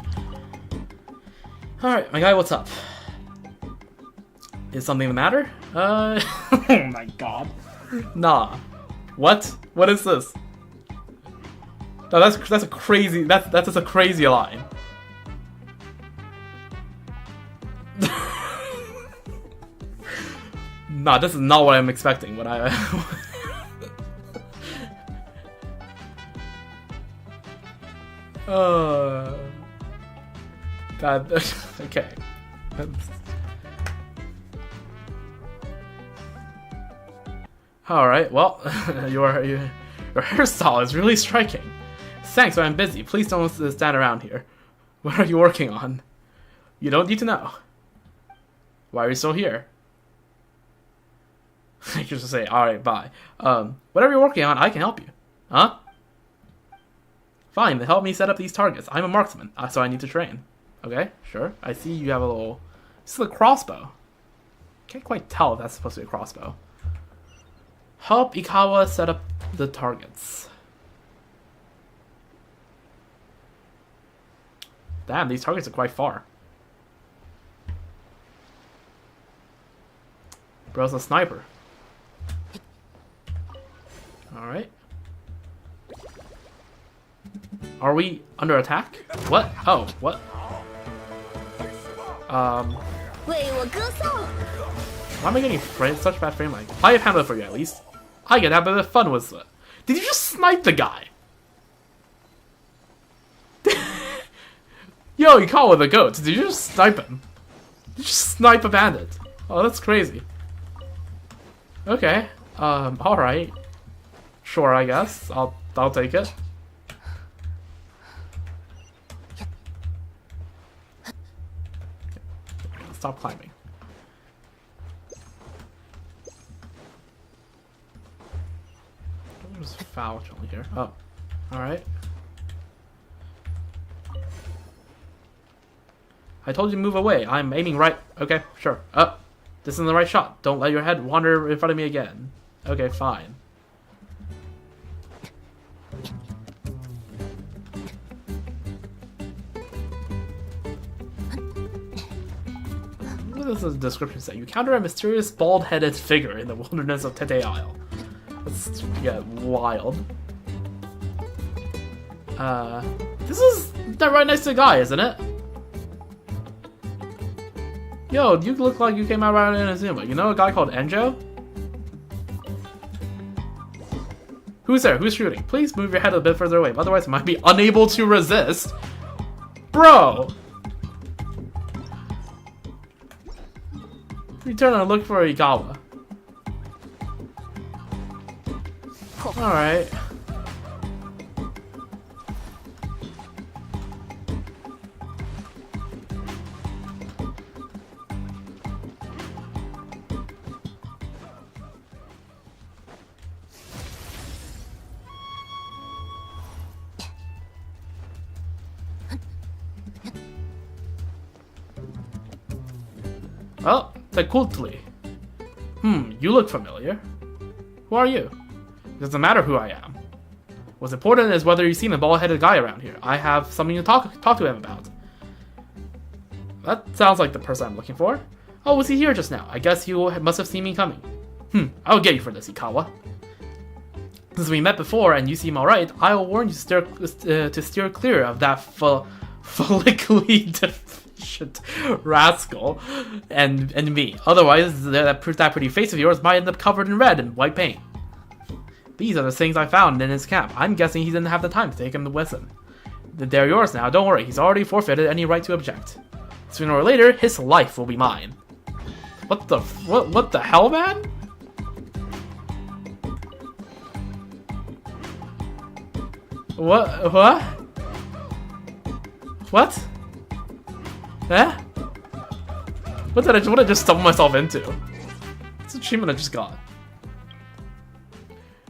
[SPEAKER 1] Alright, my guy, what's up? Is something the matter? Oh my god. Nah. What? What is this? No, that's a crazy, that's just a crazy line. Nah, this is not what I'm expecting, but God, okay. Alright, well, your hairstyle is really striking. Thanks, but I'm busy. Please don't stand around here. What are you working on? You don't need to know. Why are you still here? I could just say, alright, bye. Whatever you're working on, I can help you. Huh? Fine, then help me set up these targets. I'm a marksman, so I need to train. Okay, sure. I see you have a little... This is a crossbow. Can't quite tell if that's supposed to be a crossbow. Help Ikawa set up the targets. Damn, these targets are quite far. Bro's a sniper. Alright. Are we under attack? What? Oh, what?
[SPEAKER 2] 为我歌颂。
[SPEAKER 1] Why am I getting such bad frame lag? I have handled it for you at least. I get that, but the fun was... Did you just snipe the guy? Yo, you call with the goats. Did you just snipe him? Did you just snipe a bandit? Oh, that's crazy. Okay. Alright. Sure, I guess. I'll take it. Stop climbing. There's foul chilling here. Oh. Alright. I told you to move away. I'm aiming right. Okay, sure. Up. This isn't the right shot. Don't let your head wander in front of me again. Okay, fine. What does the description say? You encounter a mysterious bald-headed figure in the wilderness of Tete Isle. Let's get wild. This is right next to the guy, isn't it? Yo, you look like you came out right in Azuma. You know a guy called Enjo? Who's there? Who's shooting? Please move your head a bit further away, otherwise I might be unable to resist. Bro! Return and look for Igawa. Alright. Oh, Tekultli. You look familiar. Who are you? It doesn't matter who I am. What's important is whether you've seen a bald-headed guy around here. I have something to talk to him about. That sounds like the person I'm looking for. Oh, was he here just now? I guess you must have seen me coming. I'll get you for this, Ikawa. Since we met before and you seem alright, I will warn you to steer clear of that follically deficient rascal and me. Otherwise, that pretty face of yours might end up covered in red and white paint. These are the things I found in his camp. I'm guessing he didn't have the time to take them with him. They're yours now, don't worry. He's already forfeited any right to object. Sooner or later, his life will be mine. What the hell, man? What? What? Eh? What did I just stumble myself into? What's achievement I just got?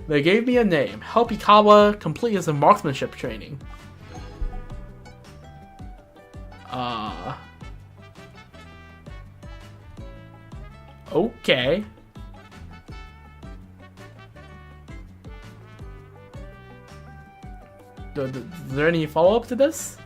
[SPEAKER 1] They gave me a name. Help Ikawa complete his marksmanship training. Okay. Is there any follow-up to this?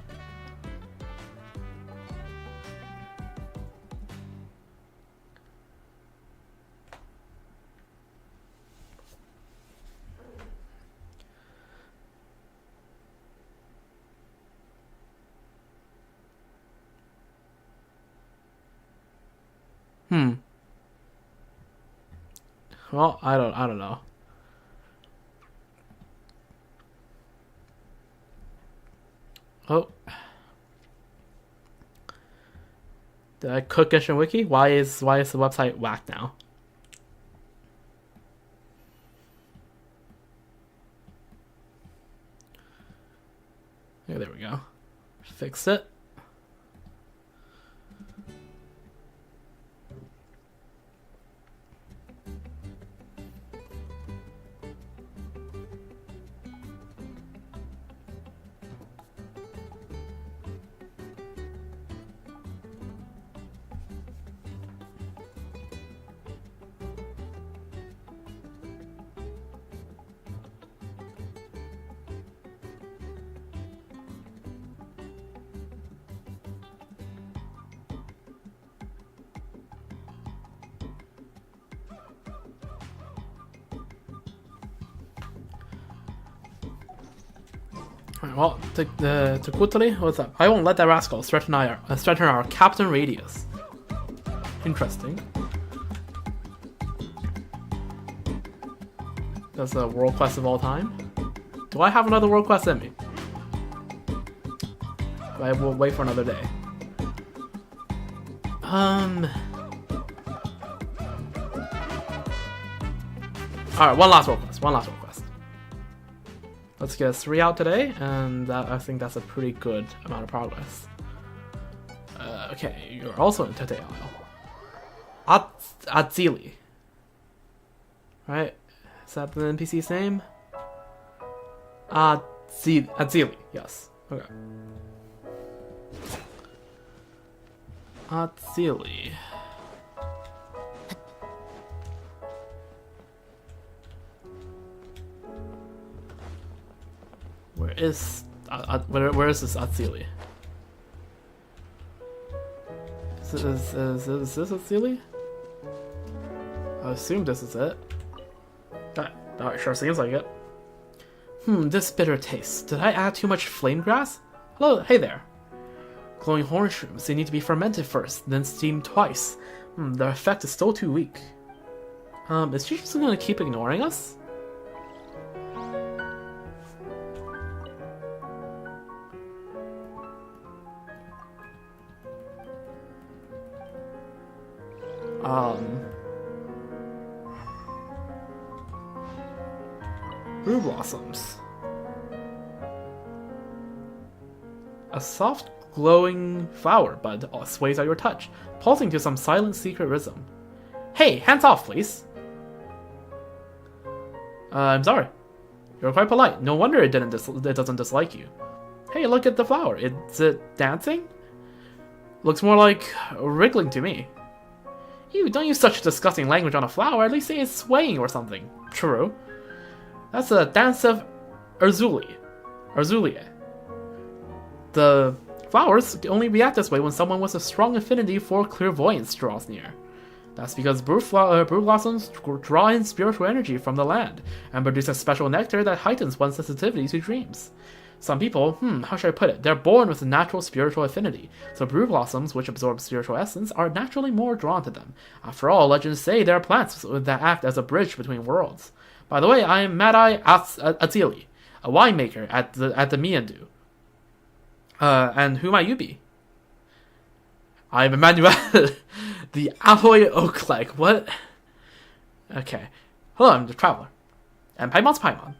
[SPEAKER 1] Well, I don't know. Oh. Did I cook Genshin Wiki? Why is the website whack now? Yeah, there we go. Fix it. Well, to quickly, what's up? I won't let that rascal threaten our Captain Radius. Interesting. That's a world quest of all time. Do I have another world quest in me? I will wait for another day. Alright, one last world quest. Let's get 3 out today, and I think that's a pretty good amount of progress. Okay, you're also in Tete Isle. Atzili. Right? Is that the NPC's name? Atzili, yes. Okay. Atzili. Where is this Atzili? Is this Atzili? I assume this is it. That sure seems like it. This bitter taste. Did I add too much flame grass? Hello, hey there. Glowing horn shrooms. They need to be fermented first, then steamed twice. Their effect is still too weak. Is she just gonna keep ignoring us? Brew blossoms. A soft, glowing flower bud sways at your touch, pulsing to some silent secret rhythm. Hey, hands off, please. I'm sorry. You're quite polite. No wonder it doesn't dislike you. Hey, look at the flower. Is it dancing? Looks more like wriggling to me. You don't use such disgusting language on a flower. At least say it's swaying or something. True. That's a dance of Erzulie. The flowers only react this way when someone with a strong affinity for clairvoyance draws near. That's because brew blossoms draw in spiritual energy from the land and produce a special nectar that heightens one's sensitivity to dreams. Some people, how should I put it, they're born with a natural spiritual affinity, so brew blossoms, which absorb spiritual essence, are naturally more drawn to them. After all, legends say they are plants that act as a bridge between worlds. By the way, I am Madai Atzili, a winemaker at the Miandu. And who might you be? I am Emmanuel, the alloy oak-like. What? Okay. Hello, I'm the traveler. And Paimon's Paimon.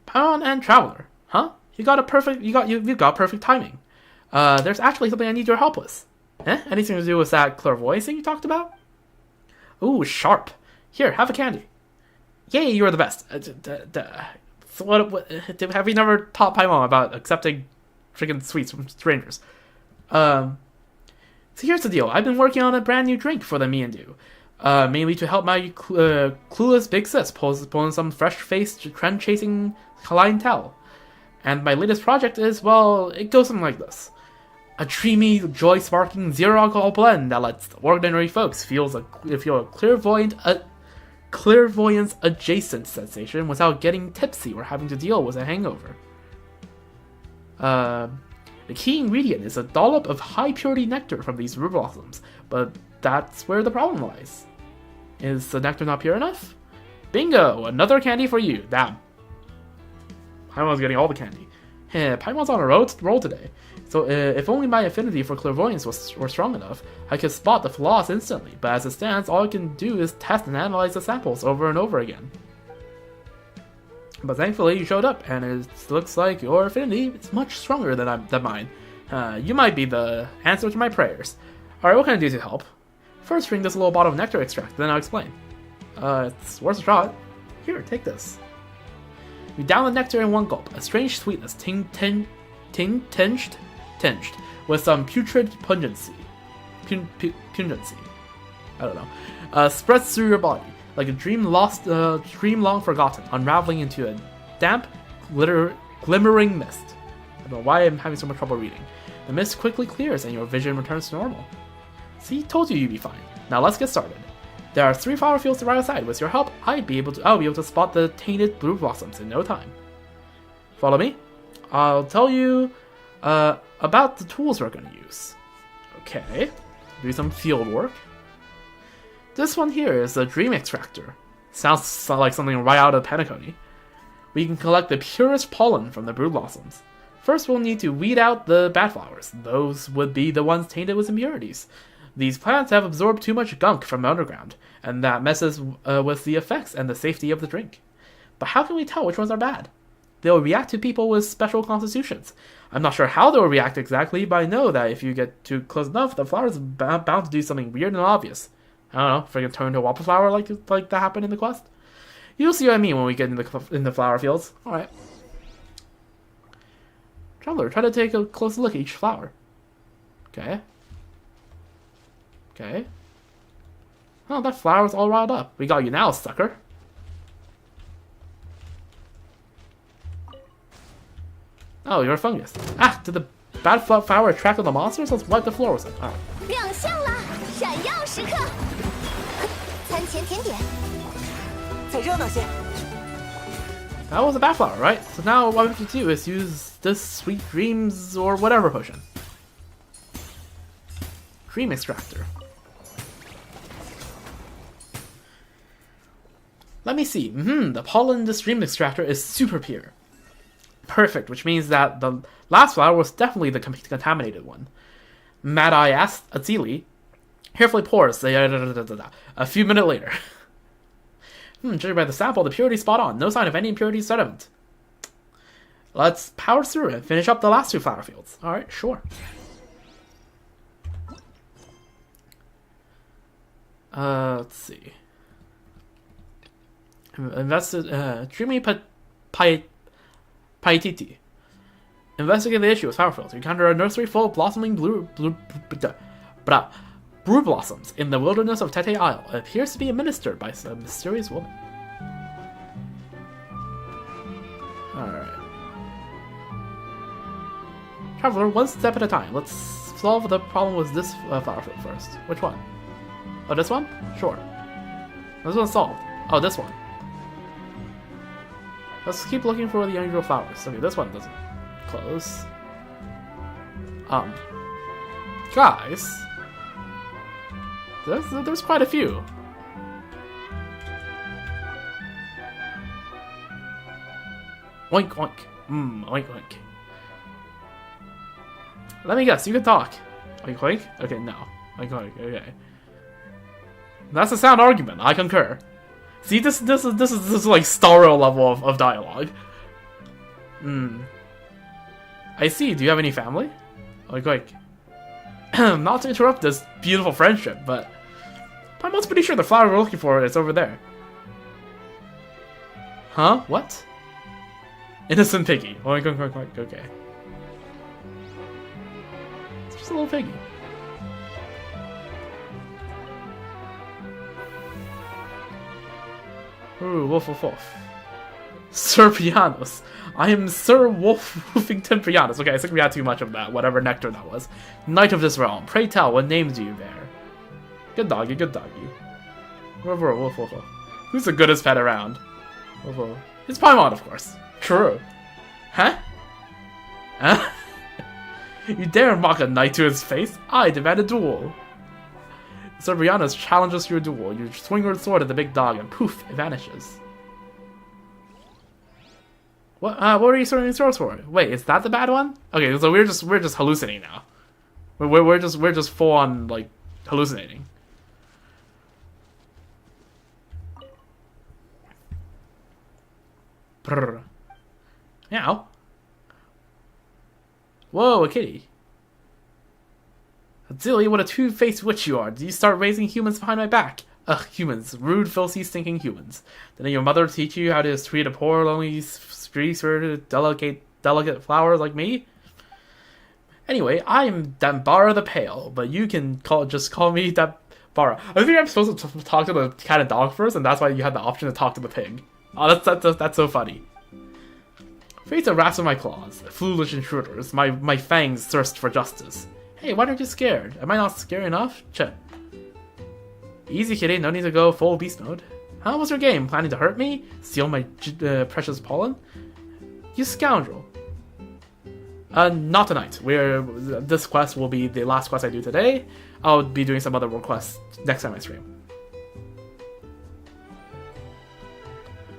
[SPEAKER 1] Paimon and traveler. Huh? You've got perfect timing. There's actually something I need your help with. Anything to do with that clairvoyance thing you talked about? Ooh, sharp. Here, have a candy. Yay, you're the best. So what, have you never taught Paimon about accepting freaking sweets from strangers? So here's the deal. I've been working on a brand new drink for the Miandu. Mainly to help my clueless big sis pull in some fresh-faced, trend-chasing clientele. And my latest project is, well, it goes something like this. A dreamy, joy-sparking, zero-alcohol blend that lets ordinary folks feel a clairvoyance-adjacent sensation without getting tipsy or having to deal with a hangover. The key ingredient is a dollop of high-purity nectar from these brew blossoms, but that's where the problem lies. Is the nectar not pure enough? Bingo! Another candy for you. Damn. Paimon's getting all the candy. Paimon's on a roll today. So if only my affinity for clairvoyance were strong enough, I could spot the flaws instantly, but as it stands, all I can do is test and analyze the samples over and over again. But thankfully you showed up, and it looks like your affinity is much stronger than mine. You might be the answer to my prayers. Alright, what can I do to help? First, drink this little bottle of nectar extract, then I'll explain. It's worth a shot. Here, take this. You down the nectar in one gulp. A strange sweetness tinged with some putrid pungency. Pungency. I don't know. Spreads through your body like a dream long forgotten, unraveling into a damp, glimmering mist. I don't know why I'm having so much trouble reading. The mist quickly clears and your vision returns to normal. See, told you you'd be fine. Now let's get started. There are 3 flower fields right outside. With your help, I'll be able to spot the tainted blue blossoms in no time. Follow me? I'll tell you about the tools we're going to use. Okay, do some field work. This one here is a dream extractor. Sounds like something right out of Penacony. We can collect the purest pollen from the brood blossoms. First, we'll need to weed out the bad flowers. Those would be the ones tainted with impurities. These plants have absorbed too much gunk from the underground, and that messes with the effects and the safety of the drink. But how can we tell which ones are bad? They'll react to people with special constitutions. I'm not sure how they'll react exactly, but I know that if you get too close enough, the flowers are bound to do something weird and obvious. I don't know, freaking turn into a wildflower like that happened in the quest. You'll see what I mean when we get in the flower fields. Alright. Traveler, try to take a close look at each flower. Okay. Okay. Oh, that flower's all riled up. We got you now, sucker. Oh, you're a fungus. Ah, did the bad flower attract all the monsters? Let's wipe the floor with it. Alright.
[SPEAKER 2] 亮相啦！闪耀时刻，餐前甜点。
[SPEAKER 7] 再热闹些。
[SPEAKER 1] That was a bad flower, right? So now what we have to do is use this sweet dreams or whatever potion. Dream extractor. Let me see. The pollen in this dream extractor is super pure. Perfect, which means that the last flower was definitely the contaminated one. Mad Eye asks Azili, carefully pours a few minutes later. Judging by the sample, the purity spot on. No sign of any impurity sediment. Let's power through and finish up the last two flower fields. Alright, sure. Let's see. Dreamy Paititi. Investigate the issue with flower fields. You encounter a nursery full of blossoming brood blossoms in the wilderness of Tete Isle. It appears to be administered by some mysterious woman. Alright. Traveler, one step at a time. Let's solve the problem with this flower field first. Which one? Oh, this one? Sure. This one's solved. Oh, this one. Let's keep looking for the unusual flowers. Okay, this one doesn't close. Guys, there's quite a few. Oink oink. Oink oink. Let me guess, you can talk. Oink oink? Okay, no. Oink oink, okay. That's a sound argument, I concur. See, this is like Star Rail level of dialogue. I see, do you have any family? Oink oink. Not to interrupt this beautiful friendship, but I'm almost pretty sure the flower we're looking for is over there. Huh? What? Innocent piggy. Oink oink oink oink, okay. It's just a little piggy. Ooh, woof woof woof. Sir Pianos. I am Sir Wolf Woofington Pianos. Okay, I think we had too much of that, whatever nectar that was. Knight of this realm. Pray tell, what names do you bear? Good doggy, good doggy. Woof woof woof woof. Who's the goodest pet around? Woof woof. It's Paimon, of course. True. Huh? Huh? You dare mock a knight to his face? I demand a duel. Sir Brianna's challenges to a duel. You swing your sword at the big dog and poof, it vanishes. What are you swinging swords for? Wait, is that the bad one? Okay, so we're just hallucinating now. We're just full on like hallucinating. Brrr. Meow. Whoa, a kitty. Zilly, what a two-faced witch you are. Did you start raising humans behind my back? Ugh, humans. Rude, filthy, stinking humans. Didn't your mother teach you how to treat a poor, lonely, street delicate flower like me? Anyway, I'm Dambara the Pale, but you can just call me Dambara. I think I'm supposed to talk to the cat and dog first, and that's why you had the option to talk to the pig. Oh, that's so funny. Face a rasp of my claws. Foolish intruders. My fangs thirst for justice. Hey, why aren't you scared? Am I not scary enough? Chet. Easy, kitty. No need to go full beast mode. How was your game? Planning to hurt me? Steal my precious pollen? You scoundrel. Not tonight. This quest will be the last quest I do today. I'll be doing some other world quests next time I stream.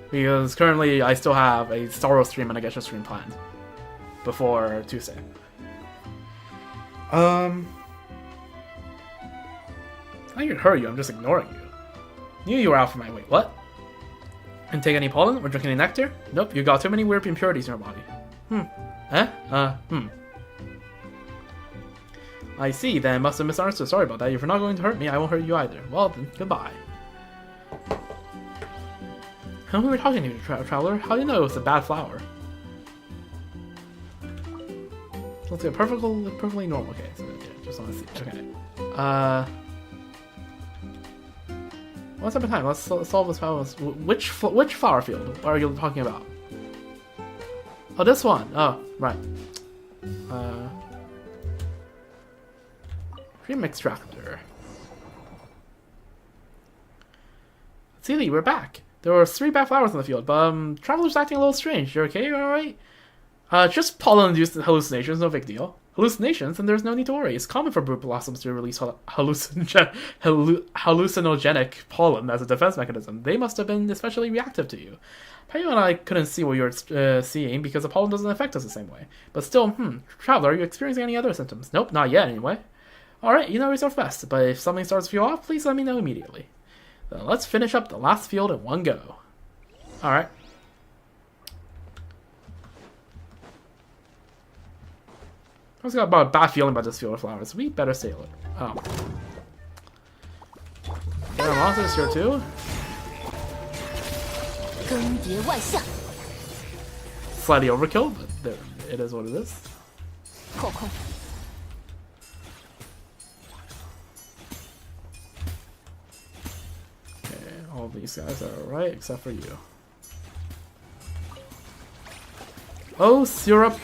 [SPEAKER 1] Because currently I still have a Star Wars stream and a Genshin stream planned before Tuesday. I can hurt you, I'm just ignoring you. Knew you were out for my weight. What? Didn't take any pollen or drink any nectar? Nope, you got too many weird impurities in your body. I see, then I must have misunderstood. Sorry about that. If you're not going to hurt me, I won't hurt you either. Well then, goodbye. Who were we talking to, Traveler? How do you know it was a bad flower? Let's get perfectly normal. Okay, so yeah, just want to see. Okay. What's up in time? Let's solve this problem. Which flower field are you talking about? Oh, this one. Oh, right. Dream extractor. Sealy, we're back. There were 3 bad flowers in the field, but Traveler's acting a little strange. You okay? You alright? Just pollen-induced hallucinations, no big deal. Hallucinations, and there's no need to worry. It's common for brood blossoms to release hallucinogenic pollen as a defense mechanism. They must have been especially reactive to you. Payo and I couldn't see what you were seeing because the pollen doesn't affect us the same way. But still, Traveler, are you experiencing any other symptoms? Nope, not yet anyway. Alright, you know yourself best, but if something starts to feel off, please let me know immediately. Then let's finish up the last field in one go. Alright. I was got about a bad feeling about this field of flowers. We better sail it. Oh. There are monsters here too. Slightly overkill, but there, it is what it is. Okay, all these guys are alright except for you. Oh, syrup,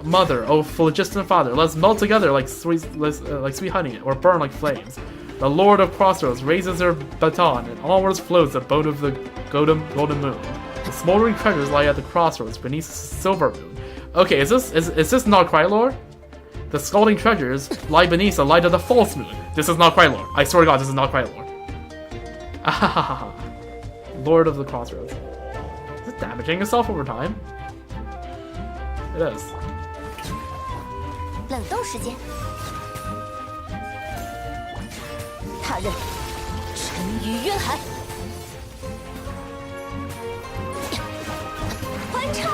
[SPEAKER 1] mother, oh, phlogiston father, let's melt together like sweet honey, or burn like flames. The Lord of Crossroads raises her baton, and onwards floats the boat of the golden moon. The smoldering treasures lie at the crossroads beneath the silver moon. Okay, is this not quite lore? The scalding treasures lie beneath the light of the false moon. This is not quite lore. I swear to God, this is not quite lore. Ahahaha. Lord of the Crossroads. Is it damaging itself over time? It is.
[SPEAKER 2] 冷冻时间。他人沉于渊海。欢唱，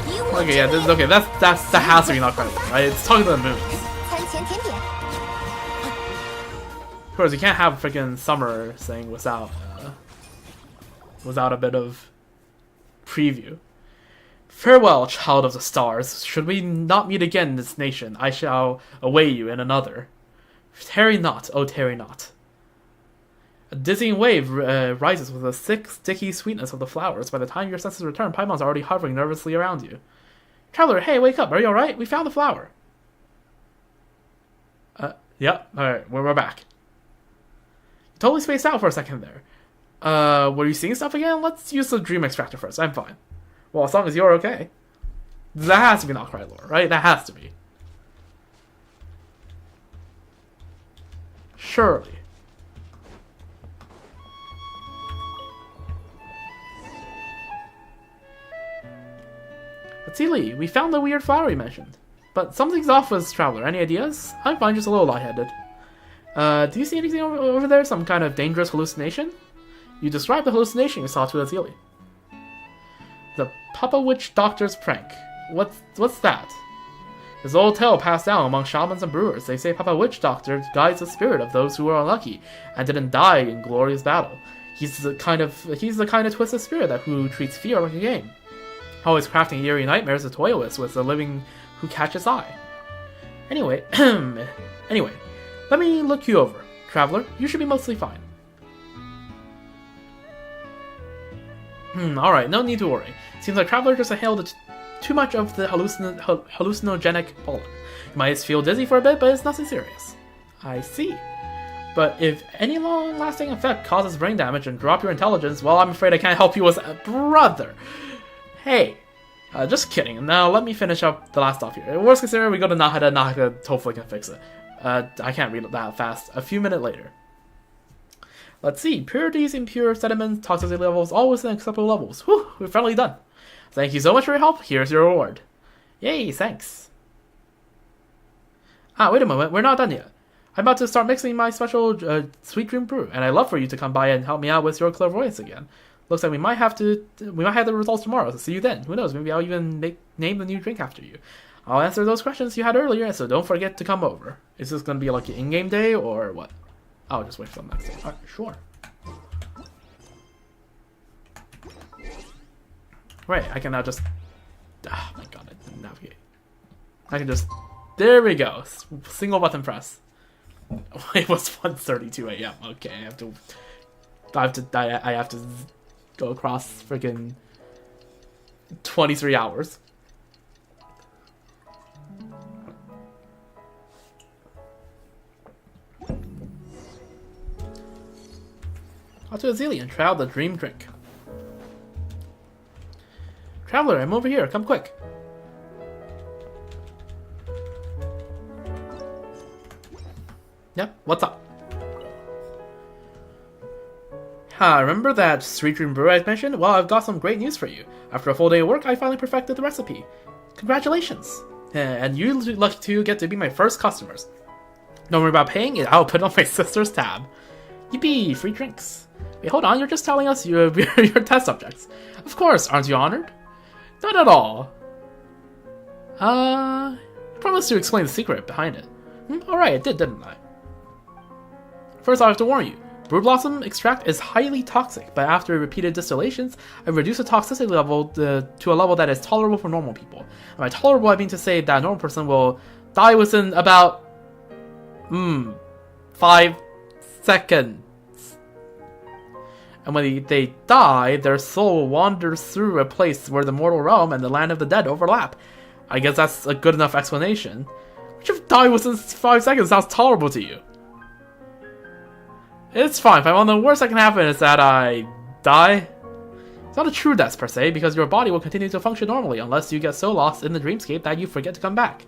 [SPEAKER 2] 以我
[SPEAKER 1] Okay, yeah, okay, that has to be not quite right. It's talking to the moon.
[SPEAKER 2] 餐前甜点。
[SPEAKER 1] Of course, you can't have freaking Summer saying without a bit of preview. Farewell, child of the stars. Should we not meet again in this nation, I shall away you in another. Tarry not, oh tarry not. A dizzying wave rises with the thick, sticky sweetness of the flowers. By the time your senses return, Paimon's already hovering nervously around you. Traveler, hey, wake up. Are you alright? We found the flower. Yep. Alright, we're back. You totally spaced out for a second there. Were you seeing stuff again? Let's use the dream extractor first. I'm fine. Well, as long as you're okay. That has to be not quite lore, right? That has to be. Surely. Let's see, Lee. We found the weird flower you mentioned. But something's off with Traveler. Any ideas? I'm fine, just a little lightheaded. Do you see anything over there? Some kind of dangerous hallucination? You described the hallucination you saw to Azili. The Papa Witch Doctor's prank. What's that? There's an old tale passed down among shamans and brewers. They say Papa Witch Doctor guides the spirit of those who were unlucky and didn't die in glorious battle. He's the kind of twisted spirit who treats fear like a game, always crafting eerie nightmares to toy with the living who catch his eye. Anyway, let me look you over, Traveler. You should be mostly fine. Alright, no need to worry. Seems like Traveler just inhaled too much of the hallucinogenic pollen. You might feel dizzy for a bit, but it's nothing serious. I see. But if any long-lasting effect causes brain damage and drop your intelligence, well, I'm afraid I can't help you as a brother. Hey, Just kidding. Now let me finish up the last stuff here. Worst case scenario, we go to Nahada. Nahada hopefully can fix it. I can't read it that fast. A few minutes later. Let's see. Purities, impure sediments, toxicity levels, all within acceptable levels. Whew, we're finally done. Thank you so much for your help. Here's your reward. Yay, thanks. Ah, wait a moment. We're not done yet. I'm about to start mixing my special sweet dream brew, and I'd love for you to come by and help me out with your clairvoyance again. Looks like we might have the results tomorrow, so see you then. Who knows, maybe I'll even name the new drink after you. I'll answer those questions you had earlier, so don't forget to come over. Is this going to be like an in-game day, or what? I'll just wait for the next day. Alright, sure. Right, I can now just... Oh my god, I didn't navigate. I can just... There we go. Single button press. It was 1:32 a.m. Okay, I have to go across freaking 23 hours. Out to Azelian, try out the dream drink. Traveler, I'm over here. Come quick. Yep, what's up? Remember that sweet dream brew I mentioned? Well, I've got some great news for you. After a full day of work, I finally perfected the recipe. Congratulations! And you lucky to get to be my first customers. Don't worry about paying it, I'll put it on my sister's tab. Yippee, free drinks. Wait, hold on, you're just telling us you're test subjects. Of course, aren't you honored? Not at all. I promised to explain the secret behind it. Alright, I did, didn't I? First, I have to warn you. Brew Blossom extract is highly toxic, but after repeated distillations, I reduce the toxicity level to a level that is tolerable for normal people. And by tolerable, I mean to say that a normal person will die within about 5 seconds. And when they die, their soul wanders through a place where the mortal realm and the land of the dead overlap. I guess that's a good enough explanation. Which if die within 5 seconds sounds tolerable to you? It's fine, Paimon. The worst that can happen is that I die. It's not a true death per se, because your body will continue to function normally unless you get so lost in the dreamscape that you forget to come back.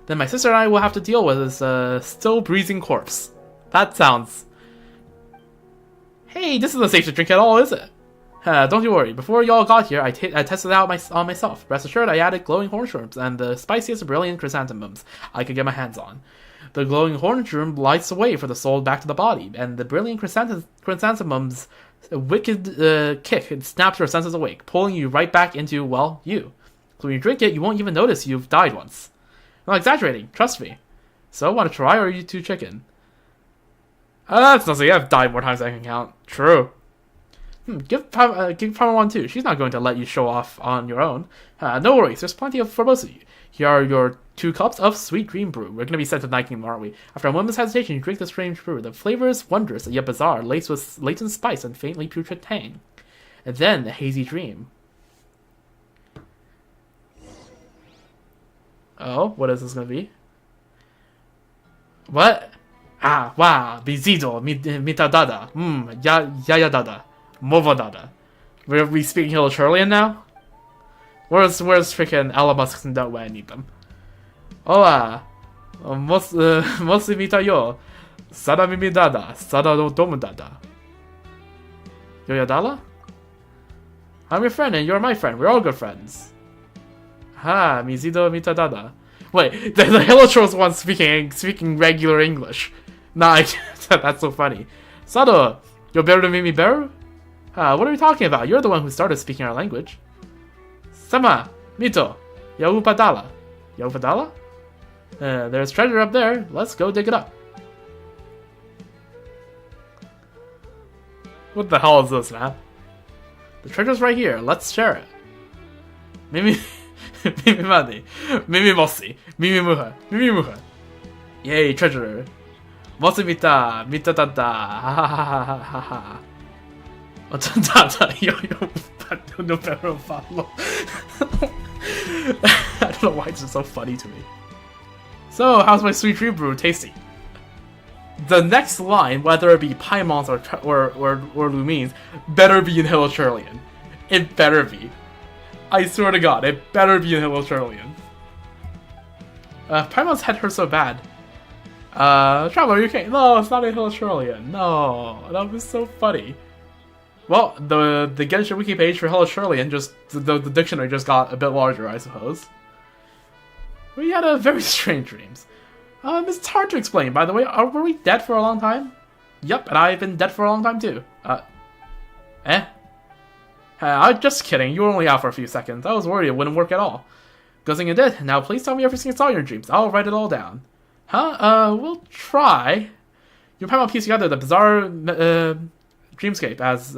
[SPEAKER 1] Then my sister and I will have to deal with this still breathing corpse. That sounds... Hey, this isn't safe to drink at all, is it? Don't you worry. Before y'all got here, I tested it out on myself. Rest assured, I added glowing horn shrooms and the spiciest brilliant chrysanthemums I could get my hands on. The glowing horn shroom lights the way for the soul back to the body, and the brilliant chrysanthemums' wicked kick snaps your senses awake, pulling you right back into, well, you. So when you drink it, you won't even notice you've died once. I'm not exaggerating, trust me. So, want to try, or are you too chicken? That's nothing. I've died more times than I can count. True. Give Paimon one too. She's not going to let you show off on your own. No worries. There's plenty for both of you. Here are your 2 cups of sweet dream brew. We're going to be sent to Night Kingdom, aren't we? After a moment's hesitation, you drink the strange brew. The flavor is wondrous, yet bizarre, laced with latent spice and faintly putrid tang. And then the hazy dream. Oh, what is this going to be? What? Ah, wow, bizido, mitadada, yayadada, movadada. Are we speaking Hilichurlian now? Where's freaking Alamusk and Dot when I need them? Hola, mostly mitayo, sada mimidada, sada no domudada. Yoyadala? I'm your friend and you're my friend, we're all good friends. Ha, mizido mitadada. Wait, the Hilichurl's one speaking regular English. Nah, that's so funny. Sado, you're better than me, Beru? What are we talking about? You're the one who started speaking our language. Sama, Mito, Yaupadala. Yaupadala? There's treasure up there. Let's go dig it up. What the hell is this, man? The treasure's right here. Let's share it. Mimi... Mimi Madi. Mimi Mossi. Mimi Muha. Mimi Muha. Yay, treasure. Mossi Mita. Mita Dada. Ha ha ha ha ha ha. Dada. Yo yo. No better follow. I don't know why it's just so funny to me. So, how's my sweet dream brew? Tasty. The next line, whether it be Paimon's or Lumine's, better be in Hilichurlian. It better be. I swear to God, it better be a Hilichurlian. Paimon's head hurts so bad. Traveler, you can't. No, it's not a Hilichurlian. No, that was so funny. Well, the Genshin wiki page for Hilichurlian the dictionary just got a bit larger, I suppose. We had a very strange dreams. It's hard to explain, by the way. Were we dead for a long time? Yep, and I've been dead for a long time too. I'm just kidding. You were only out for a few seconds. I was worried it wouldn't work at all. Good thing it did. Now please tell me everything you saw in your dreams. I'll write it all down. Huh? We'll try. Your Paimon pieced together the bizarre dreamscape as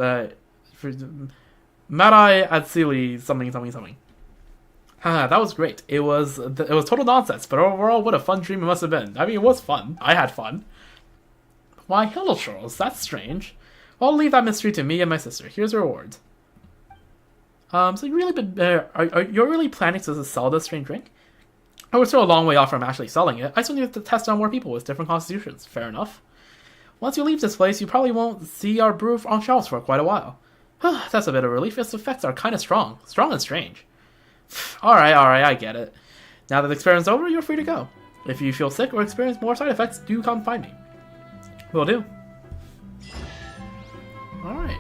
[SPEAKER 1] Madai Atsili something. Haha, that was great. It was total nonsense, but overall, what a fun dream it must have been. I mean, it was fun. I had fun. Why, hello, Charles. That's strange. Well, I'll leave that mystery to me and my sister. Here's your reward. So you really you're really planning to sell this strange drink? I was still a long way off from actually selling it. I still need to test on more people with different constitutions. Fair enough. Once you leave this place, you probably won't see our brew on shelves for quite a while. That's a bit of relief. Its effects are kind of strong. Strong and strange. Alright, I get it. Now that the experiment's over, you're free to go. If you feel sick or experience more side effects, do come find me. Will do. Alright.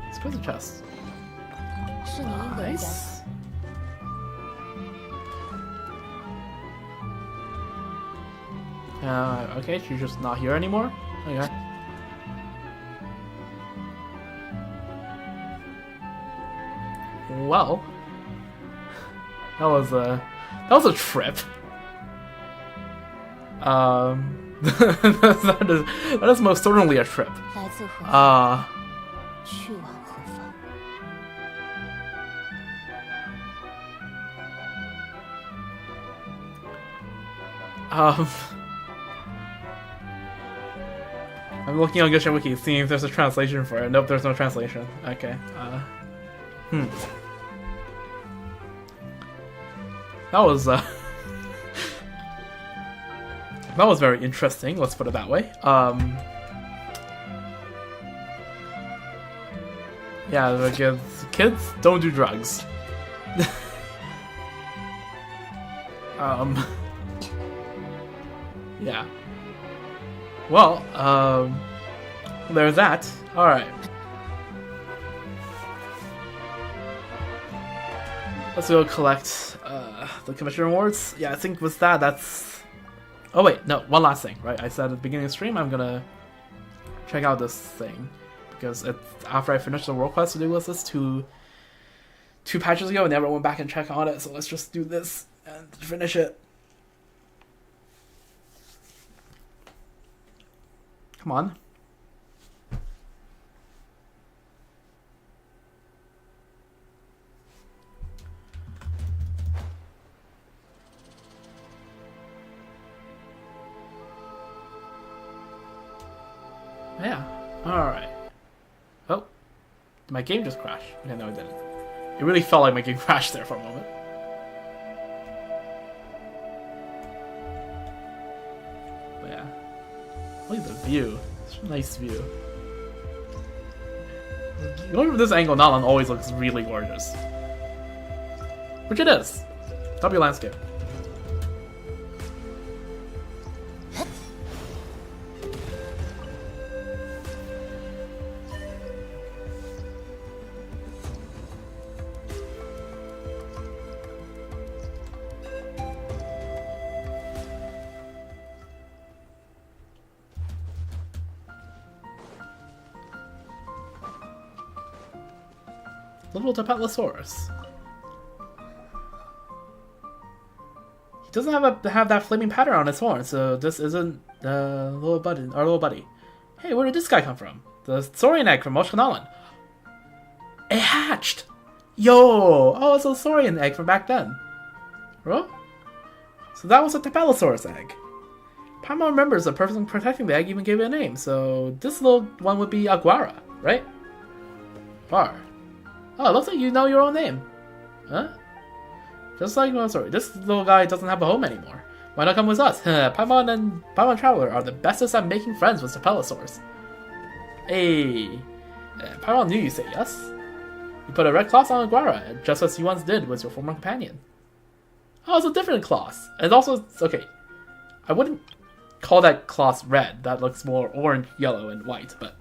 [SPEAKER 1] Let's go to the chest. Nice. Okay, she's just not here anymore? Okay. Well, that was a trip. that is most certainly a trip. I'm looking on Genshin Wiki, seeing if there's a translation for it. Nope, there's no translation. Okay. That was that was very interesting. Let's put it that way. Yeah, the kids don't do drugs. Yeah. Well, there's that. Alright. Let's go collect the commission rewards. Yeah, I think with that's... Oh wait, no, one last thing, right? I said at the beginning of the stream I'm gonna check out this thing. Because after I finished the world quest to do this two patches ago, I never went back and checked on it, so let's just do this and finish it. Come on. Yeah. Alright. Oh. Did my game just crash? Okay, no it didn't. It really felt like my game crashed there for a moment. But yeah. Look at the view. It's a nice view. Going from this angle, Nalan always looks really gorgeous. Which it is. W landscape. Little Tepetlosaurus. He doesn't have that flaming pattern on his horn, so this isn't our little buddy. Hey, where did this guy come from? The Saurian egg from Moshkanalan. It hatched! Yo! Oh, it's a Saurian egg from back then. What? So that was a Tepetlosaurus egg. Paimon remembers the person protecting the egg even gave it a name, so this little one would be Aguara, right? Bar. Oh, it looks like you know your own name. Huh? Just like, oh, sorry, this little guy doesn't have a home anymore. Why not come with us? Paimon and Paimon Traveler are the bestest at making friends with Tepetlosaurs. Hey, Paimon knew you'd say yes. You put a red class on Aguara, just as you once did with your former companion. Oh, it's a different class. And also, okay, I wouldn't call that class red. That looks more orange, yellow, and white, but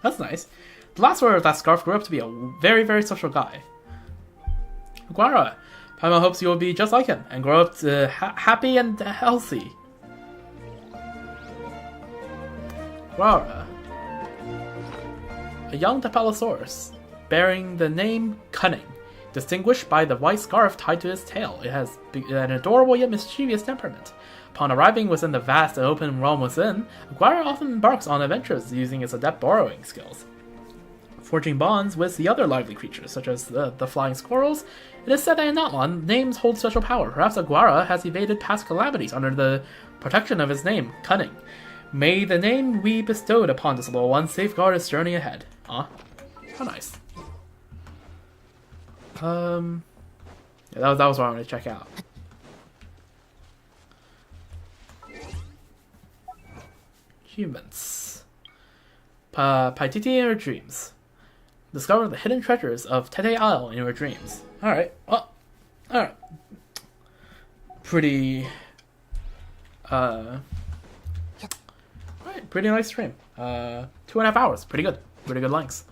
[SPEAKER 1] that's nice. The last wearer of that scarf grew up to be a very, very social guy. Aguara, Paimon hopes you will be just like him and grow up to happy and healthy. Aguara, a young Tapalosaurus, bearing the name Cunning, distinguished by the white scarf tied to his tail. It has an adorable yet mischievous temperament. Upon arriving within the vast and open realm within, Aguara often embarks on adventures using its adept borrowing skills. Forging bonds with the other lively creatures, such as the flying squirrels, it is said that in Natlan, names hold special power. Perhaps Aguara has evaded past calamities under the protection of his name, Cunning. May the name we bestowed upon this little one safeguard its journey ahead. Huh? How nice. Yeah, that was what I wanted to check out. Achievements. Paititi in your dreams. Discover the hidden treasures of Tete Isle in your dreams. Alright, well, alright. Pretty, alright, pretty nice stream. 2.5 hours, pretty good lengths.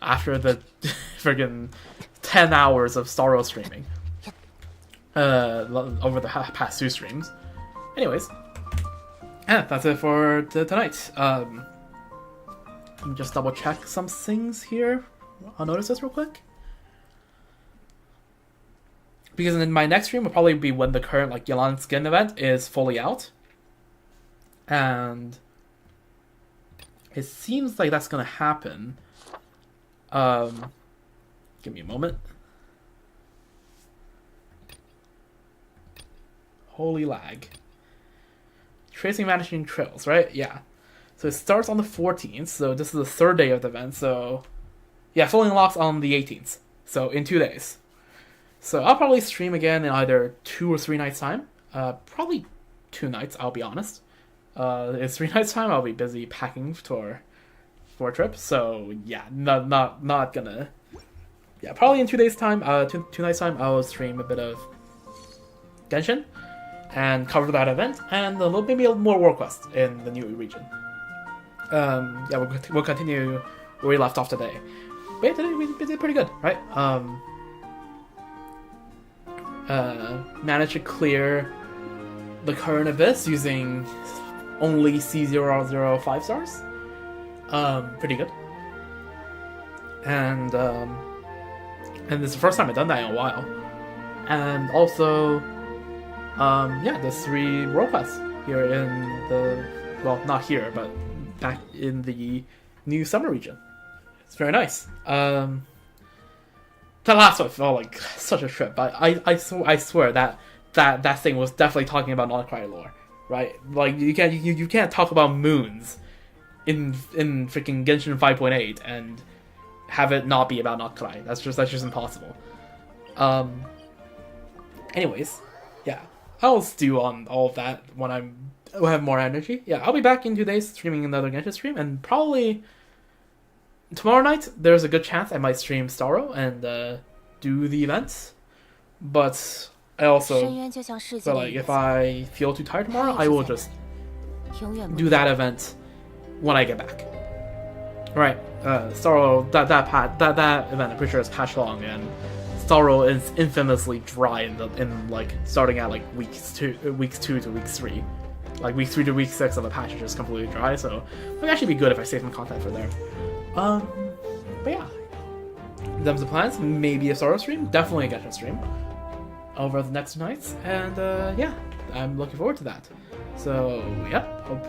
[SPEAKER 1] After the friggin' 10 hours of Starro streaming. Over the past 2 streams. Anyways. Yeah, that's it for tonight. Let me just double check some things here. I'll notice this real quick. Because in my next stream will probably be when the current Yelan skin event is fully out. And it seems like that's gonna happen. Give me a moment. Holy lag. Tracing Vanishing Trails, right? Yeah. So it starts on the 14th, so this is the 3rd day of the event, so yeah, fully unlocks on the 18th, so in 2 days. So I'll probably stream again in either 2 or 3 nights time. Probably 2 nights, I'll be honest. In 3 nights time, I'll be busy packing for a trip, so yeah, not gonna. Yeah, probably in 2 days time, 2 nights time, I'll stream a bit of Genshin and cover that event, and maybe a more War Quest in the new region. Yeah, we'll continue where we left off today. But yeah, today we did pretty good, right? Managed to clear the current abyss using only C005 stars. Pretty good. And this is the first time I've done that in a while. And also, yeah, there's 3 world quests here in the, well, not here, but back in the new summer region. It's very nice. The last one felt like such a trip, but I swear that thing was definitely talking about Notcry lore, right? Like you can't talk about moons in freaking Genshin 5.8 and have it not be about Notcry. That's just impossible. Anyways, yeah, I'll stew on all of that when I have more energy. Yeah, I'll be back in 2 days streaming another Genshin stream, and probably tomorrow night there's a good chance I might stream Starro and do the events. But I also, so like, if I feel too tired tomorrow, I will just do that event when I get back. Right, Starro, that event, I'm pretty sure is patch long, and Starro is infamously dry in like starting at like weeks 2 to week 3. Like week 3 to week 6 of the patch is just completely dry, so it would actually be good if I save some content for there. But yeah, them's the plans. Maybe a Starro stream, definitely a Genshin stream over the next 2 nights, and yeah, I'm looking forward to that. So yeah, hope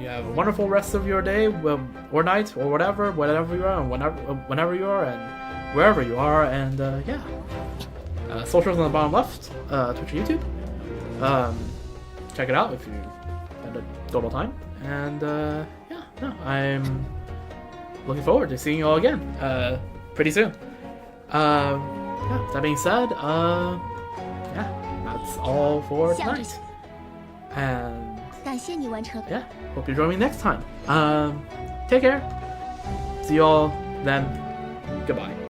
[SPEAKER 1] you have a wonderful rest of your day, or night, or whatever you are, and whenever you are, and wherever you are, and yeah. Socials on the bottom left, Twitch and YouTube. Check it out if you end up total time, and yeah, no, I'm looking forward to seeing you all again pretty soon. Yeah, that being said, yeah, that's all for tonight. And yeah, hope you join me next time. Take care. See you all then. Goodbye.